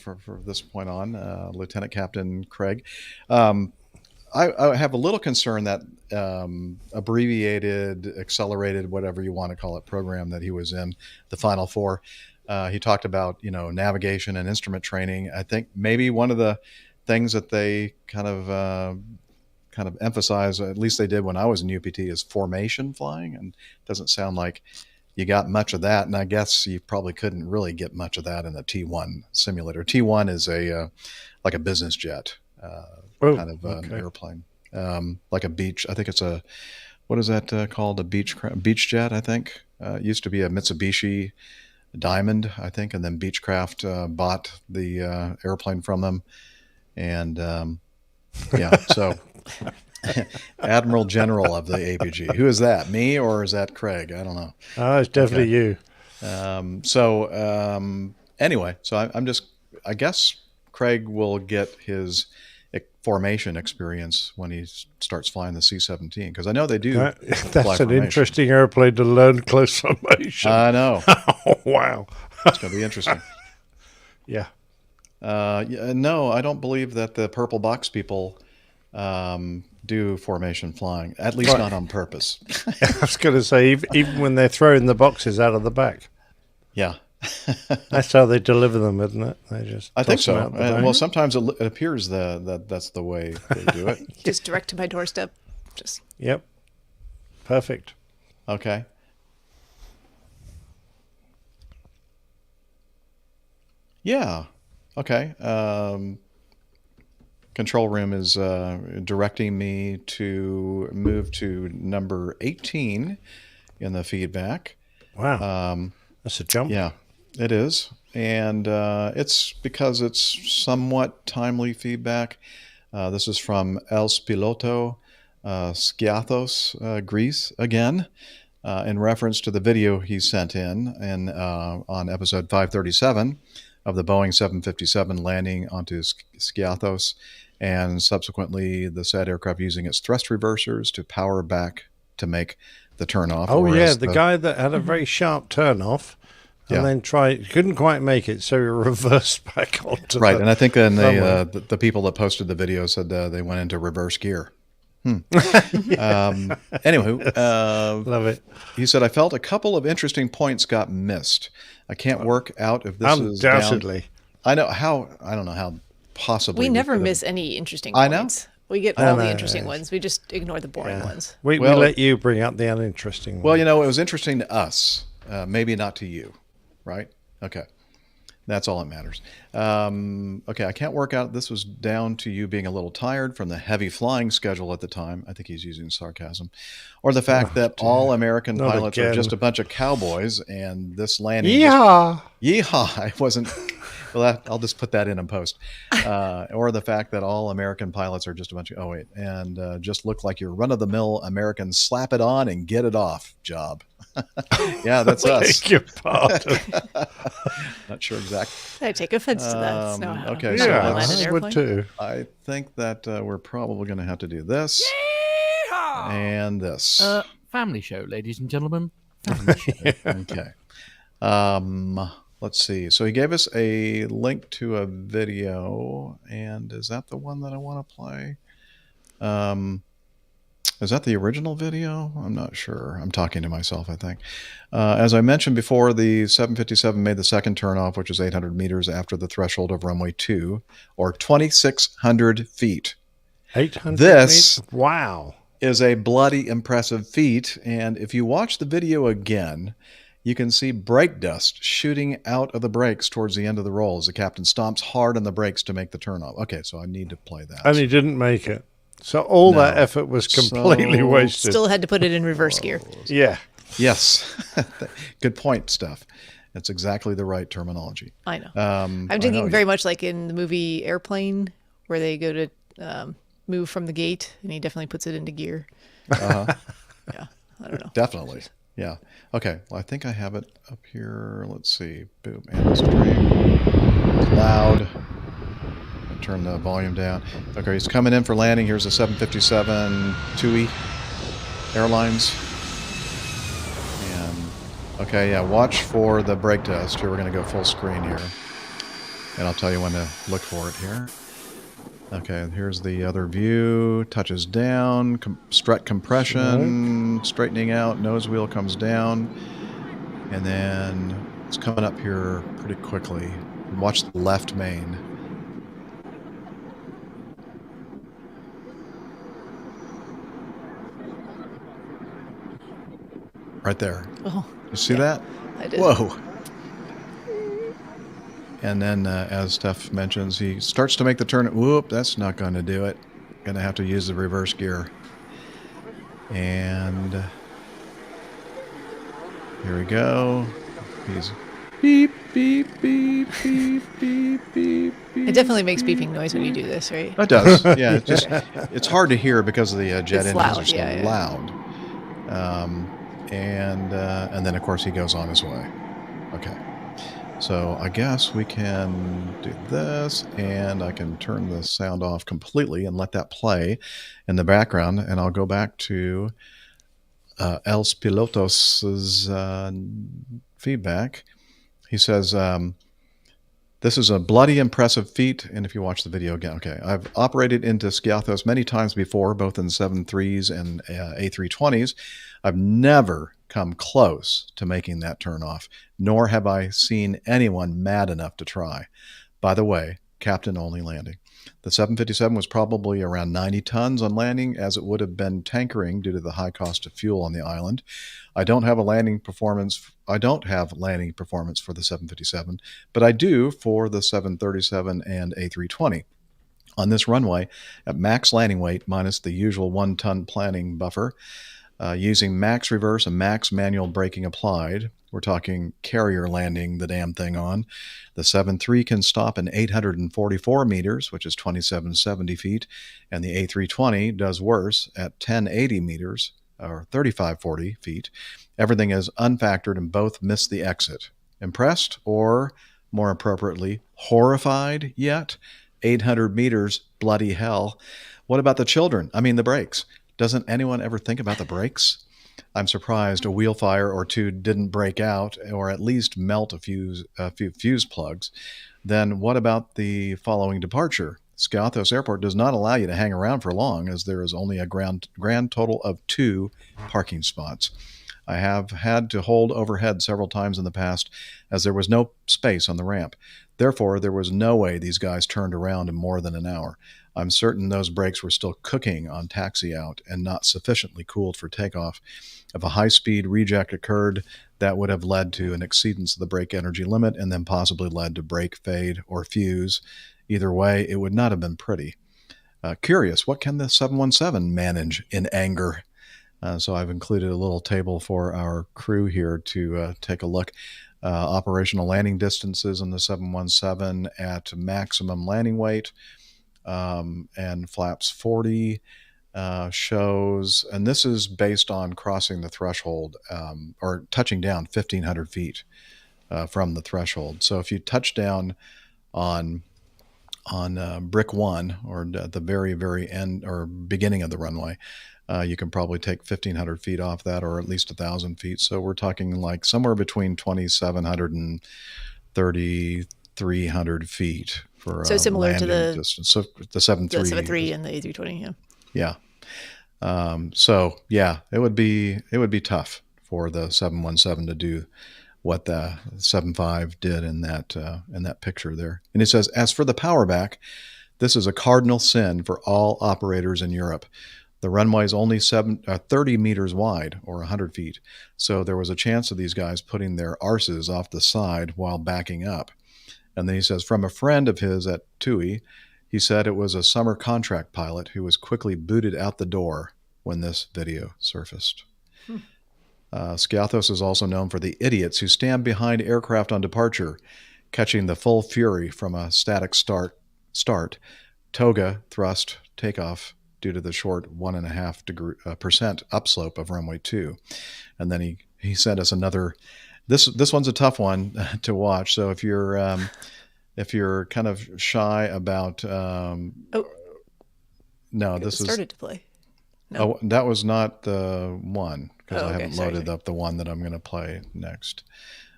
this point on, Lieutenant Captain Craig. I have a little concern that abbreviated, accelerated, whatever you want to call it, program that he was in, the Final Four. He talked about navigation and instrument training. I think maybe one of the things that they kind of emphasize, at least they did when I was in UPT, is formation flying, and it doesn't sound like you got much of that, and I guess you probably couldn't really get much of that in a T1 simulator. T1 is like a business jet kind of an airplane, like a beach. I think it's what is that called? A beach jet, I think. It used to be a Mitsubishi Diamond, I think, and then Beechcraft bought the airplane from them, and so. Admiral General of the APG. Who is that? Me or is that Craig? I don't know. Oh, it's definitely you. Anyway, so I guess Craig will get his formation experience when he starts flying the C-17, because I know they do. That's an interesting airplane to learn close formation. I know. Oh, wow. It's going to be interesting. Yeah. No, I don't believe that the Purple Box people do formation flying, at least not on purpose. I was going to say, even when they're throwing the boxes out of the back. Yeah. That's how they deliver them, isn't it? They just I think so. Well, sometimes it appears that's the way they do it. Just direct to my doorstep. Yep. Perfect. Okay. Yeah. Okay. Control room is directing me to move to number 18 in the feedback. Wow. That's a jump. Yeah, it is. And it's because it's somewhat timely feedback. This is from Els Piloto Skiathos, Greece, again, in reference to the video he sent in on episode 537 of the Boeing 757 landing onto Skiathos, and subsequently the said aircraft using its thrust reversers to power back to make the turnoff. Oh, yeah, the guy that had a very sharp turnoff. And then couldn't quite make it, so he reversed back onto right. And I think then the people that posted the video said they went into reverse gear. Anyway, love it. He said, I felt a couple of interesting points got missed. I can't work out if this is down. I don't know how possibly we never miss any interesting points. We get all the interesting ones. We just ignore the boring ones. We let you bring up the uninteresting ones. Well, it was interesting to us, maybe not to you. Right? Okay. That's all that matters. Okay, I can't work out. This was down to you being a little tired from the heavy flying schedule at the time. I think he's using sarcasm. Or the fact that all American pilots are just a bunch of cowboys and this landing... Yeehaw! Yeehaw! I wasn't... Well, I'll just put that in post. Or the fact that all American pilots are just a bunch of... and just look like your run-of-the-mill American slap it on and get it off job. Yeah, that's us. Beg your pardon. Not sure exactly. I take offense to that. Okay, so I would too. I think that we're probably going to have to do this and this. Family show, ladies and gentlemen. Okay. Let's see. So he gave us a link to a video, and is that the one that I want to play? Is that the original video? I'm not sure. I'm talking to myself, I think. As I mentioned before, the 757 made the second turnoff, which is 800 meters after the threshold of runway 2, or 2,600 feet. 800 this meters? Wow. Is a bloody impressive feat, and if you watch the video again, you can see brake dust shooting out of the brakes towards the end of the roll as the captain stomps hard on the brakes to make the turnoff. Okay, so I need to play that. And he didn't make it. So all that effort was completely wasted. Still had to put it in reverse gear. Yeah. Yes. Good point, Steph. That's exactly the right terminology. I know. I'm thinking very much like in the movie Airplane, where they go to move from the gate, and he definitely puts it into gear. Yeah, I don't know. Definitely. Yeah. Okay. Well, I think I have it up here. Let's see. Boom. And the stream. It's loud. Turn the volume down. Okay, he's coming in for landing. Here's a 757 TUI Airlines. And okay, yeah, watch for the brake test. Here we're going to go full screen here. And I'll tell you when to look for it here. Okay, here's the other view. Touches down, strut compression, straightening out, nose wheel comes down. And then it's coming up here pretty quickly. Watch the left main. Right there. Oh, you see that? I did. Whoa. And then, as Steph mentions, he starts to make the turn. Whoop, that's not going to do it. Going to have to use the reverse gear. And here we go. He's beep, beep, beep, beep, beep, beep, beep. It definitely makes beeping noise when you do this, right? It does. Yeah, it's hard to hear because of the jet engines loud, are so loud. And then, of course, he goes on his way. Okay. So I guess we can do this, and I can turn the sound off completely and let that play in the background, and I'll go back to Els Pilotos' feedback. He says, this is a bloody impressive feat, and if you watch the video again, okay, I've operated into Skiathos many times before, both in 7.3s and A320s. I've never come close to making that turnoff, nor have I seen anyone mad enough to try. By the way, captain-only landing. The 757 was probably around 90 tons on landing, as it would have been tankering due to the high cost of fuel on the island. I don't have landing performance for the 757, but I do for the 737 and A320. On this runway, at max landing weight minus the usual 1-ton planning buffer, using max reverse and max manual braking applied. We're talking carrier landing the damn thing on. The 7.3 can stop in 844 meters, which is 2770 feet, and the A320 does worse at 1080 meters, or 3540 feet. Everything is unfactored and both miss the exit. Impressed, or more appropriately, horrified yet? 800 meters, bloody hell. What about the children? I mean, the brakes. Doesn't anyone ever think about the brakes? I'm surprised a wheel fire or two didn't break out or at least melt a few fuse plugs. Then what about the following departure? Skiathos Airport does not allow you to hang around for long, as there is only a grand total of 2 parking spots. I have had to hold overhead several times in the past, as there was no space on the ramp. Therefore, there was no way these guys turned around in more than an hour. I'm certain those brakes were still cooking on taxi out and not sufficiently cooled for takeoff. If a high-speed reject occurred, that would have led to an exceedance of the brake energy limit and then possibly led to brake fade or fuse. Either way, it would not have been pretty. Curious, what can the 717 manage in anger? So I've included a little table for our crew here to take a look. Operational landing distances in the 717 at maximum landing weight. And flaps 40 shows, and this is based on crossing the threshold or touching down 1,500 feet from the threshold. So if you touch down on brick 1 or at the very, very end or beginning of the runway, you can probably take 1,500 feet off that, or at least 1,000 feet. So we're talking like somewhere between 2,700 and 3,300 feet. So similar to the distance. So the 7.3. The 7.3 and the A320, yeah. So yeah, it would be tough for the 717 to do what the 7.5 did in that picture there. And it says, as for the power back, this is a cardinal sin for all operators in Europe. The runway is only 30 meters wide, or 100 feet. So there was a chance of these guys putting their arses off the side while backing up. And then he says, from a friend of his at TUI, he said it was a summer contract pilot who was quickly booted out the door when this video surfaced. Skiathos is also known for the idiots who stand behind aircraft on departure, catching the full fury from a static start, toga thrust takeoff due to the short 1.5% upslope of runway 2. And then he sent us another. This one's a tough one to watch. So if you're kind of shy about no, this started to play. No. Oh, that was not the one, because I haven't sorry. loaded up the one that I'm going to play next.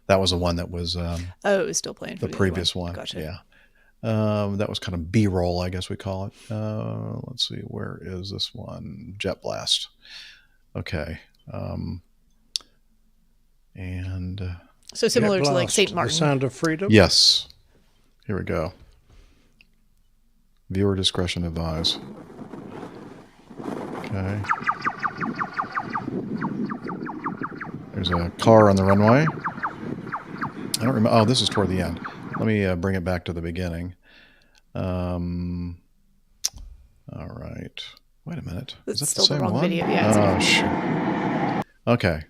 That was the one that was it was still playing for the previous one. Gotcha. Yeah. That was kind of B-roll, I guess we call it. Let's see, where is this one? Jet Blast. Okay. And so similar Jet to like Blast, St. Martin. The Sound of Freedom? yes. Here we go. Viewer discretion advised. Okay. There's a car on the runway. I don't remember. Oh, this is toward the end. Let me bring it back to the beginning. All right. Wait a minute. That's Is that still the the same wrong one? video. Yeah. Oh, shoot. Okay.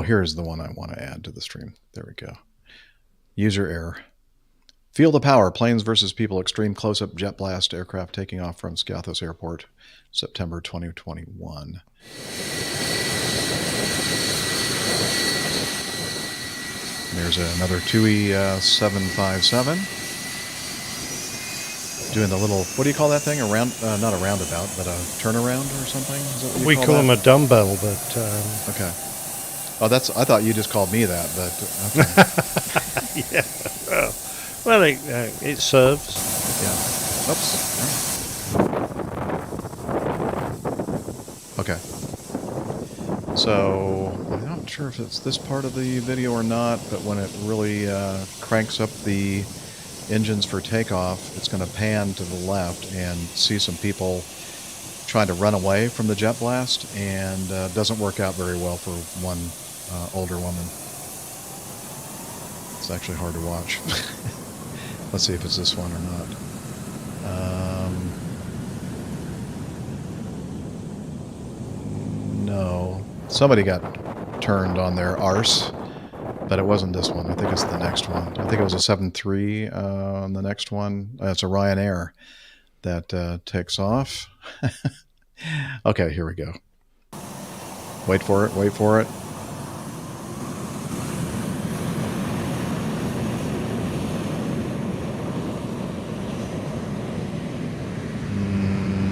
Here's the one I want to add to the stream. There we go. User error. Feel the power. Planes versus people. Extreme close-up jet blast aircraft taking off from Skiathos Airport, September 2021. There's another TUI 757. Doing the little, what do you call that thing? Not a roundabout, but a turnaround or something? Is that what you We call them a dumbbell, but... Okay. Oh, I thought you just called me that, but... Okay. yeah. Well, it serves. Yeah. Oops. Okay. So, I'm not sure if it's this part of the video or not, but when it really cranks up the engines for takeoff, it's going to pan to the left and see some people trying to run away from the jet blast, and doesn't work out very well for one older woman. It's actually hard to watch. Let's see if it's this one or not. No. somebody got turned on their arse, but it wasn't this one. I think it's the next one. I think it was a 7.3 on the next one. It's a Ryanair that takes off. Okay, here we go. Wait for it. Wait for it.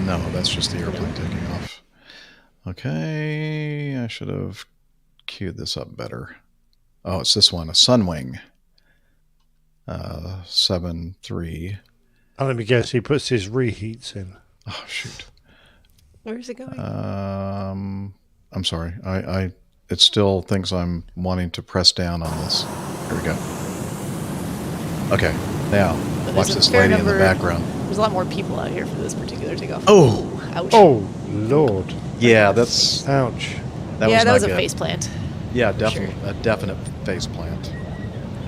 No, that's just the airplane taking off. Okay, I should have queued this up better. Oh, it's this one, a Sunwing 7.3. Oh, let me guess, he puts his reheats in. Oh, shoot. Where's it going? I'm sorry. It still thinks I'm wanting to press down on this. Here we go. Okay, now watch this lady in the background. There's a lot more people out here for this particular takeoff. Oh! Ouch. Oh, Lord. Yeah, that's... Ouch. That was a face plant. Yeah, definitely a definite face plant.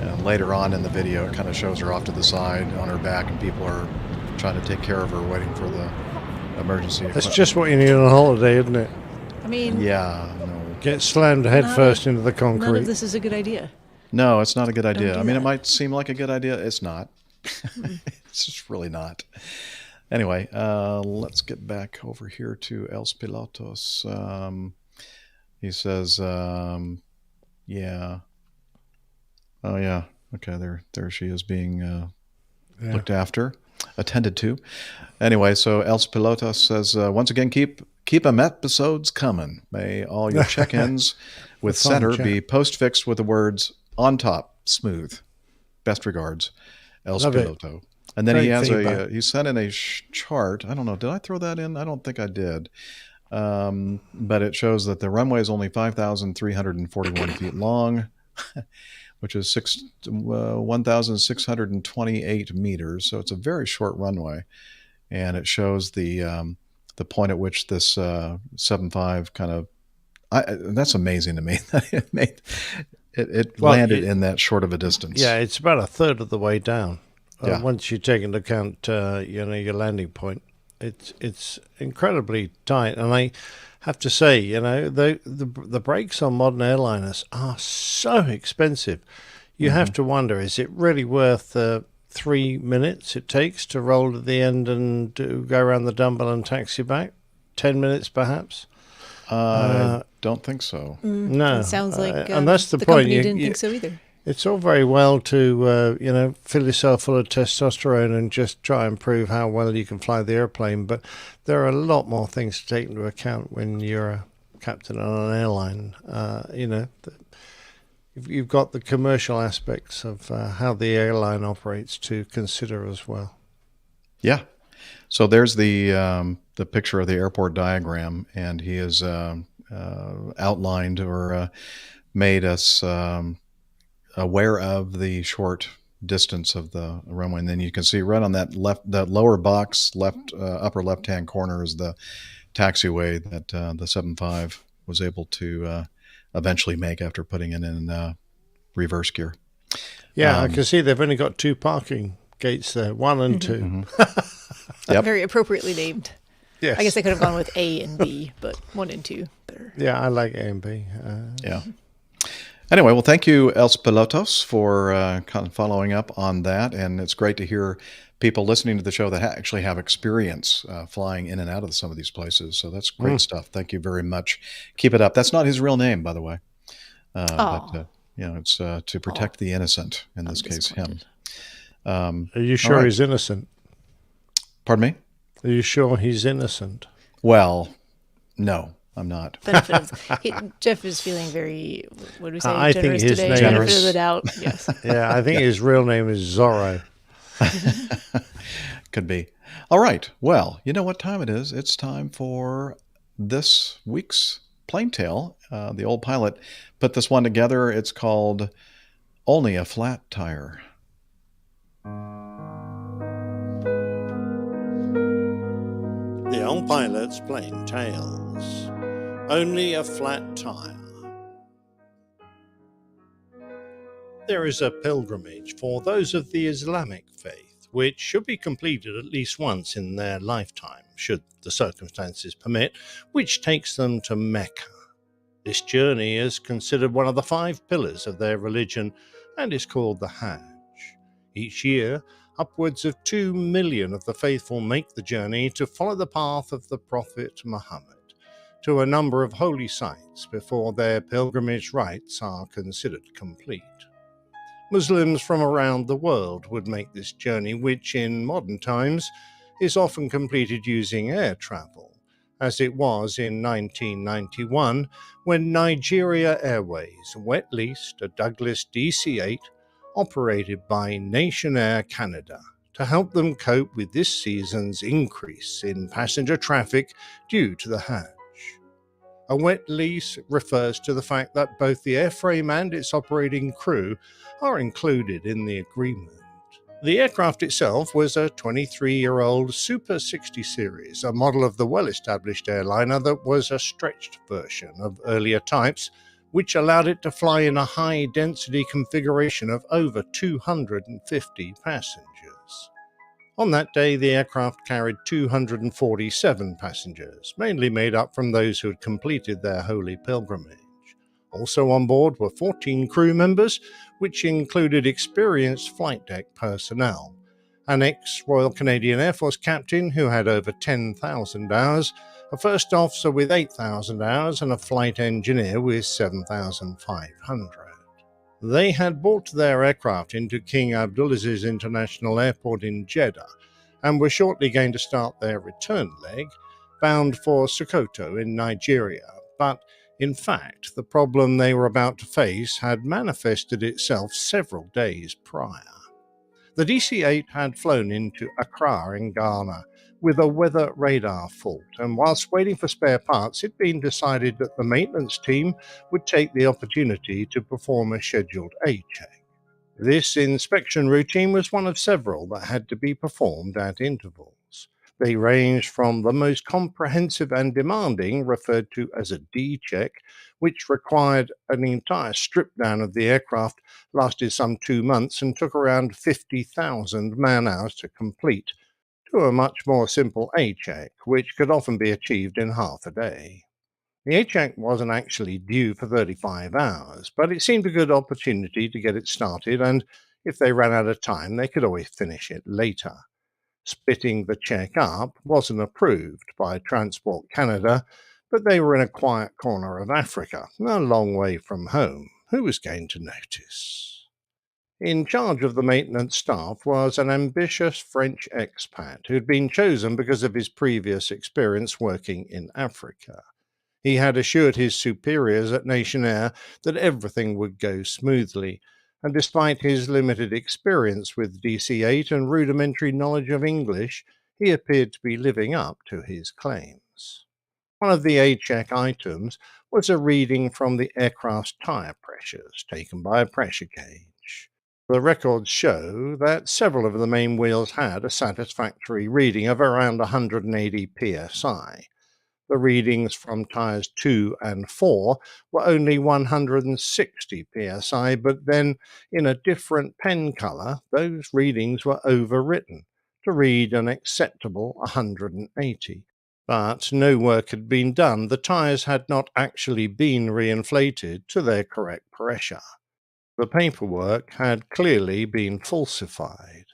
And later on in the video, it kind of shows her off to the side on her back, and people are trying to take care of her, waiting for the emergency. That's just what you need on a holiday, isn't it? I mean... Yeah, no. Get slammed headfirst into the concrete. None of this is a good idea. No, it's not a good idea. do I mean, that. it might seem like a good idea. It's not. It's just really not. Anyway, let's get back over here to Els Pilotos. He says, yeah. Oh, yeah. Okay, there she is being looked after, attended to. Anyway, so Els Pilotos says, once again, keep them episodes coming. May all your check-ins with center be post-fixed with the words, on top, smooth. Best regards, Els Piloto. And then Great he has feedback. he sent in a chart. I don't know. Did I throw that in? I don't think I did. But it shows that the runway is only 5,341 feet long, which is 1,628 meters. So it's a very short runway. And it shows the point at which this 7.5 kind of, that's amazing to me. It landed in that short of a distance. Yeah, it's about a third of the way down. Yeah. Once you take into account, your landing point, it's incredibly tight. And I have to say, the brakes on modern airliners are so expensive. You have to wonder, is it really worth 3 minutes it takes to roll to the end and go around the dumbbell and taxi back? 10 minutes, perhaps? I don't think so. No. It sounds like and that's the point. company didn't think so either. It's all very well to, fill yourself full of testosterone and just try and prove how well you can fly the airplane. But there are a lot more things to take into account when you're a captain on an airline. You've got the commercial aspects of how the airline operates to consider as well. Yeah. So there's the picture of the airport diagram, and he has outlined or made us aware of the short distance of the runway. And then you can see right on that lower box, upper left-hand corner is the taxiway that the 7.5 was able to eventually make after putting it in reverse gear. Yeah, I can see they've only got 2 parking gates there, 1 and 2. Yep. Very appropriately named. Yes. I guess they could have gone with A and B, but 1 and 2 better. Yeah, I like A and B. Yeah. Anyway, well, thank you, Els Pilotos, for kind of following up on that. And it's great to hear people listening to the show that actually have experience flying in and out of some of these places. So that's great stuff. Thank you very much. Keep it up. That's not his real name, by the way. But it's to protect the innocent, in this case, him. Are you sure he's innocent? Pardon me? Are you sure he's innocent? Well, no, I'm not. Jeff is feeling very, what do we say, I think generous his today? name Benefit is of the doubt, yes. Yeah, I think his real name is Zorro. Could be. All right. Well, you know what time it is. It's time for this week's Plane Tale. The old pilot put this one together. It's called Only a Flat Tire. The old pilot's Plane Tales. Only a flat tire. There is a pilgrimage for those of the Islamic faith, which should be completed at least once in their lifetime, should the circumstances permit, which takes them to Mecca. This journey is considered one of the 5 pillars of their religion and is called the Hajj. Each year, upwards of 2 million of the faithful make the journey to follow the path of the Prophet Muhammad to a number of holy sites before their pilgrimage rites are considered complete. Muslims from around the world would make this journey, which in modern times is often completed using air travel, as it was in 1991 when Nigeria Airways wet leased a Douglas DC-8 operated by Nation Air Canada to help them cope with this season's increase in passenger traffic due to the Hajj. A wet lease refers to the fact that both the airframe and its operating crew are included in the agreement. The aircraft itself was a 23-year-old Super 60 series, a model of the well-established airliner that was a stretched version of earlier types, which allowed it to fly in a high-density configuration of over 250 passengers. On that day, the aircraft carried 247 passengers, mainly made up from those who had completed their holy pilgrimage. Also on board were 14 crew members, which included experienced flight deck personnel, an ex-Royal Canadian Air Force captain who had over 10,000 hours, a first officer with 8,000 hours, and a flight engineer with 7,500. They had brought their aircraft into King Abdulaziz International Airport in Jeddah and were shortly going to start their return leg, bound for Sokoto in Nigeria, but in fact the problem they were about to face had manifested itself several days prior. The DC-8 had flown into Accra in Ghana with a weather radar fault, and whilst waiting for spare parts, it had been decided that the maintenance team would take the opportunity to perform a scheduled A-check. This inspection routine was one of several that had to be performed at intervals. They ranged from the most comprehensive and demanding, referred to as a D-check, which required an entire strip down of the aircraft, lasted some 2 months and took around 50,000 man-hours to complete, to a much more simple A-check, which could often be achieved in half a day. The A-check wasn't actually due for 35 hours, but it seemed a good opportunity to get it started, and if they ran out of time, they could always finish it later. Splitting the check up wasn't approved by Transport Canada, but they were in a quiet corner of Africa, a long way from home. Who was going to notice? In charge of the maintenance staff was an ambitious French expat who had been chosen because of his previous experience working in Africa. He had assured his superiors at Nation Air that everything would go smoothly, and despite his limited experience with DC-8 and rudimentary knowledge of English, he appeared to be living up to his claims. One of the A-check items was a reading from the aircraft's tyre pressures taken by a pressure gauge. The records show that several of the main wheels had a satisfactory reading of around 180 psi. The readings from tyres 2 and 4 were only 160 psi, but then in a different pen colour, those readings were overwritten to read an acceptable 180. But no work had been done. The tyres had not actually been reinflated to their correct pressure. The paperwork had clearly been falsified.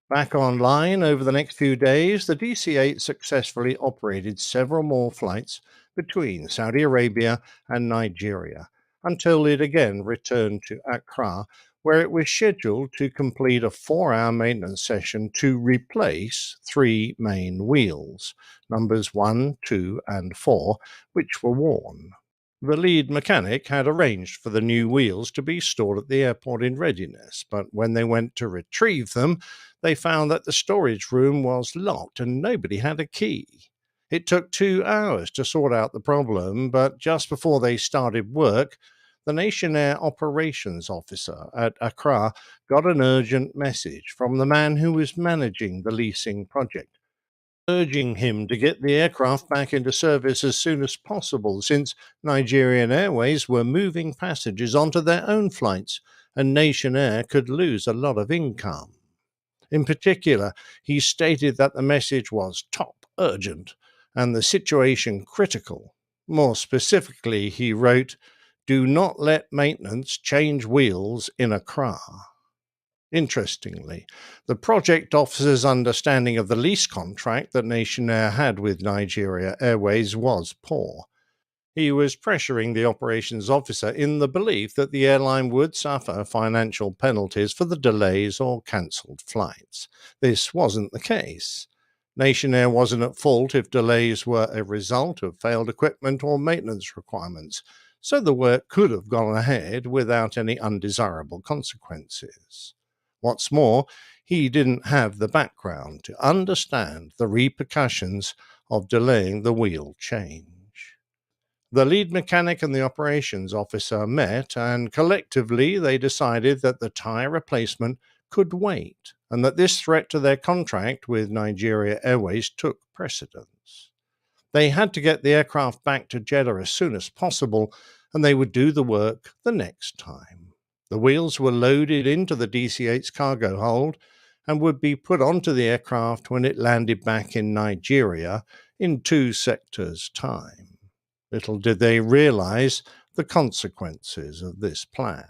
Back online over the next few days, the DC-8 successfully operated several more flights between Saudi Arabia and Nigeria until it again returned to Accra, where it was scheduled to complete a 4-hour maintenance session to replace 3 main wheels, numbers 1, 2, and 4, which were worn. The lead mechanic had arranged for the new wheels to be stored at the airport in readiness, but when they went to retrieve them, they found that the storage room was locked and nobody had a key. It took 2 hours to sort out the problem, but just before they started work, the Nation Air operations officer at Accra got an urgent message from the man who was managing the leasing project, urging him to get the aircraft back into service as soon as possible, since Nigerian Airways were moving passengers onto their own flights and Nation Air could lose a lot of income. In particular, he stated that the message was top urgent and the situation critical. More specifically, he wrote, "Do not let maintenance change wheels in a car." Interestingly, the project officer's understanding of the lease contract that Nation Air had with Nigeria Airways was poor. He was pressuring the operations officer in the belief that the airline would suffer financial penalties for the delays or cancelled flights. This wasn't the case. Nation Air wasn't at fault if delays were a result of failed equipment or maintenance requirements, so the work could have gone ahead without any undesirable consequences. What's more, he didn't have the background to understand the repercussions of delaying the wheel change. The lead mechanic and the operations officer met, and collectively they decided that the tyre replacement could wait, and that this threat to their contract with Nigeria Airways took precedence. They had to get the aircraft back to Jeddah as soon as possible, and they would do the work the next time. The wheels were loaded into the DC-8's cargo hold and would be put onto the aircraft when it landed back in Nigeria in 2 sectors' time. Little did they realize the consequences of this plan.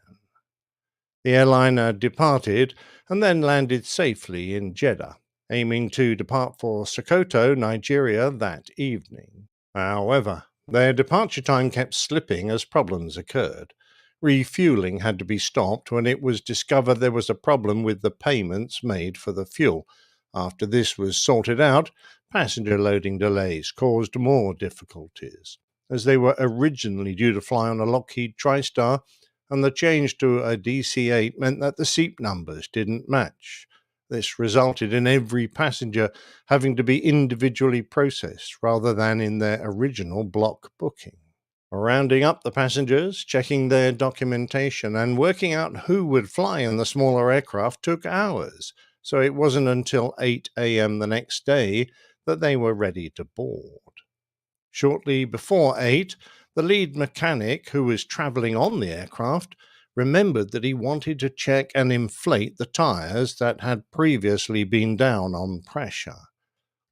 The airliner departed and then landed safely in Jeddah, aiming to depart for Sokoto, Nigeria that evening. However, their departure time kept slipping as problems occurred. Refueling had to be stopped when it was discovered there was a problem with the payments made for the fuel. After this was sorted out, passenger loading delays caused more difficulties, as they were originally due to fly on a Lockheed TriStar, and the change to a DC-8 meant that the seat numbers didn't match. This resulted in every passenger having to be individually processed rather than in their original block booking. Rounding up the passengers, checking their documentation, and working out who would fly in the smaller aircraft took hours, so it wasn't until 8 a.m. the next day that they were ready to board. Shortly before 8, the lead mechanic, who was travelling on the aircraft, remembered that he wanted to check and inflate the tyres that had previously been down on pressure.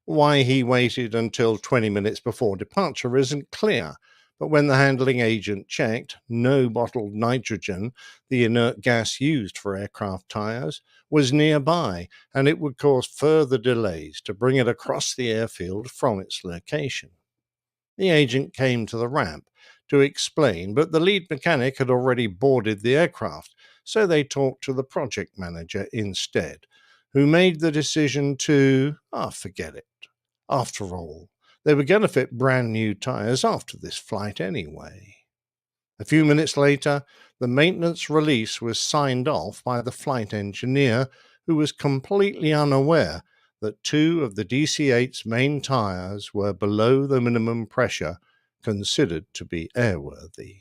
Why he waited until 20 minutes before departure isn't clear, but when the handling agent checked, no bottled nitrogen, the inert gas used for aircraft tyres, was nearby, and it would cause further delays to bring it across the airfield from its location. The agent came to the ramp to explain, but the lead mechanic had already boarded the aircraft, so they talked to the project manager instead, who made the decision to, forget it. After all, they were going to fit brand new tyres after this flight anyway. A few minutes later, the maintenance release was signed off by the flight engineer, who was completely unaware that 2 of the DC-8's main tyres were below the minimum pressure considered to be airworthy.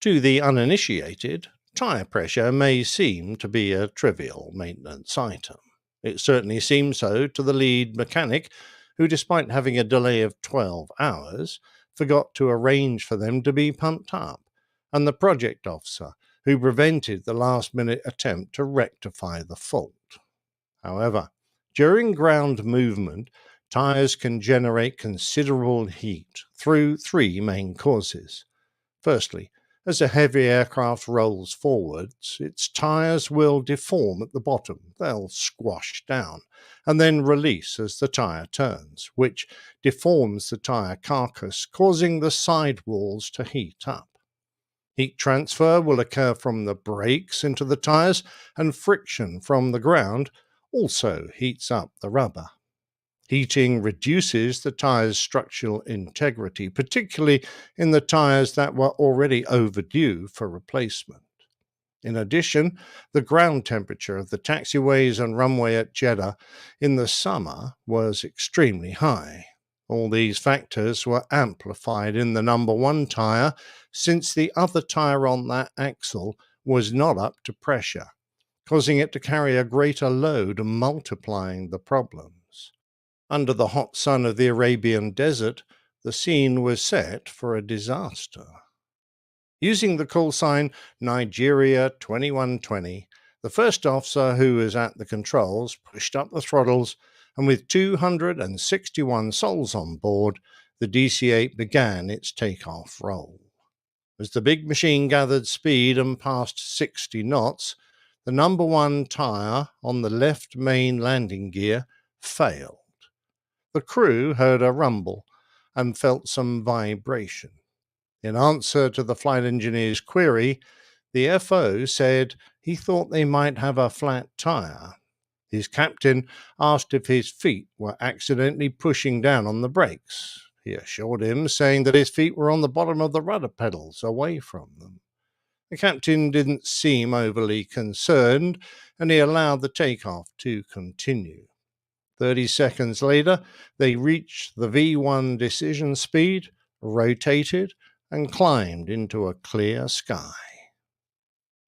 To the uninitiated, tyre pressure may seem to be a trivial maintenance item. It certainly seemed so to the lead mechanic, who, despite having a delay of 12 hours, forgot to arrange for them to be pumped up, and the project officer, who prevented the last-minute attempt to rectify the fault. However, during ground movement, tyres can generate considerable heat through 3 main causes. Firstly, as a heavy aircraft rolls forwards, its tyres will deform at the bottom. They'll squash down and then release as the tyre turns, which deforms the tyre carcass, causing the sidewalls to heat up. Heat transfer will occur from the brakes into the tyres, and friction from the ground also heats up the rubber. Heating reduces the tyre's structural integrity, particularly in the tyres that were already overdue for replacement. In addition, the ground temperature of the taxiways and runway at Jeddah in the summer was extremely high. All these factors were amplified in the number 1 tyre, since the other tyre on that axle was not up to pressure, causing it to carry a greater load and multiplying the problems. Under the hot sun of the Arabian desert, the scene was set for a disaster. Using the call sign Nigeria 2120, the first officer who was at the controls pushed up the throttles, and with 261 souls on board, the DC-8 began its takeoff roll. As the big machine gathered speed and passed 60 knots, the number one tire on the left main landing gear failed. The crew heard a rumble and felt some vibration. In answer to the flight engineer's query, the FO said he thought they might have a flat tire. His captain asked if his feet were accidentally pushing down on the brakes. He assured him, saying that his feet were on the bottom of the rudder pedals, away from them. The captain didn't seem overly concerned, and he allowed the takeoff to continue. 30 seconds later, they reached the V1 decision speed, rotated, and climbed into a clear sky.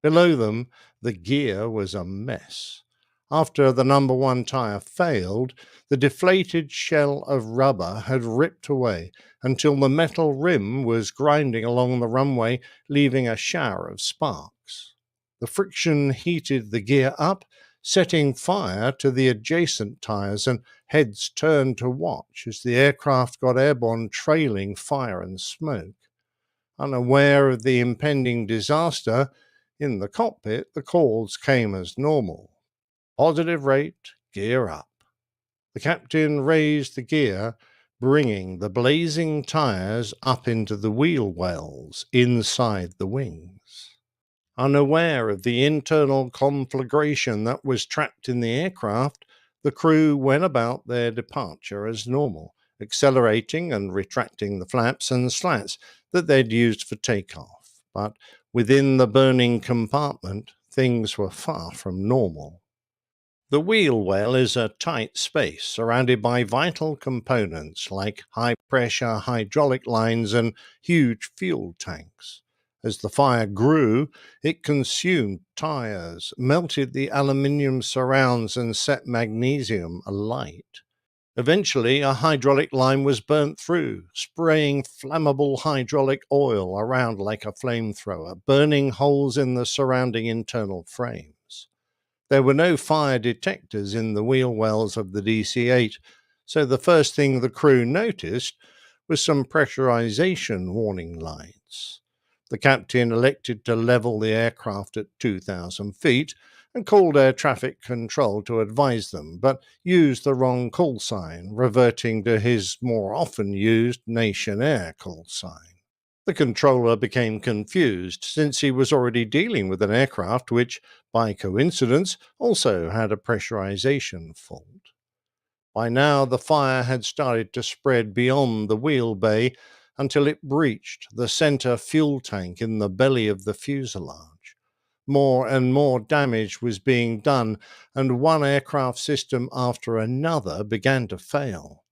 Below them, the gear was a mess. After the number one tire failed, the deflated shell of rubber had ripped away until the metal rim was grinding along the runway, leaving a shower of sparks. The friction heated the gear up, setting fire to the adjacent tires, and heads turned to watch as the aircraft got airborne, trailing fire and smoke. Unaware of the impending disaster, in the cockpit the calls came as normal. Positive rate, gear up. The captain raised the gear, bringing the blazing tires up into the wheel wells inside the wings. Unaware of the internal conflagration that was trapped in the aircraft, the crew went about their departure as normal, accelerating and retracting the flaps and slats that they'd used for takeoff. But within the burning compartment, things were far from normal. The wheel well is a tight space surrounded by vital components like high-pressure hydraulic lines and huge fuel tanks. As the fire grew, it consumed tires, melted the aluminium surrounds, and set magnesium alight. Eventually, a hydraulic line was burnt through, spraying flammable hydraulic oil around like a flamethrower, burning holes in the surrounding internal frames. There were no fire detectors in the wheel wells of the DC-8, so the first thing the crew noticed was some pressurization warning lights. The captain elected to level the aircraft at 2,000 feet and called air traffic control to advise them, but used the wrong call sign, reverting to his more often used Nation Air call sign. The controller became confused, since he was already dealing with an aircraft which, by coincidence, also had a pressurization fault. By now, the fire had started to spread beyond the wheel bay until it breached the center fuel tank in the belly of the fuselage. More and more damage was being done, and one aircraft system after another began to fail.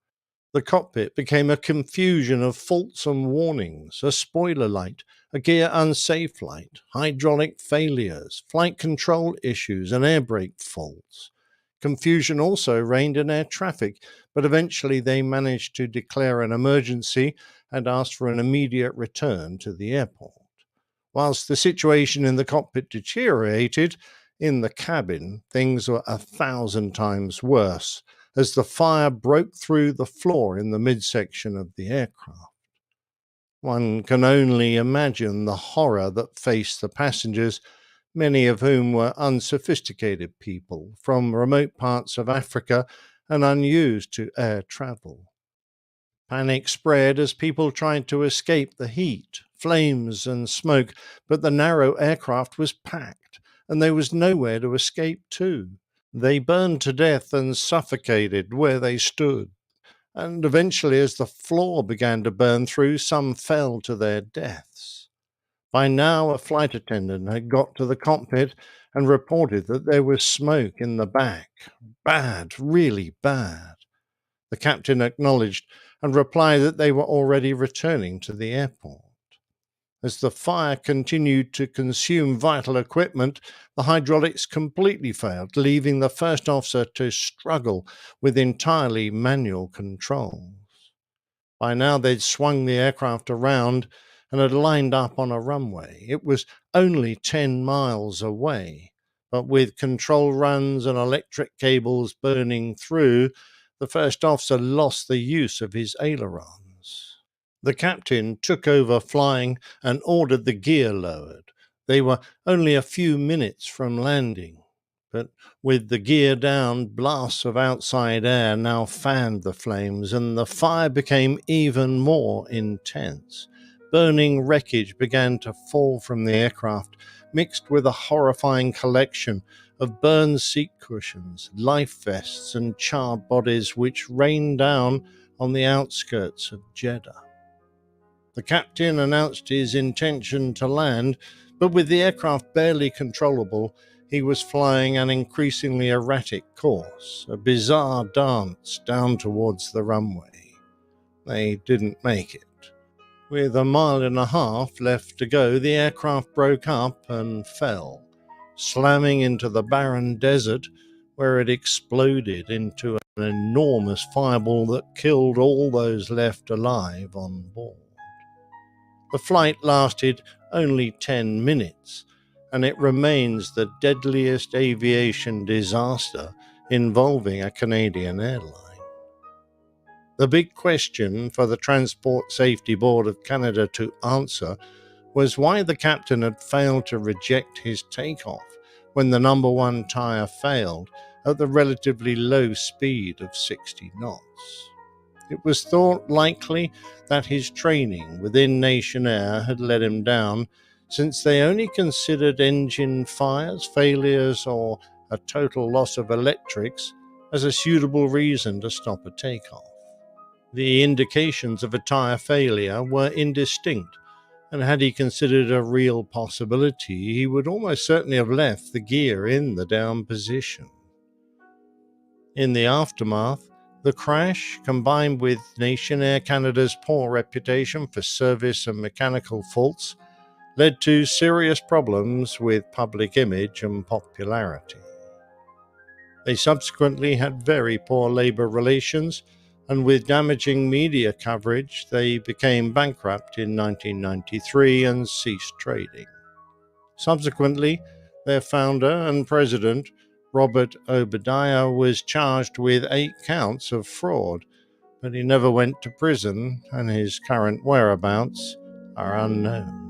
The cockpit became a confusion of faults and warnings, a spoiler light, a gear unsafe light, hydraulic failures, flight control issues, and air brake faults. Confusion also reigned in air traffic, but eventually they managed to declare an emergency and asked for an immediate return to the airport. Whilst the situation in the cockpit deteriorated, in the cabin things were 1,000 times worse, as the fire broke through the floor in the midsection of the aircraft. One can only imagine the horror that faced the passengers, many of whom were unsophisticated people from remote parts of Africa and unused to air travel. Panic spread as people tried to escape the heat, flames, and smoke, but the narrow aircraft was packed, and there was nowhere to escape to. They burned to death and suffocated where they stood, and eventually, as the floor began to burn through, some fell to their deaths. By now, a flight attendant had got to the cockpit and reported that there was smoke in the back. Bad, really bad. The captain acknowledged and replied that they were already returning to the airport. As the fire continued to consume vital equipment, the hydraulics completely failed, leaving the first officer to struggle with entirely manual controls. By now they'd swung the aircraft around and had lined up on a runway. It was only 10 miles away, but with control runs and electric cables burning through, the first officer lost the use of his ailerons. The captain took over flying and ordered the gear lowered. They were only a few minutes from landing, but with the gear down, blasts of outside air now fanned the flames, and the fire became even more intense. Burning wreckage began to fall from the aircraft, mixed with a horrifying collection of burned seat cushions, life vests, and charred bodies which rained down on the outskirts of Jeddah. The captain announced his intention to land, but with the aircraft barely controllable, he was flying an increasingly erratic course, a bizarre dance down towards the runway. They didn't make it. With 1.5 miles left to go, the aircraft broke up and fell, slamming into the barren desert, where it exploded into an enormous fireball that killed all those left alive on board. The flight lasted only 10 minutes, and it remains the deadliest aviation disaster involving a Canadian airline. The big question for the Transport Safety Board of Canada to answer was why the captain had failed to reject his takeoff when the number one tyre failed at the relatively low speed of 60 knots. It was thought likely that his training within Nation Air had let him down, since they only considered engine fires, failures, or a total loss of electrics as a suitable reason to stop a takeoff. The indications of a tyre failure were indistinct, and had he considered a real possibility, he would almost certainly have left the gear in the down position. In the aftermath, the crash, combined with Nation Air Canada's poor reputation for service and mechanical faults, led to serious problems with public image and popularity. They subsequently had very poor labour relations, and with damaging media coverage, they became bankrupt in 1993 and ceased trading. Subsequently, their founder and president, Robert Obadiah, was charged with 8 counts of fraud, but he never went to prison, and his current whereabouts are unknown.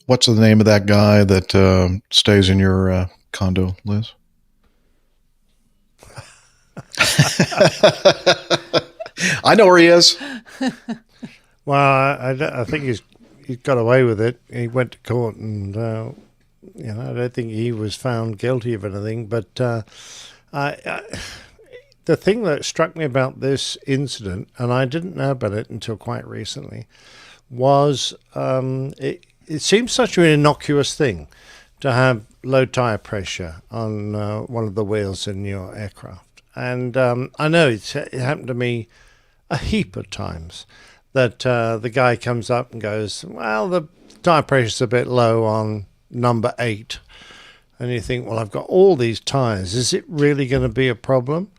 What's the name of that guy that stays in your condo, Liz? I know where he is. Well, I think he's got away with it. He went to court, and I don't think he was found guilty of anything. But the thing that struck me about this incident, and I didn't know about it until quite recently, was it seems such an innocuous thing to have low tire pressure on one of the wheels in your aircraft. And I know it happened to me a heap of times that the guy comes up and goes, well, the tire pressure's a bit low on number 8. And you think, well, I've got all these tires. Is it really going to be a problem?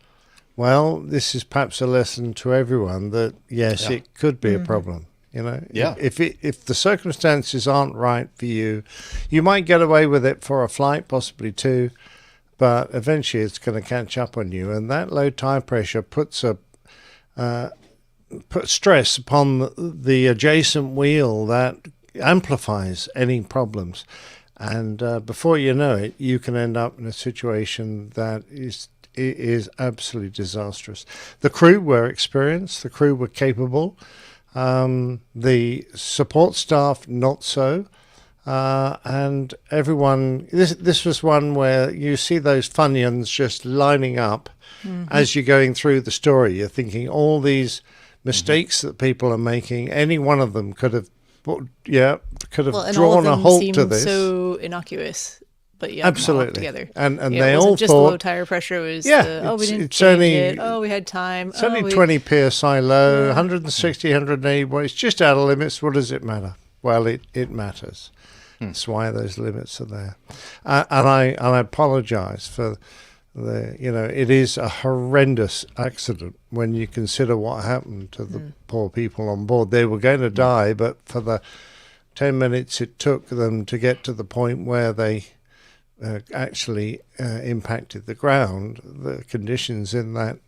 Well, this is perhaps a lesson to everyone that, yes, it could be a problem. You know, if the circumstances aren't right for you, you might get away with it for a flight, possibly 2, but eventually it's going to catch up on you. And that low tire pressure puts stress upon the adjacent wheel that amplifies any problems. And before you know it, you can end up in a situation that is absolutely disastrous. The crew were experienced. The crew were capable. The support staff, not so. And everyone, this was one where you see those Funyuns just lining up as you're going through the story. You're thinking all these mistakes that people are making, any one of them could have drawn a halt to this. So innocuous, but yeah, absolutely together. And it they wasn't all just thought, the low tire pressure. It was we didn't change it. Oh, we had time. It's only 20 psi low, 160, 180. Well, it's just out of limits. What does it matter? Well, it matters. That's why those limits are there. And I apologize for it is a horrendous accident when you consider what happened to the poor people on board. They were going to die, but for the 10 minutes it took them to get to the point where they actually impacted the ground, the conditions in that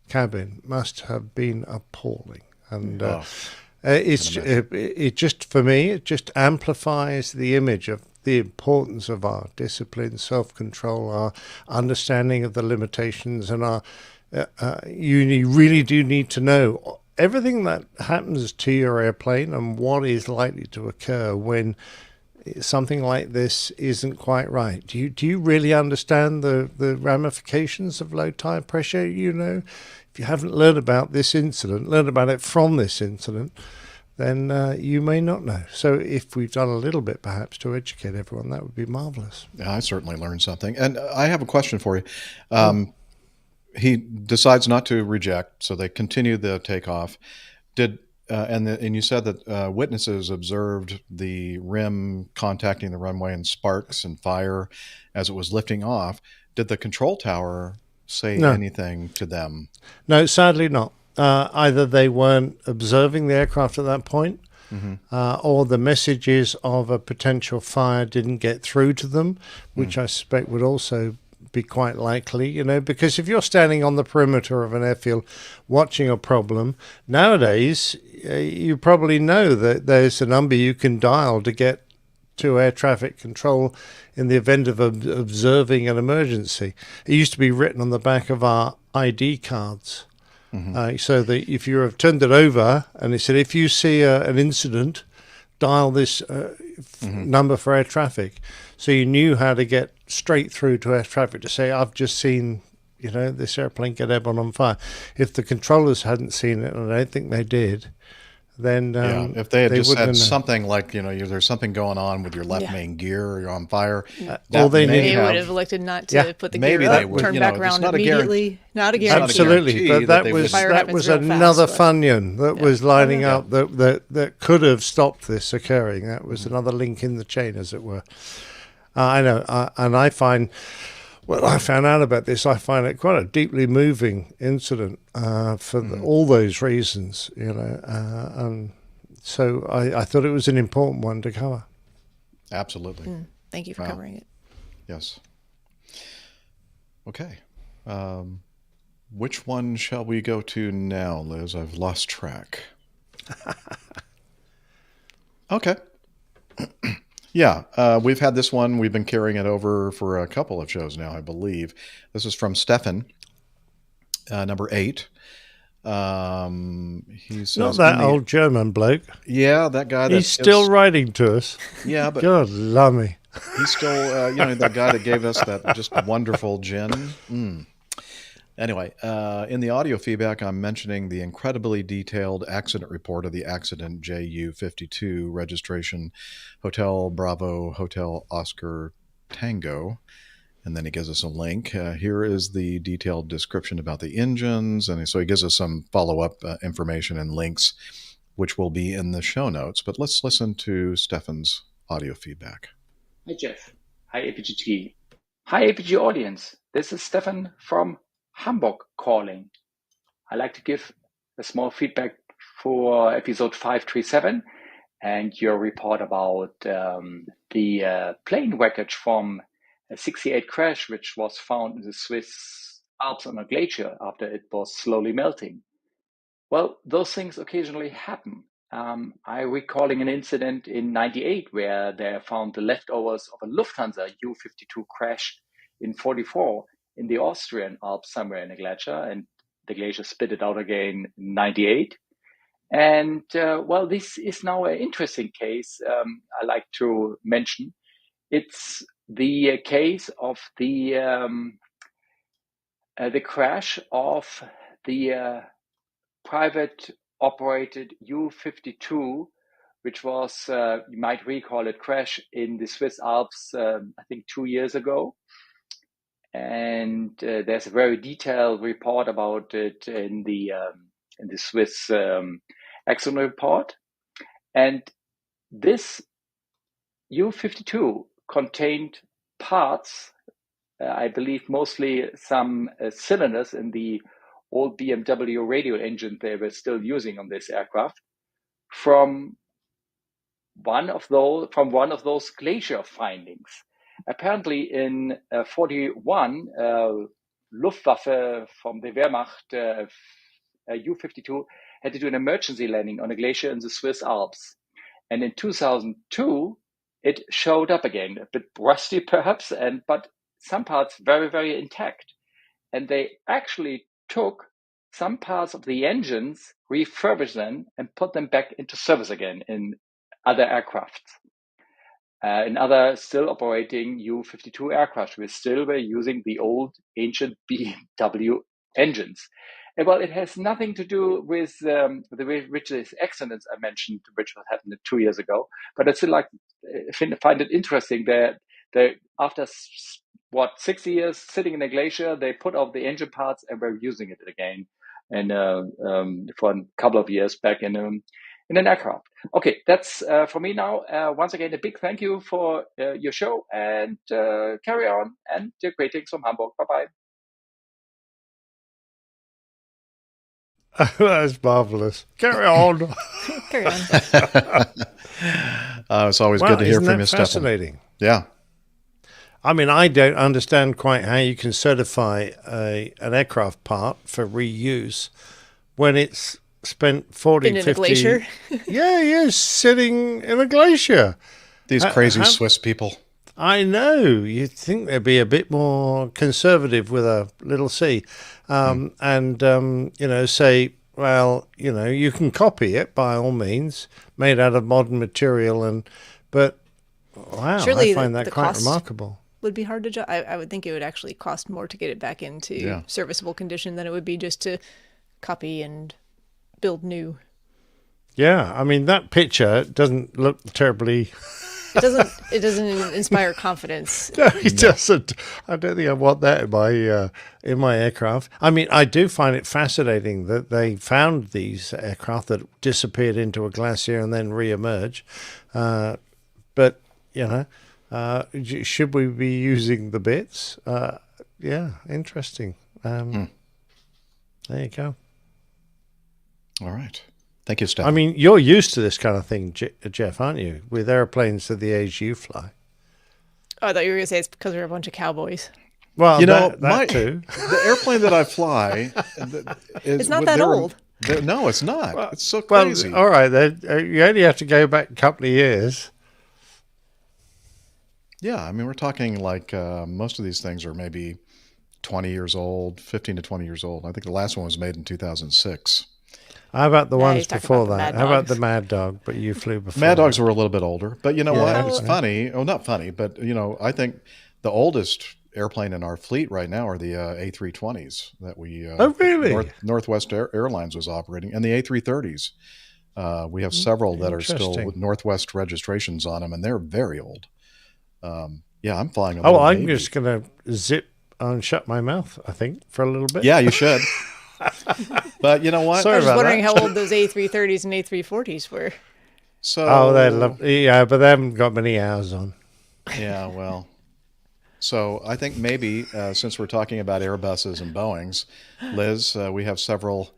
cabin must have been appalling. And it just, for me, it just amplifies the image of the importance of our discipline, self-control, our understanding of the limitations, and our you really do need to know everything that happens to your airplane and what is likely to occur when something like this isn't quite right. Do you really understand the ramifications of low tire pressure? You know, if you haven't learned about this incident, learned about it from this incident, then you may not know. So if we've done a little bit perhaps to educate everyone, that would be marvelous. Yeah, I certainly learned something. And I have a question for you. He decides not to reject, so they continue the takeoff. And you said that witnesses observed the rim contacting the runway and sparks and fire as it was lifting off. Did the control tower say anything to them? No, sadly not. Either they weren't observing the aircraft at that point, or the messages of a potential fire didn't get through to them, which I suspect would also be quite likely, you know, because if you're standing on the perimeter of an airfield watching a problem, nowadays you probably know that there's a number you can dial to get to air traffic control in the event of observing an emergency. It used to be written on the back of our ID cards. So that if you have turned it over and it said, if you see an incident, dial this number for air traffic. So you knew how to get straight through to air traffic to say, I've just seen, you know, this airplane get airborne on fire. If the controllers hadn't seen it, and I don't think they did, then if they had just said something like, you know, there's something going on with your left main gear or you're on fire, they would have elected not to put the gear up, turn back around immediately. Not a guarantee. Absolutely, but that was another Funyun that was lining up that could have stopped this occurring. That was another link in the chain, as it were. I know, and I find. Well, I found out about this. I find it quite a deeply moving incident for all those reasons, you know, and so I thought it was an important one to cover. Absolutely. Thank you for covering it. Yes. Okay. Which one shall we go to now, Liz? I've lost track. Okay. Yeah, we've had this one. We've been carrying it over for a couple of shows now, I believe. This is from Stefan, number 8. He says, not that old German bloke. Yeah, that guy. He's still writing to us. Yeah, but God lummy. He's still, you know, the guy that gave us that just wonderful gin. Anyway, in the audio feedback, I'm mentioning the incredibly detailed accident report of the accident JU-52, registration Hotel Bravo Hotel Oscar Tango. And then he gives us a link. Here is the detailed description about the engines. And so he gives us some follow-up information and links, which will be in the show notes. But let's listen to Stefan's audio feedback. Hi, Jeff. Hi, APG. Hi, APG audience. This is Stefan from Hamburg calling. I'd like to give a small feedback for episode 537 and your report about the plane wreckage from a 68 crash, which was found in the Swiss Alps on a glacier after it was slowly melting. Well, those things occasionally happen. I'm recalling an incident in '98 where they found the leftovers of a Lufthansa U-52 crash in '44 in the Austrian Alps somewhere in a glacier, and the glacier spit it out again in '98. And well, this is now an interesting case I like to mention. It's the case of the crash of the private operated U-52, which was, you might recall it, crash in the Swiss Alps, I think 2 years ago. And there's a very detailed report about it in the Swiss accident report. And this U-52 contained parts, I believe mostly some cylinders in the old BMW radial engine they were still using on this aircraft, from one of those glacier findings. Apparently, in 41, Luftwaffe from the Wehrmacht U-52 had to do an emergency landing on a glacier in the Swiss Alps, and in 2002 it showed up again, a bit rusty perhaps, but some parts very, very intact. And they actually took some parts of the engines, refurbished them, and put them back into service again in other aircraft. In other still operating U-52 aircraft, we still were using the old ancient BMW engines. And well, it has nothing to do with the Rich's accidents I mentioned, which happened 2 years ago. But I still find it interesting that after 60 years sitting in a glacier, they put off the engine parts and were using it again, and for a couple of years back in an aircraft. Okay, that's for me now. Once again, a big thank you for your show, and carry on, and greetings from Hamburg. Bye-bye. That's marvelous. Carry on. Carry on. It's always good to hear from you, Stefan. Fascinating. Yeah. I mean, I don't understand quite how you can certify an aircraft part for reuse when it's spent 40, in 50... a glacier? Yeah, sitting in a glacier. These crazy Swiss people. I know. You'd think they'd be a bit more conservative with a little c. And, say, well, you can copy it by all means, made out of modern material. But, wow, surely I find that quite remarkable. Would be hard to I would think it would actually cost more to get it back into serviceable condition than it would be just to copy and build new. Yeah, I mean, that picture doesn't look terribly... It doesn't inspire confidence. No, it doesn't. I don't think I want that in my aircraft. I mean, I do find it fascinating that they found these aircraft that disappeared into a glacier and then re-emerge. But, should we be using the bits? Yeah, interesting. There you go. All right. Thank you, Steph. I mean, you're used to this kind of thing, Jeff, aren't you? With airplanes at the age you fly. Oh, I thought you were going to say it's because we're a bunch of cowboys. Well, that too. The airplane that I fly... it's not that old. No, it's not. Well, it's so crazy. Well, all right, then, you only have to go back a couple of years. Yeah, I mean, we're talking like most of these things are maybe 20 years old, 15 to 20 years old. I think the last one was made in 2006. How about the ones before that? How about the Mad Dog? But you flew before. Mad Dogs were a little bit older. But you know what? It's funny. Oh, not funny, but, I think the oldest airplane in our fleet right now are the A320s that we... oh, really? Northwest Airlines was operating. And the A330s. We have several that are still with Northwest registrations on them, and they're very old. Yeah, I'm flying a I'm just going to zip and shut my mouth, I think, for a little bit. Yeah, you should. But you know what? I was just wondering how old those A330s and A340s were. So, they're lovely. Yeah, but they haven't got many hours on. Yeah, well. So I think maybe since we're talking about Airbuses and Boeings, Liz, we have several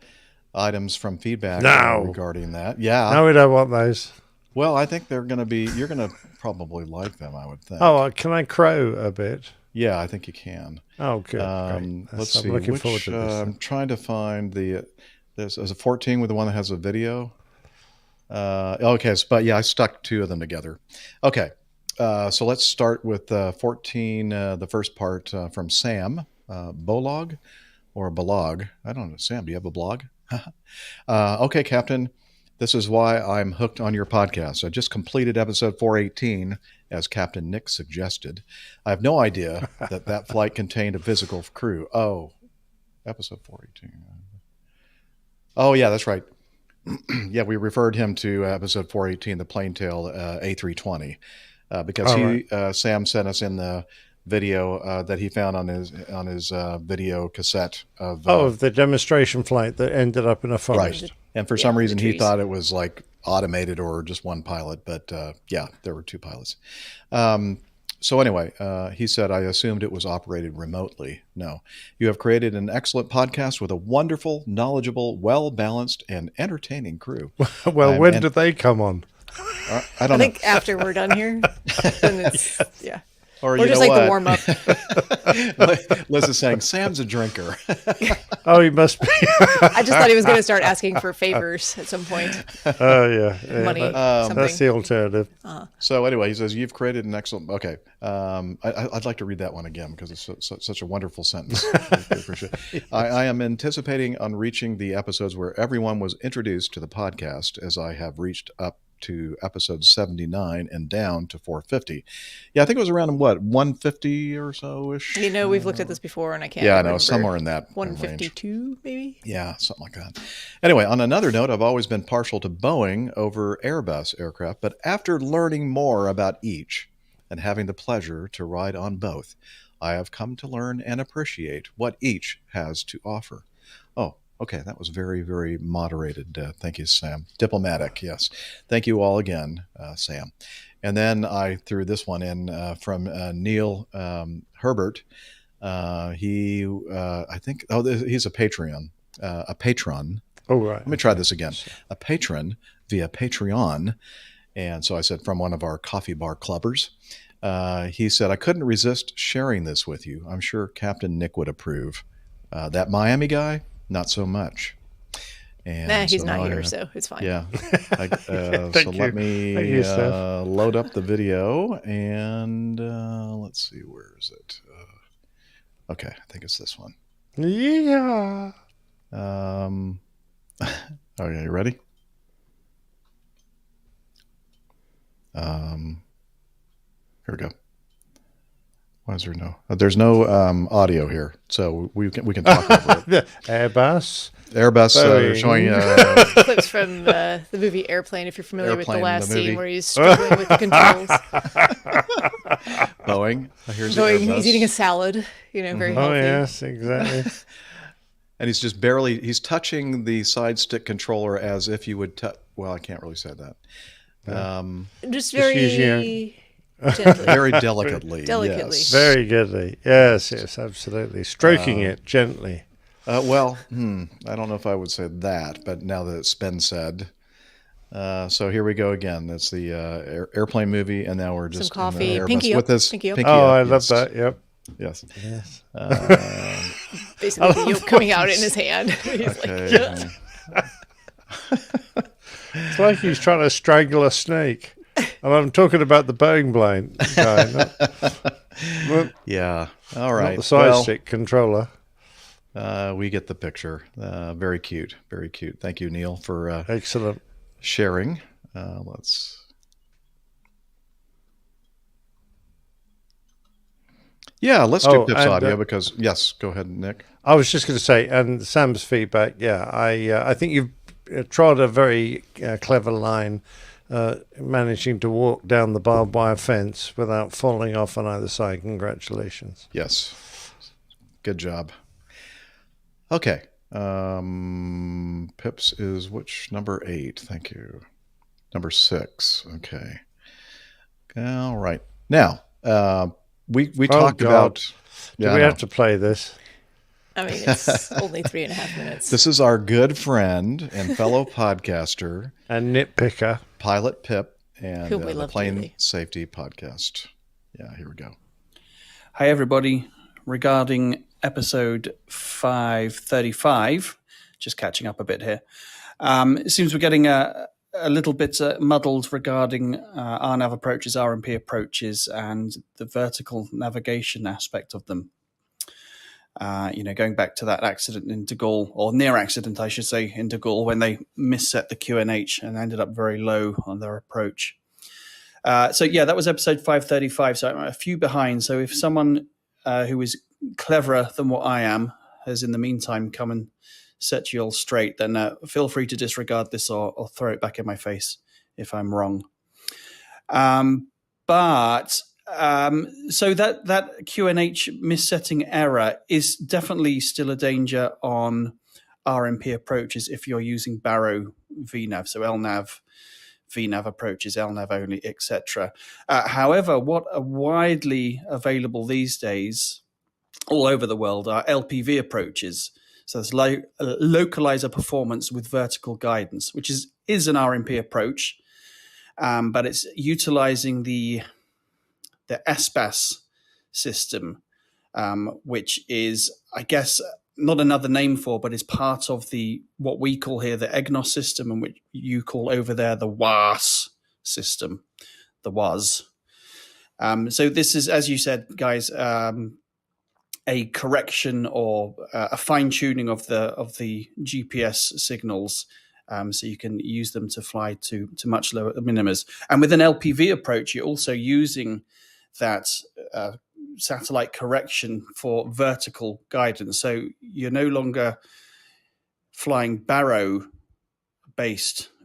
items from feedback regarding that. Yeah. No, we don't want those. Well, I think they're going to be, you're going to probably like them, I would think. Oh, can I crow a bit? Yeah, I think you can. Oh, good. Great. Let's see. I'm looking forward to this. I'm trying to find there's a 14 with the one that has a video. Okay, but yeah, I stuck two of them together. Okay, so let's start with 14, the first part from Sam, Bolog or Balog. I don't know. Sam, do you have a blog? Okay, Captain. This is why I'm hooked on your podcast. I just completed episode 418, as Captain Nick suggested. I have no idea that flight contained a physical crew. Oh, episode 418. Oh, yeah, that's right. Yeah, we referred him to episode 418, the Plaintail A320, because Sam sent us in the video that he found on his video cassette of the demonstration flight that ended up in a forest. Right. And for some reason he thought it was like automated or just one pilot, but yeah, there were two pilots. So anyway, he said, I assumed it was operated remotely. No, you have created an excellent podcast with a wonderful, knowledgeable, well-balanced, and entertaining crew. Well, when did they come on? I I don't think know. after we're done here, then it's yeah. Or Or you just know like what? the warm up. Liz is saying Sam's a drinker. Oh, he must be. I just thought he was going to start asking for favors at some point. Oh, yeah. Money, something. That's the alternative. So anyway, he says, you've created an excellent... Okay. I'd like to read that one again because it's such a wonderful sentence. I appreciate it. I am anticipating on reaching the episodes where everyone was introduced to the podcast, as I have reached up to episode 79 and down to 450. Yeah, I think it was around, what, 150 or so-ish? You know, we've looked at this before, and I can't Yeah, I remember. know, somewhere in that 152, maybe? Yeah, something like that. Anyway, on another note, I've always been partial to Boeing over Airbus aircraft, but after learning more about each and having the pleasure to ride on both, I have come to learn and appreciate what each has to offer. Oh, okay, that was very, very moderated. Thank you, Sam. Diplomatic, yes. Thank you all again, Sam. And then I threw this one in from Neil Herbert. He, I think, he's a Patreon, a patron. Oh, right. Let me try this again. A patron via Patreon. And so I said, from one of our coffee bar clubbers. He said, I couldn't resist sharing this with you. I'm sure Captain Nick would approve. That Miami guy, not so much. And Nah, he's so not now here, so it's fine. Yeah. So Thank let you. me Thank you, Steph. load up the video and let's see, where is it? Okay, I think it's this one. Yeah. Okay, you ready? Here we go. Why is there no? There's no audio here, so we can talk over it. Airbus. Airbus showing clips from the movie Airplane. If you're familiar with the Airplane, last the movie. scene where he's struggling with the controls. Boeing. Here's the Boeing. Airbus. He's eating a salad. You know, very Oh, healthy. yes, exactly. And he's just he's touching the side stick controller as if you would well, I can't really say that. Just very gently. Very delicately. Delicately. Yes. Very goodly. Yes, yes, absolutely. Stroking it gently. Well, I don't know if I would say that, but now that it's been said. So here we go again. That's the airplane movie, and now we're just some coffee. in the Pinky Airbus up. with this. Pinky up. Pinky Oh, up, I yes. love that. Yep. Yes. Yes. Basically, the yolk coming out in his hand. He's Okay. It's like he's trying to strangle a snake. And I'm talking about the Boeing plane guy. Yeah. All right. Not the side stick controller. We get the picture. Very cute. Very cute. Thank you, Neil, for excellent sharing. Let's. Yeah, let's do Pip's audio because yes, go ahead, Nick. I was just going to say, and Sam's feedback. Yeah, I think you've trod a very clever line, managing to walk down the barbed wire fence without falling off on either side. Congratulations. Yes, good job. Okay, Pips is which number 8? Thank you. Number 6. Okay. All right. Now, we talked about. Do we have to play this? I mean, it's only 3.5 minutes. This is our good friend and fellow podcaster and nitpicker, Pilot Pip, and Who we the love Plane dearly. Safety Podcast. Yeah, here we go. Hi, everybody. Regarding episode 535, just catching up a bit here. It seems we're getting a little bit muddled regarding RNAV approaches, RMP approaches, and the vertical navigation aspect of them. Going back to that accident in De Gaulle, or near accident, I should say, in De Gaulle, when they misset the QNH and ended up very low on their approach. That was episode 535, so I'm a few behind. So if someone who is cleverer than what I am has in the meantime come and set you all straight, then feel free to disregard this or throw it back in my face if I'm wrong. So that QNH missetting error is definitely still a danger on RMP approaches if you're using Barrow VNAV, so LNAV, VNAV approaches, LNAV only, etc. However, what are widely available these days all over the world are LPV approaches. So it's localizer performance with vertical guidance, which is an RMP approach. but it's utilizing the SBAS system, which is, I guess, not another name for, but is part of the what we call here the EGNOS system, and which you call over there the WAS system, the WAS. So this is, as you said, guys, a correction or a fine tuning of the GPS signals, so you can use them to fly to much lower minimas. And with an LPV approach, you're also using that satellite correction for vertical guidance. So you're no longer flying baro-based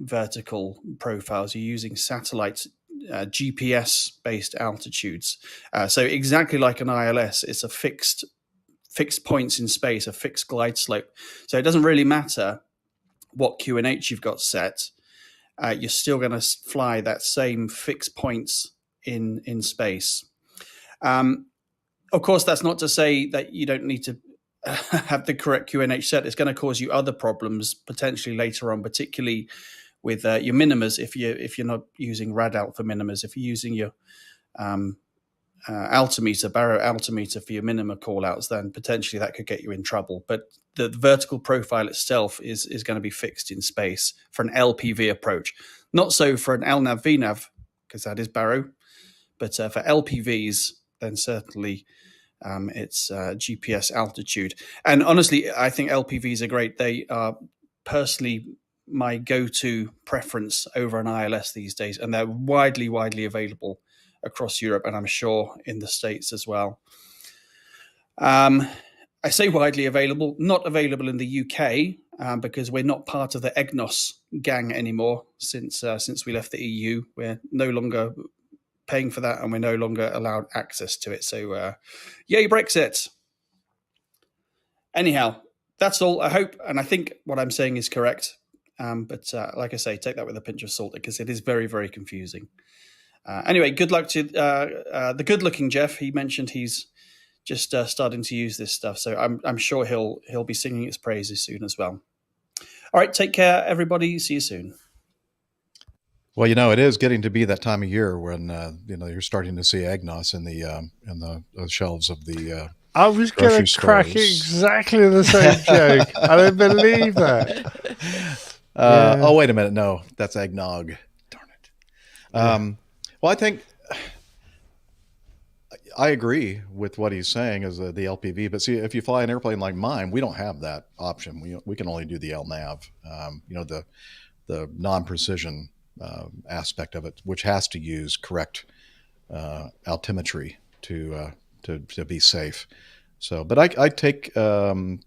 vertical profiles. You're using satellite GPS-based altitudes. So exactly like an ILS, it's a fixed points in space, a fixed glide slope. So it doesn't really matter what QNH you've got set. You're still going to fly that same fixed points in space. Of course, that's not to say that you don't need to have the correct QNH set. It's going to cause you other problems potentially later on, particularly with your minimas. If you're not using RADALT for minimas, if you're using your altimeter, baro altimeter for your minima callouts, then potentially that could get you in trouble. But the vertical profile itself is going to be fixed in space for an LPV approach. Not so for an LNAV VNAV, because that is baro. But for LPVs, then certainly it's GPS altitude. And honestly, I think LPVs are great. They are personally my go-to preference over an ILS these days, and they're widely available across Europe, and I'm sure in the States as well. I say widely available, not available in the UK, because we're not part of the EGNOS gang anymore since we left the EU. We're no longer paying for that, and we're no longer allowed access to it. So, yay, Brexit. Anyhow, that's all. I hope, and I think what I'm saying is correct. But like I say, take that with a pinch of salt, because it is very, very confusing. Anyway, good luck to the good-looking Jeff. He mentioned he's just starting to use this stuff, so I'm sure he'll be singing its praises soon as well. All right, take care, everybody. See you soon. Well, it is getting to be that time of year when you're starting to see EGNOS in the shelves of the. I was going to crack exactly the same joke. I don't believe that. Oh, wait a minute. No, that's eggnog. Darn it. Well, I think I agree with what he's saying as the LPV. But see, if you fly an airplane like mine, we don't have that option. We can only do the LNAV, the non-precision aspect of it, which has to use correct altimetry to be safe. So, but I take I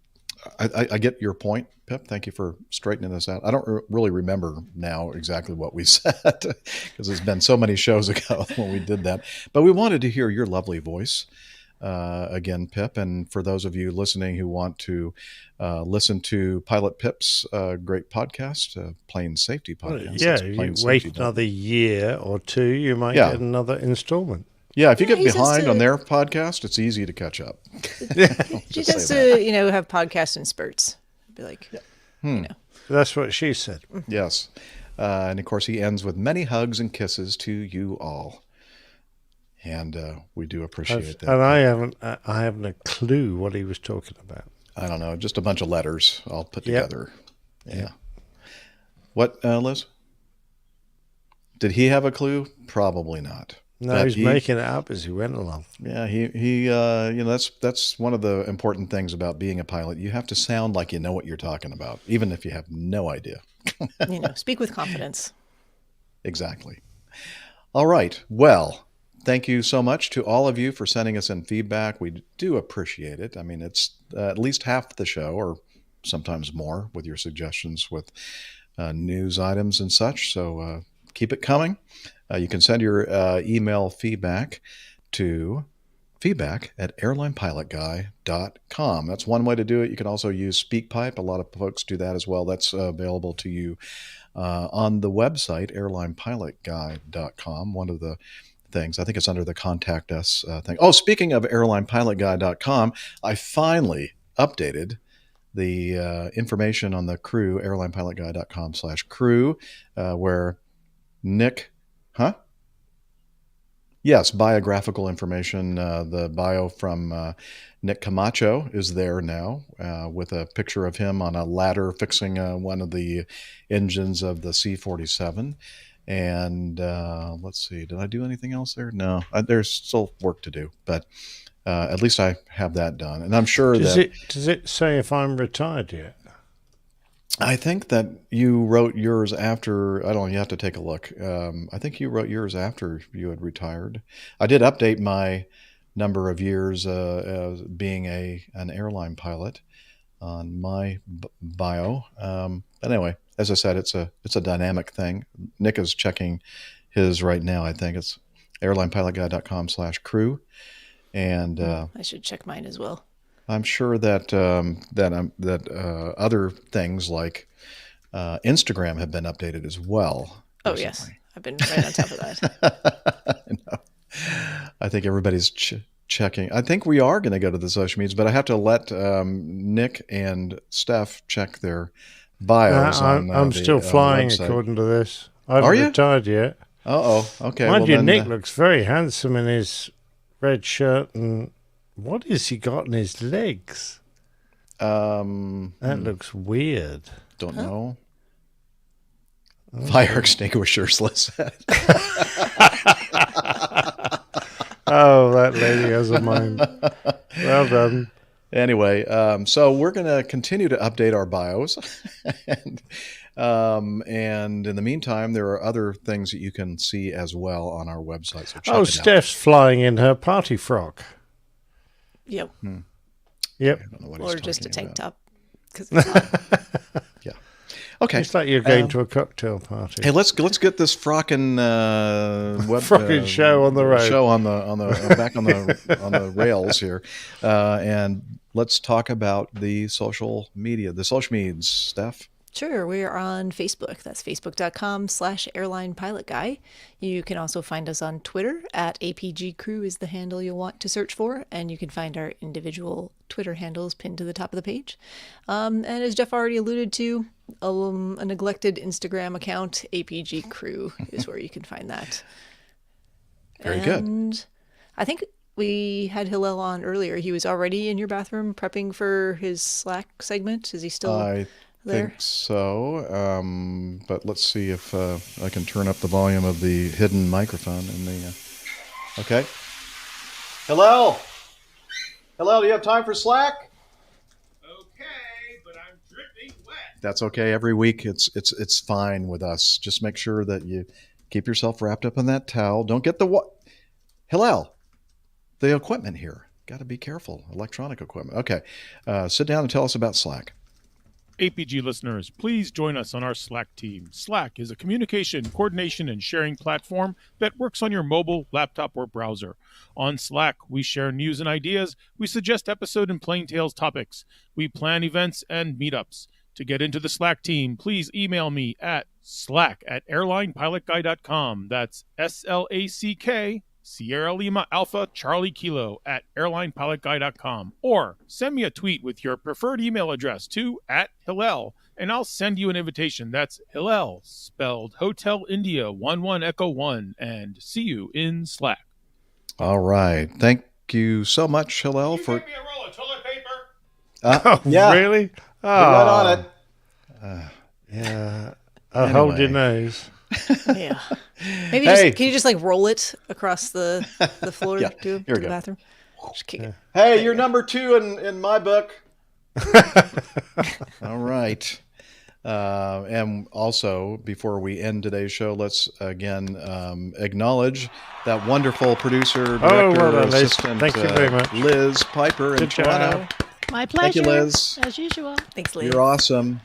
get your point, Pip. Thank you for straightening this out. I don't really remember now exactly what we said, because it's been so many shows ago when we did that. But we wanted to hear your lovely voice again, Pip. And for those of you listening who want to listen to Pilot Pip's great podcast, Plane Safety Podcast. Yeah, you wait another year or two, you might get another installment. Yeah, if you get behind on their podcast, it's easy to catch up. She tends to, have podcasts in spurts. Be like, That's what she said. Yes. And of course, he ends with many hugs and kisses to you all. And we do appreciate that. And I haven't a clue what he was talking about. I don't know, just a bunch of letters all put together. Yeah. What, Liz? Did he have a clue? Probably not. No, he's making it up as he went along. Yeah, he that's one of the important things about being a pilot. You have to sound like you know what you're talking about, even if you have no idea. Speak with confidence. Exactly. All right. Well, thank you so much to all of you for sending us in feedback. We do appreciate it. I mean, it's at least half the show, or sometimes more, with your suggestions with news items and such. So keep it coming. You can send your email feedback to feedback@airlinepilotguy.com. That's one way to do it. You can also use SpeakPipe. A lot of folks do that as well. That's available to you on the website, airlinepilotguy.com. One of the things, I think it's under the Contact Us thing. Oh, speaking of airlinepilotguy.com, I finally updated the information on the crew, airlinepilotguy.com/crew, where Nick Huh? Yes, biographical information. The bio from Nick Camacho is there now with a picture of him on a ladder fixing one of the engines of the C-47. And let's see, did I do anything else there? No, there's still work to do, but at least I have that done. And I'm sure does that... Does it say if I'm retired yet? I think that you wrote yours after. I don't know. You have to take a look. I think you wrote yours after you had retired. I did update my number of years as being an airline pilot on my bio. But anyway, as I said, it's a dynamic thing. Nick is checking his right now. I think it's airlinepilotguy.com/crew, and I should check mine as well. I'm sure that other things like Instagram have been updated as well. Oh, yes. I've been right on top of that. I think everybody's checking. I think we are going to go to the social medias, but I have to let Nick and Steph check their bios. I'm still flying website. according to this. I haven't Are you? retired yet. Uh-oh. Okay. Mind well you, then, Nick looks very handsome in his red shirt and... What has he got in his legs? That looks weird. Don't know. Fire extinguishers, Liz said. Oh, that lady has a mind. Well done. Anyway, so we're going to continue to update our bios. And in the meantime, there are other things that you can see as well on our website. So check it out. Steph's flying in her party frock. Yep. Yep. Or just a tank top. Yeah. Okay. It's like you're going to a cocktail party. Hey, let's get this frockin' show on the road. Show on the back on the rails here, and let's talk about the social media, the social medias, Steph. Sure. We are on Facebook. That's facebook.com/airlinepilotguy. You can also find us on Twitter at APG Crew is the handle you'll want to search for. And you can find our individual Twitter handles pinned to the top of the page. And as Jeff already alluded to, a neglected Instagram account, APG Crew, is where you can find that. Very good. And I think we had Hillel on earlier. He was already in your bathroom prepping for his Slack segment. Is he still... I think so, but let's see if I can turn up the volume of the hidden microphone in the. Okay. Hello. Do you have time for Slack? Okay, but I'm dripping wet. That's okay. Every week, it's fine with us. Just make sure that you keep yourself wrapped up in that towel. Don't get the what? Hillel, the equipment here. Got to be careful. Electronic equipment. Okay. Sit down and tell us about Slack. APG listeners, please join us on our Slack team. Slack is a communication, coordination, and sharing platform that works on your mobile, laptop, or browser. On Slack, we share news and ideas, we suggest episode and plain tales topics, we plan events and meetups. To get into the Slack team, please email me at slack@airlinepilotguy.com. That's SLACK Sierra Lima Alpha Charlie Kilo at airlinepilotguy.com, or send me a tweet with your preferred email address to @Hillel, and I'll send you an invitation. That's Hillel, spelled Hotel India 11 Echo 1, and see you in Slack. All right. Thank you so much, Hillel, for... Give me a roll of toilet paper. Yeah. Really? You're right on it. Yeah. I'll hold your nose. Yeah. Maybe can you just like roll it across the floor Yeah, to here we the go. bathroom? Just kick it. Hey, you're number 2 in my book. All right. And also, before we end today's show, let's again acknowledge that wonderful producer, director, well done, Liz. assistant, Thank you very much. Liz Piper in Good job. Toronto. My pleasure. Thank you, Liz. As usual. Thanks, Liz. You're awesome.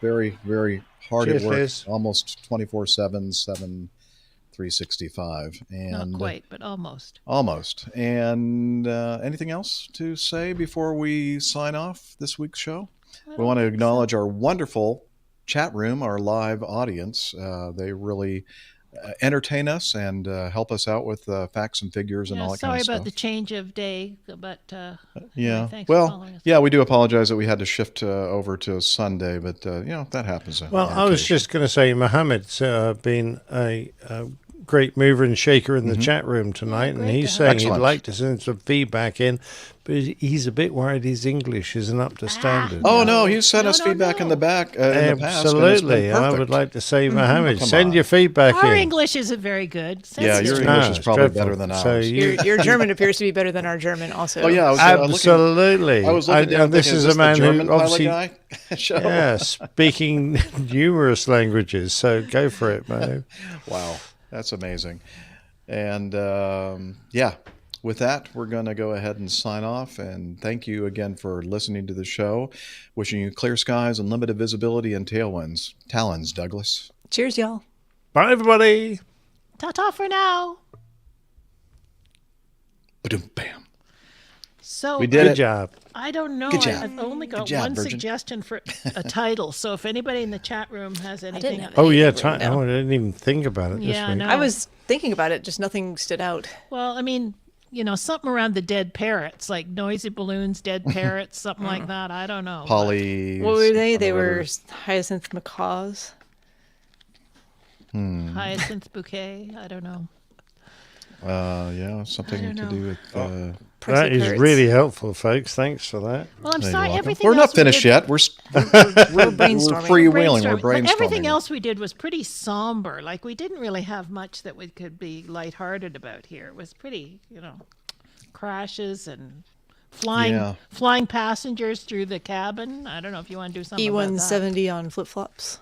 Very, very hard Cheers, at work. Liz. Almost 24/7, 365. And Not quite, but almost. almost. And anything else to say before we sign off this week's show? We want to acknowledge our wonderful chat room, our live audience. They really entertain us and help us out with facts and figures and all that sorry kind of about stuff. the change of day, but Yeah. thanks for Well, following us. yeah, we do apologize that we had to shift over to Sunday, but that happens. Well, I was just going to say, Mohammed's been a great mover and shaker in the chat room tonight, and he's saying he'd like to send some feedback in, but he's a bit worried his English isn't up to standard. Oh no, he sent us feedback in the back. In the past, and it's been Absolutely, I perfect. would like to say, Mohammed, Come send on. your feedback Our in. English isn't very good. Yeah, your English is probably better than So ours. Your German appears to be better than our German, also. Oh yeah, I was absolutely. I was looking down this thinking, is this a man the German who obviously, pilot guy? Show? yeah, speaking numerous languages. So go for it, man. Wow, that's amazing. And with that, we're going to go ahead and sign off. And thank you again for listening to the show. Wishing you clear skies, unlimited visibility, and tailwinds. Talons, Douglas. Cheers, y'all. Bye, everybody. Ta-ta for now. Ba-dum-bam. So We did Good it. job. I don't know. Good job. I've only got Good job, one Virgin. suggestion for a title. So if anybody in the chat room has anything, Oh, yeah. I didn't even think about it Yeah, I this week. know. I was thinking about it, just nothing stood out. Well, I mean, something around the dead parrots, like noisy balloons, dead parrots, something like that. I don't know. Polly. What were they? They were hyacinth macaws. Hyacinth bouquet. I don't know. Something to do with. That is really helpful, folks. Thanks for that. Well, I'm You're sorry. welcome. Everything We're else not finished we did, yet. We're brainstorming. freewheeling. We're But brainstorming. everything else we did was pretty somber. Like we didn't really have much that we could be lighthearted about here. It was pretty, crashes and flying passengers through the cabin. I don't know if you want to do something about that. E170 on flip flops.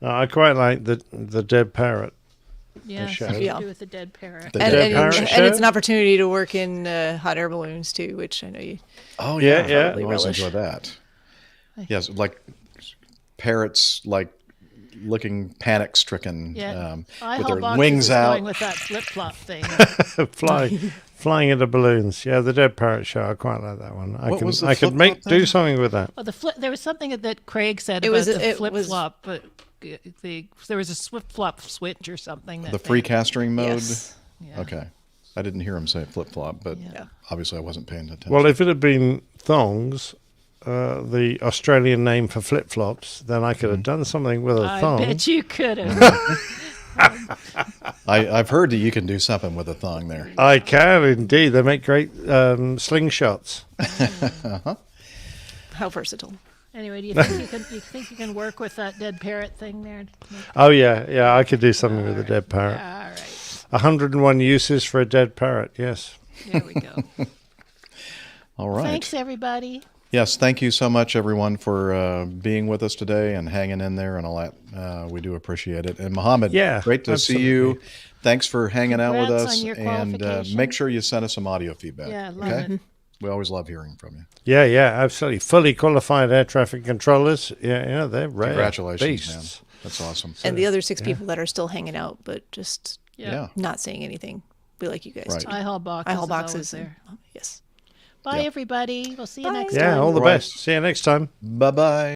I quite like the dead parrot. Yeah, show. something Yeah. to do with the dead parrot. The dead parrot and show? it's an opportunity to work in hot air balloons too, which I know you. Oh Yeah, yeah, yeah. I always relish. enjoy that. Yes, like parrots, like looking panic-stricken Yeah, with their Boxes wings is out. going with that flip flop thing. Flying into balloons. Yeah, the dead parrot show. I quite like that one. What was the I could flip-flop do thing? something with that. Well, there was something that Craig said It about was- the it flip was- flop, but there was a flip flop switch or something. The free castering mode. Yes. Yeah. Okay, I didn't hear him say flip-flop, but obviously I wasn't paying attention. Well, if it had been thongs, the Australian name for flip flops, then I could have done something with a I thong. bet you could have. I've heard that you can do something with a thong there. I can indeed. They make great slingshots. How versatile. Anyway, do you think you can work with that dead parrot thing there? Oh yeah, I could do something with a dead parrot. All right. 101 uses for a dead parrot. Yes. There we go. All right. Thanks, everybody. Yes, thank you so much, everyone, for being with us today and hanging in there and all that. We do appreciate it. And Mohammed, Yeah, great to see you. absolutely. Thanks for hanging out with Congrats us. on your And qualification. make sure you send us some audio feedback. Yeah, love it. We always love hearing from you. Yeah, absolutely. Fully qualified air traffic controllers. Yeah, they're rare. Congratulations, beasts. man. That's awesome. And the other 6 people that are still hanging out, but just Yeah. not saying anything. We like you guys Right. too. I-haul boxes. I-haul is always boxes. there. Yes. Bye, everybody. We'll see you next Yeah, time. all the Right. best. See you next time. Bye-bye.